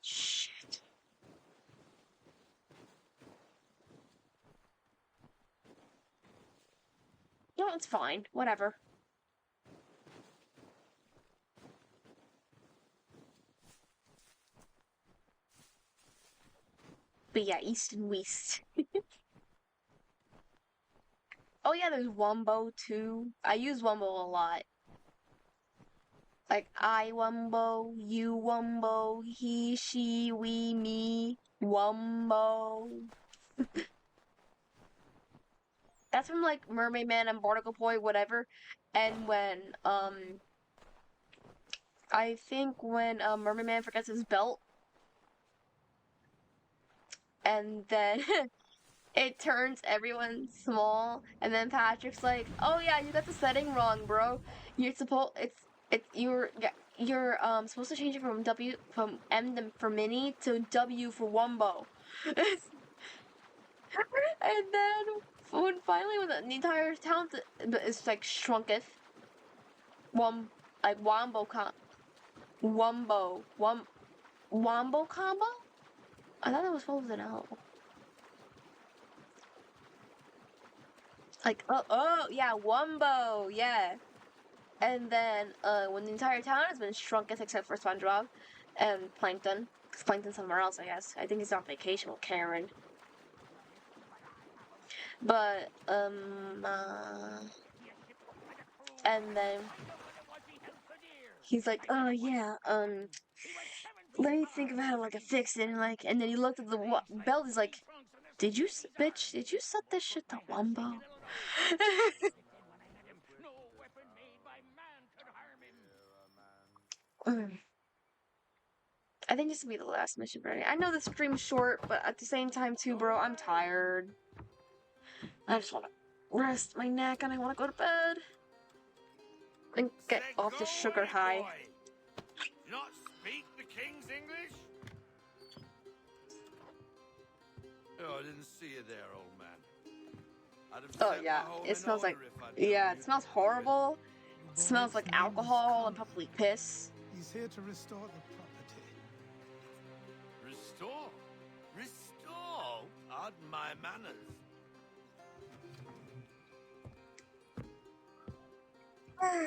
Shit. No, it's fine. Whatever. But yeah, East and West. Oh yeah, there's Wumbo too. I use Wumbo a lot. Like I Wumbo, you Wumbo, he, she, we, me, Wumbo. That's from like Mermaid Man and Barnacle Boy, whatever. And when I think when Mermaid Man forgets his belt, and then it turns everyone small, and then Patrick's like, "Oh yeah, you got the setting wrong, bro. You're supposed you're supposed to change it from M for mini to W for Wumbo." And then when finally when the entire town is like shrunketh, Wombo Wombo combo? I thought that was supposed to know. Like yeah, Wumbo, yeah. And then when the entire town has been shrunketh except for SpongeBob and Plankton. Because Plankton's somewhere else, I guess. I think he's on vacation with Karen. But and then he's like, "Oh yeah, let me think of how I can fix it." And then he looked at the belt. He's like, "Did you set this shit to Wumbo?" I think this will be the last mission for today. I know the stream's short, but at the same time too, bro, I'm tired. I just want to rest my neck and I want to go to bed and get off the sugar high. Do not speak the king's English? Oh, I didn't see you there, old man. Oh yeah, it smells like, yeah, it smells horrible. It smells like alcohol and probably piss. He's here to restore the property. Restore? Restore? Pardon my manners.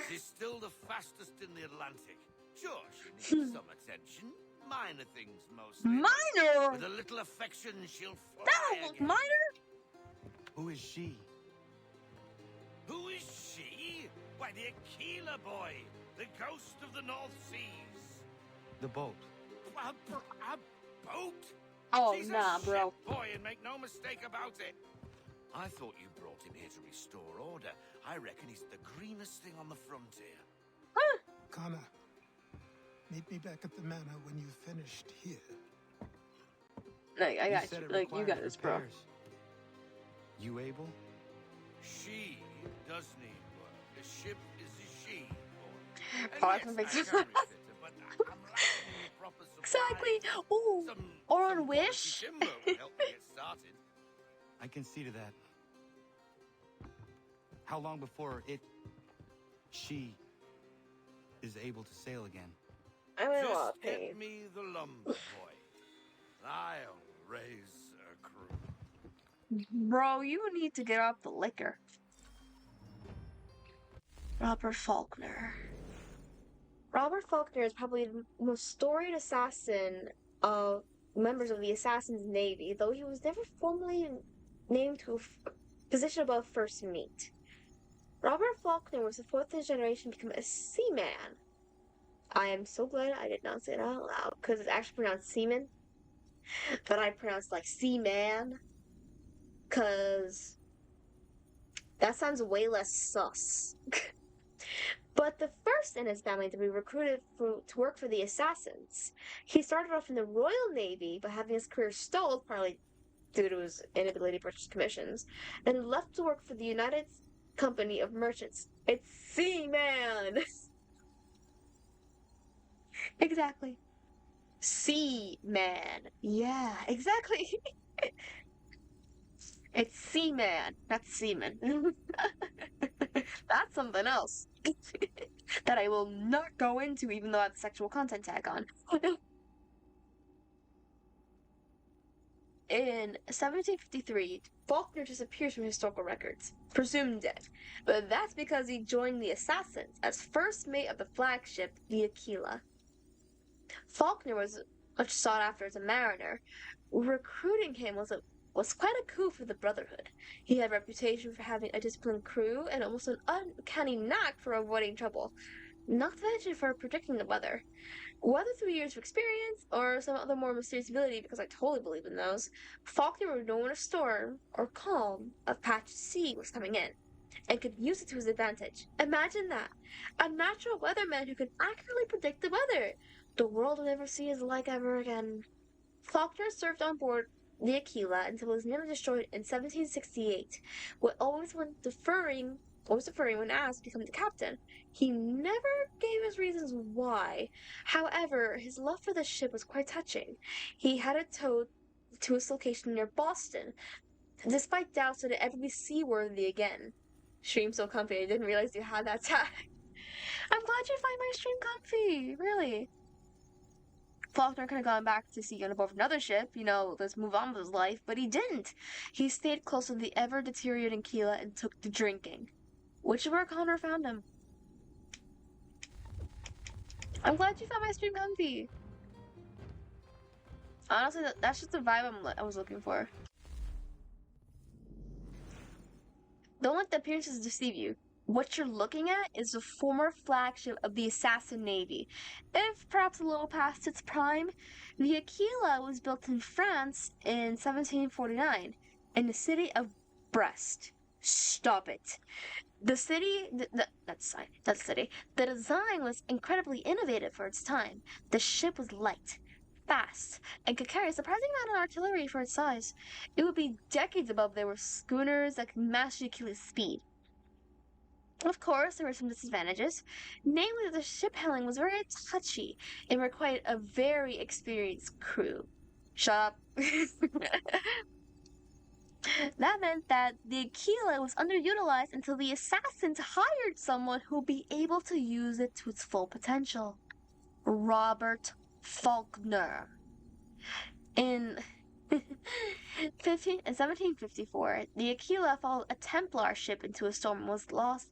She's still the fastest in the Atlantic. Sure, she needs some attention. Minor things mostly. Minor? With a little affection, she'll fly. That don't look minor. Who is she? Who is she? Why, the Aquila boy, the ghost of the North Seas. The boat. A boat? Oh, She's nah, a bro. ship boy, and make no mistake about it. I thought you brought him here to restore order. I reckon he's the greenest thing on the frontier. Connor, meet me back at the manor when you've finished here. Like, I got you. Like, you got this, bro. You able? She does need work. The ship is a she, boy. Oh, I can fix it. But I'm lacking in the proper supply. Exactly. Ooh. Or on Wish. Timber will help me get started. I can see to that. How long before she is able to sail again? I'm in a lot Just of pain. get me the lumber boy. I'll raise a crew. Bro, you need to get off the liquor. Robert Faulkner. Robert Faulkner is probably the most storied assassin of members of the Assassin's Navy, though he was never formally named to a position above first mate. Robert Faulkner was the fourth generation to become a seaman. I am so glad I did not say it out loud, because it's actually pronounced seaman. But I pronounced like seaman, because that sounds way less sus. But the first in his family to be recruited to work for the Assassins. He started off in the Royal Navy, but having his career stalled, partly due to his inability to purchase commissions, and left to work for the United Company of Merchants. It's Seaman! Exactly. Seaman. Yeah, exactly. It's Seaman, not Seaman. That's something else that I will not go into, even though I have the sexual content tag on. In 1753, Faulkner disappears from historical records, presumed dead, but that's because he joined the assassins as first mate of the flagship, the Aquila. Faulkner was much sought after as a mariner. Recruiting him was quite a coup for the Brotherhood. He had a reputation for having a disciplined crew and almost an uncanny knack for avoiding trouble, not to mention for predicting the weather. Whether through years of experience or some other more mysterious ability, because I totally believe in those, Faulkner would know when a storm or calm of patched sea was coming in, and could use it to his advantage. Imagine that! A natural weatherman who can accurately predict the weather! The world will never see his like ever again. Faulkner served on board the Aquila until it was nearly destroyed in 1768, with always deferring when asked to become the captain. He never gave his reasons why. However, his love for the ship was quite touching. He had it towed to its location near Boston, despite doubts that it ever be seaworthy again. Stream so comfy, I didn't realize you had that tag. I'm glad you find my stream comfy, really. Faulkner could have gone back to sea on board another ship, let's move on with his life, but he didn't. He stayed close to the ever-deteriorating Aquila and took to drinking, which is where Connor found him. I'm glad you found my stream comfy. Honestly, that's just the vibe I was looking for. Don't let the appearances deceive you. What you're looking at is the former flagship of the Assassin Navy. If perhaps a little past its prime, the Aquila was built in France in 1749 in the city of Brest. Stop it. The city, that's the city. The design was incredibly innovative for its time. The ship was light, fast, and could carry a surprising amount of artillery for its size. It would be decades above there were schooners that could match the Aquila's speed. Of course, there were some disadvantages, namely that the ship handling was very touchy and required a very experienced crew. Shut up. That meant that the Aquila was underutilized until the assassins hired someone who would be able to use it to its full potential. Robert Faulkner. In 1754, the Aquila followed a Templar ship into a storm and was lost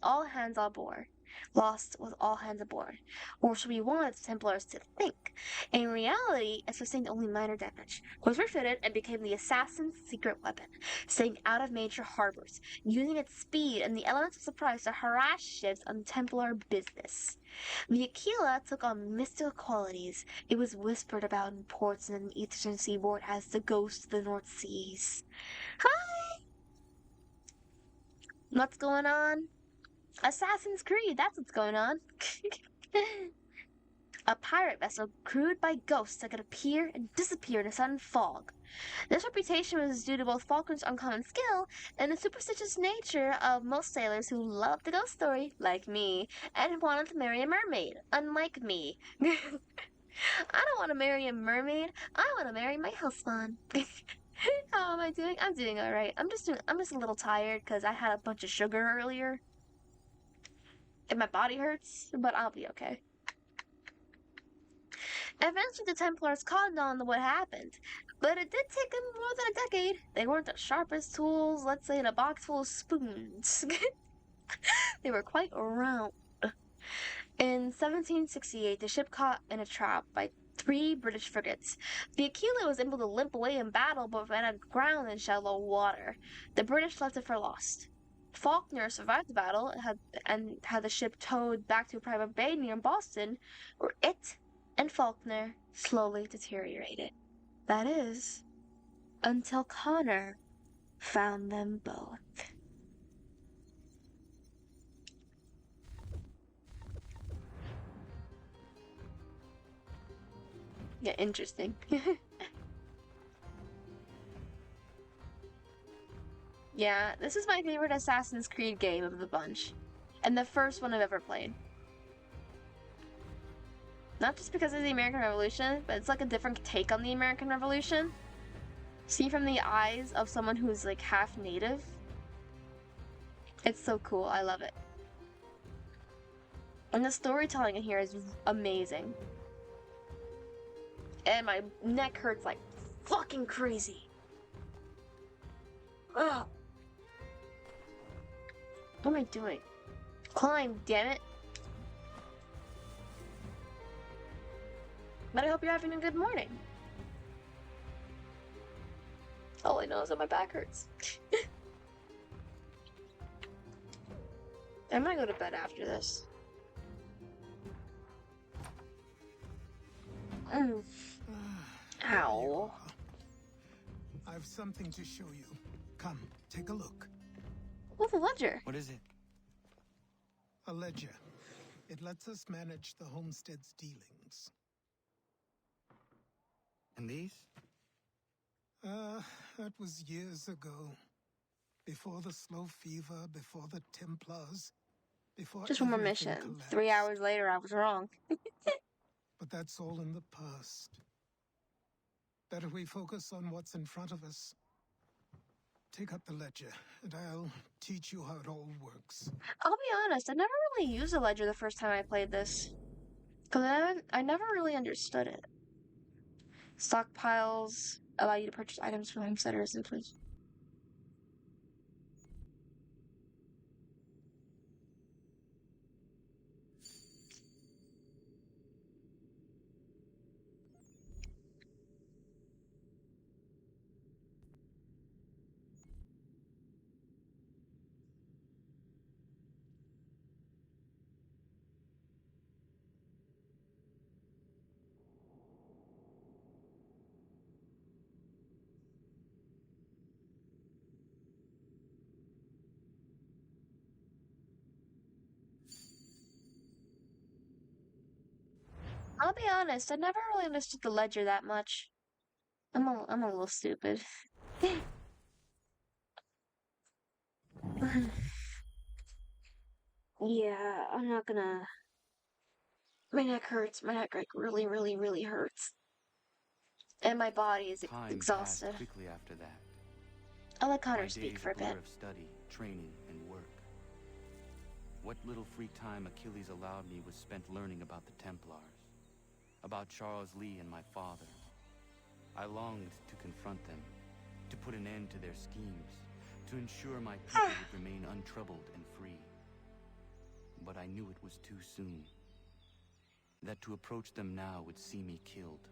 with all hands aboard. Or so we wanted the Templars to think. In reality, it sustained only minor damage, was refitted, and became the assassin's secret weapon, staying out of major harbors, using its speed and the elements of surprise to harass ships on Templar business. The Aquila took on mystical qualities. It was whispered about in ports and the eastern seaboard as the ghost of the North Seas. Hi! What's going on? Assassin's Creed, that's what's going on. A pirate vessel crewed by ghosts that could appear and disappear in a sudden fog. This reputation was due to both Faulkner's uncommon skill and the superstitious nature of most sailors who loved the ghost story, like me, and wanted to marry a mermaid, unlike me. I don't want to marry a mermaid, I want to marry my hellspawn. How am I doing? I'm doing alright. I'm just a little tired because I had a bunch of sugar earlier. And my body hurts, but I'll be okay. Eventually the Templars caught on to what happened, but it did take them more than a decade. They weren't the sharpest tools, let's say, in a box full of spoons. They were quite round. In 1768, the ship caught in a trap by 3 British frigates. The Aquila was able to limp away in battle, but ran aground in shallow water. The British left it for lost. Faulkner survived the battle and had the ship towed back to a private bay near Boston, where it and Faulkner slowly deteriorated. That is, until Connor found them both. Yeah, interesting. Yeah, this is my favorite Assassin's Creed game of the bunch, and the first one I've ever played. Not just because of the American Revolution, but it's like a different take on the American Revolution. See from the eyes of someone who's like half native. It's so cool. I love it. And the storytelling in here is amazing. And my neck hurts like fucking crazy. Ugh. What am I doing? Climb, damn it. But I hope you're having a good morning. All I know is that my back hurts. I might go to bed after this. Ow. I've something to show you. Come, take a look. What's a ledger? What is it? A ledger. It lets us manage the homestead's dealings. And these? That was years ago. Before the slow fever, before the Templars, before Just one more everything mission. collapsed. 3 hours later, I was wrong. But that's all in the past. Better we focus on what's in front of us. Take up the ledger, and I'll teach you how it all works. I'll be honest, I never really used a ledger the first time I played this. Because I never really understood it. Stockpiles allow you to purchase items from homesteaders and please. I'll be honest, I never really understood the ledger that much. I'm a little stupid. Yeah, I'm not gonna. My neck hurts. My neck like really, really, really hurts. And my body is Time exhausted. passed quickly after that. I'll let Connor My speak days for a blur bit. of study, training, and work. What little free time Achilles allowed me was spent learning about the Templars, about Charles Lee and my father. I longed to confront them, to put an end to their schemes, to ensure my people would remain untroubled and free. But I knew it was too soon. That to approach them now would see me killed.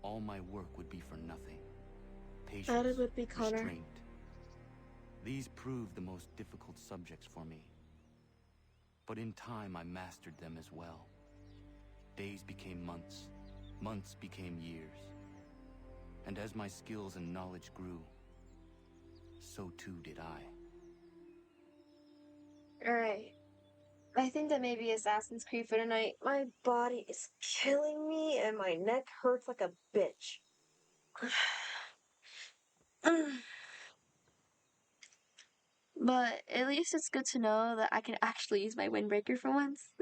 All my work would be for nothing. Patience, would be Connor. restraint. These proved the most difficult subjects for me. But in time, I mastered them as well. Days became months. Months became years. And as my skills and knowledge grew, so too did I. Alright. I think that maybe Assassin's Creed for tonight. My body is killing me and my neck hurts like a bitch. But at least it's good to know that I can actually use my windbreaker for once.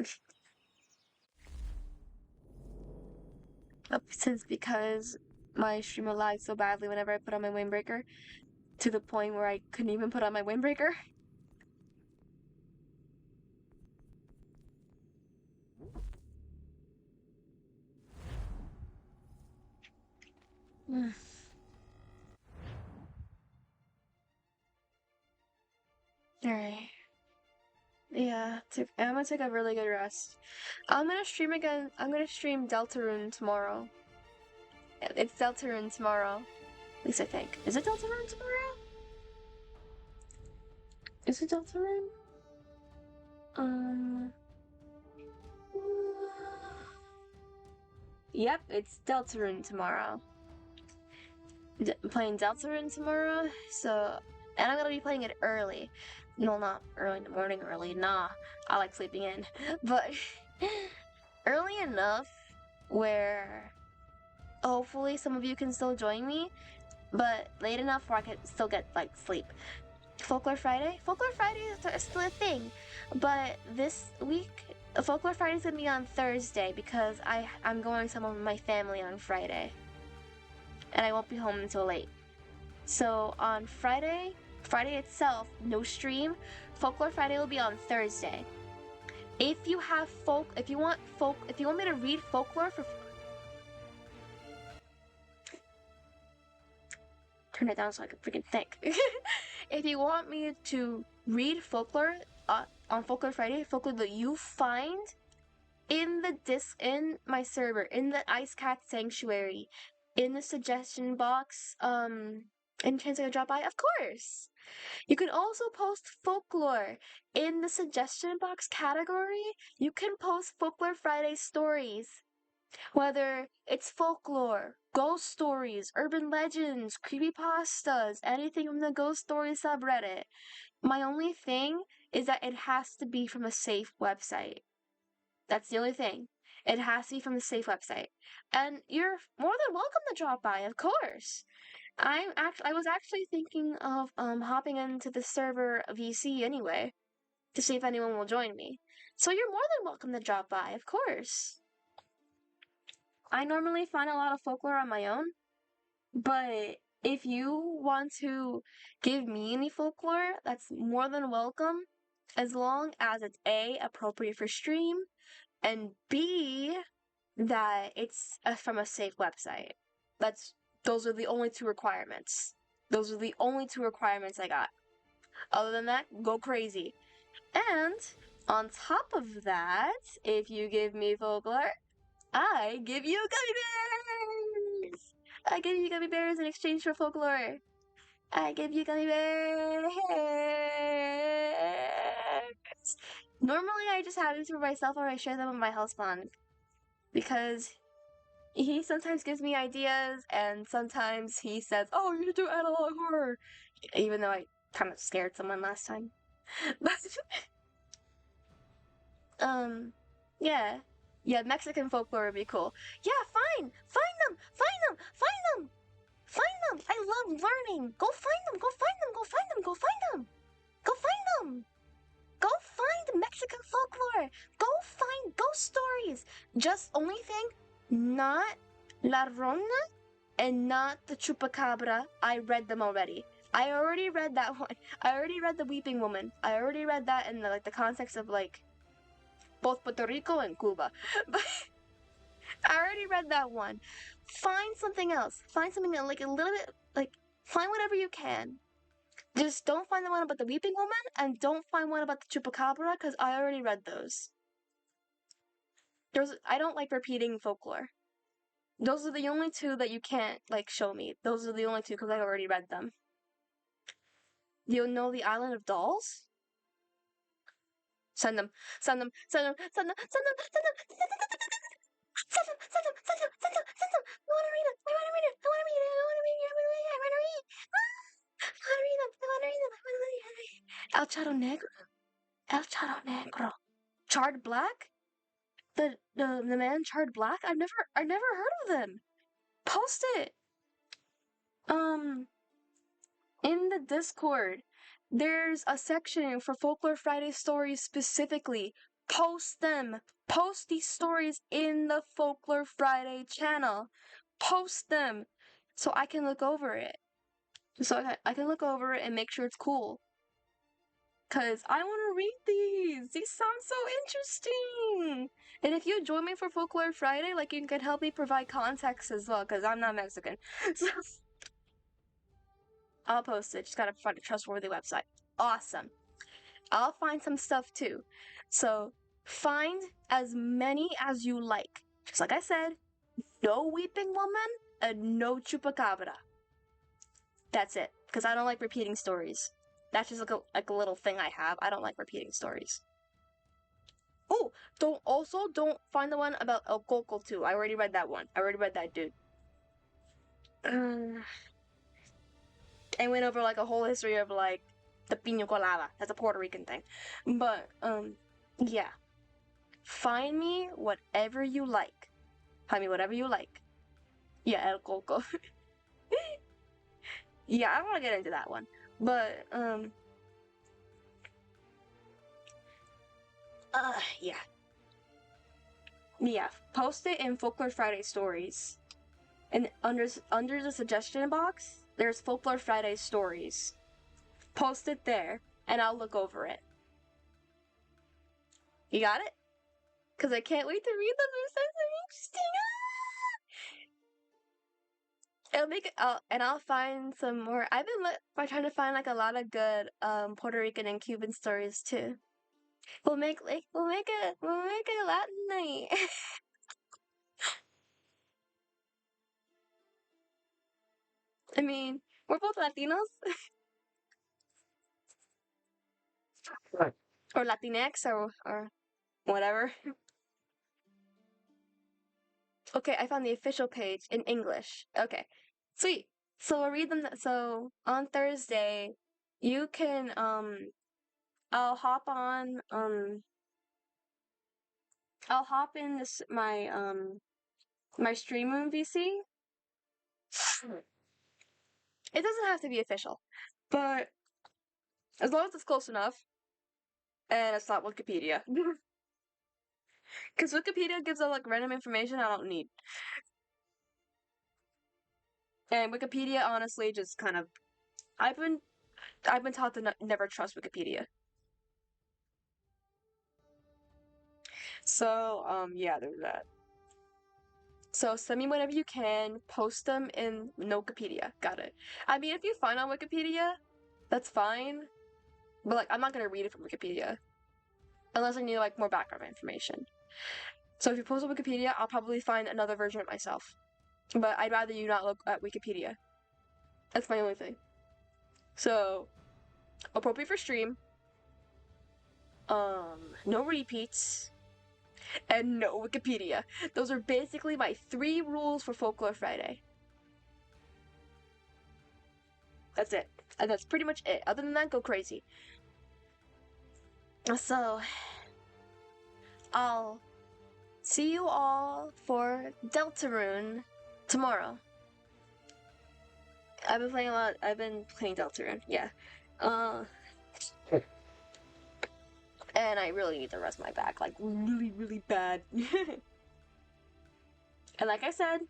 Because my streamer lagged so badly whenever I put on my windbreaker, to the point where I couldn't even put on my windbreaker. Alright. Yeah, I'm gonna take a really good rest. I'm gonna stream again. I'm gonna stream Deltarune tomorrow. It's Deltarune tomorrow. At least I think. Is it Deltarune tomorrow? Is it Deltarune? Yep, it's Deltarune tomorrow. Playing Deltarune tomorrow, so... And I'm gonna be playing it early. No, not early in the morning early, nah. I like sleeping in. But early enough where hopefully some of you can still join me, but late enough where I can still get, like, sleep. Folklore Friday? Folklore Friday is still a thing, but this week Folklore Friday's gonna be on Thursday because I'm going somewhere with my family on Friday. And I won't be home until late. So on Friday itself, no stream. Folklore Friday will be on Thursday. If you want me to read folklore for turn it down so I can freaking think. If you want me to read folklore on Folklore Friday, folklore that you find in my server, in the Ice Cat Sanctuary, in the suggestion box, in chance I drop by, of course. You can also post folklore in the suggestion box category. You can post Folklore Friday stories. Whether it's folklore, ghost stories, urban legends, creepypastas, anything from the ghost story subreddit. My only thing is that it has to be from a safe website. That's the only thing. It has to be from a safe website. And you're more than welcome to drop by, of course. I was actually thinking of hopping into the server VC anyway to see if anyone will join me. So you're more than welcome to drop by, of course. I normally find a lot of folklore on my own, but if you want to give me any folklore, that's more than welcome, as long as it's A, appropriate for stream, and B, that it's from a safe website. Those are the only two requirements. Those are the only two requirements I got. Other than that, go crazy. And on top of that, if you give me folklore, I give you gummy bears! I give you gummy bears in exchange for folklore. I give you gummy bears! Normally, I just have these for myself or I share them with my husband. Because he sometimes gives me ideas and sometimes he says, oh, you should do analog horror. Even though I kind of scared someone last time. Yeah. Yeah, Mexican folklore would be cool. Yeah, fine! Find them! Find them! Find them! Find them! I love learning! Go find them! Go find them! Go find them! Go find them! Go find them! Go find Mexican folklore! Go find ghost stories! Just only thing, not La Rona and not the Chupacabra. I read them already. I already read that one. I already read the Weeping Woman. I already read that in the context of both Puerto Rico and Cuba. But I already read that one. Find something else. Find something that, a little bit, find whatever you can. Just don't find the one about the Weeping Woman, and don't find one about the Chupacabra, because I already read those. I don't like repeating folklore. Those are the only two that you can't, show me. Those are the only two, because I already read them. You know the Island of Dolls? Send them. Send them. Send them. Send them. Send them. Send them. Send them. Send them. Send them. Send them. Send them. Send them. I want to read it. I want to read it. I want to read it. I want to read it. I want to read it. I want to read it. I want to read them. I want to read them. I want to read them. El Charo Negro. El Charo Negro. Charred Black? The man Charred Black? I've never heard of them. Post it. In the Discord, there's a section for Folklore Friday stories specifically. Post them. Post these stories in the Folklore Friday channel. Post them so I can look over it. So I can look over it and make sure it's cool. Because I want to read these. These sound so interesting. And if you join me for Folklore Friday, you can help me provide context as well, because I'm not Mexican. So I'll post it. Just gotta find a trustworthy website. Awesome. I'll find some stuff too. So find as many as you like. Just like I said, no Weeping Woman and no Chupacabra. That's it. Because I don't like repeating stories. That's just like a little thing I have. I don't like repeating stories. Oh, don't find the one about El Coco too. I already read that one. I already read that, dude. I went over a whole history of the piña colada. That's a Puerto Rican thing. But yeah. Find me whatever you like. Find me whatever you like. Yeah, El Coco. Yeah, I don't want to get into that one. But yeah. Yeah, post it in Folklore Friday stories. And under the suggestion box, there's Folklore Friday stories. Post it there, and I'll look over it. You got it? Because I can't wait to read them. They're so interesting. It'll make it, and I'll find some more. I've been by trying to find like a lot of good Puerto Rican and Cuban stories too. We'll make it Latin night. I mean, we're both Latinos or Latinx or whatever. Okay, I found the official page in English. Okay, sweet. So I'll read them. So on Thursday, you can I'll hop on I'll hop in my stream room VC. It doesn't have to be official, but as long as it's close enough and it's not Wikipedia. Because Wikipedia gives out like random information I don't need. And Wikipedia honestly just kind of I've been taught to never trust Wikipedia. So yeah, there's that. So send me whatever you can, post them in Wikipedia. Got it. I mean, if you find on Wikipedia, that's fine. But like I'm not gonna read it from Wikipedia. Unless I need like more background information. So if you post on Wikipedia, I'll probably find another version of myself. But I'd rather you not look at Wikipedia. That's my only thing. So, appropriate for stream. No repeats. And no Wikipedia. Those are basically my 3 rules for Folklore Friday. That's it. And that's pretty much it. Other than that, go crazy. So, I'll see you all for Deltarune tomorrow. I've been playing a lot. I've been playing Deltarune, yeah. And I really need to rest my back, like really, really bad. And like I said,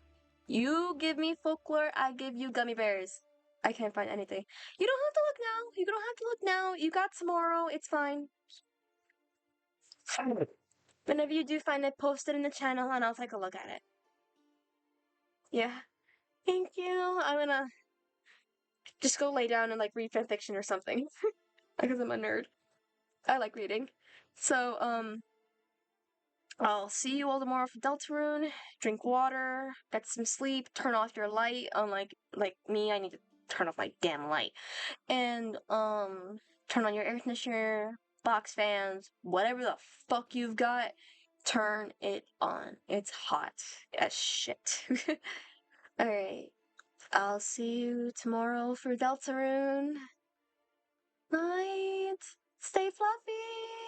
you give me folklore, I give you gummy bears. I can't find anything. You don't have to look now. You don't have to look now. You got tomorrow. It's fine. Whenever you do find it, post it in the channel and I'll take a look at it. Yeah. Thank you. I'm gonna just go lay down and like read fanfiction or something. Because I'm a nerd. I like reading. So, I'll see you all tomorrow for Deltarune. Drink water, get some sleep, turn off your light. Unlike me, I need to turn off my damn light. And turn on your air conditioner, box fans, whatever the fuck you've got, turn it on. It's hot as shit. Alright. I'll see you tomorrow for Deltarune. Night. Stay fluffy.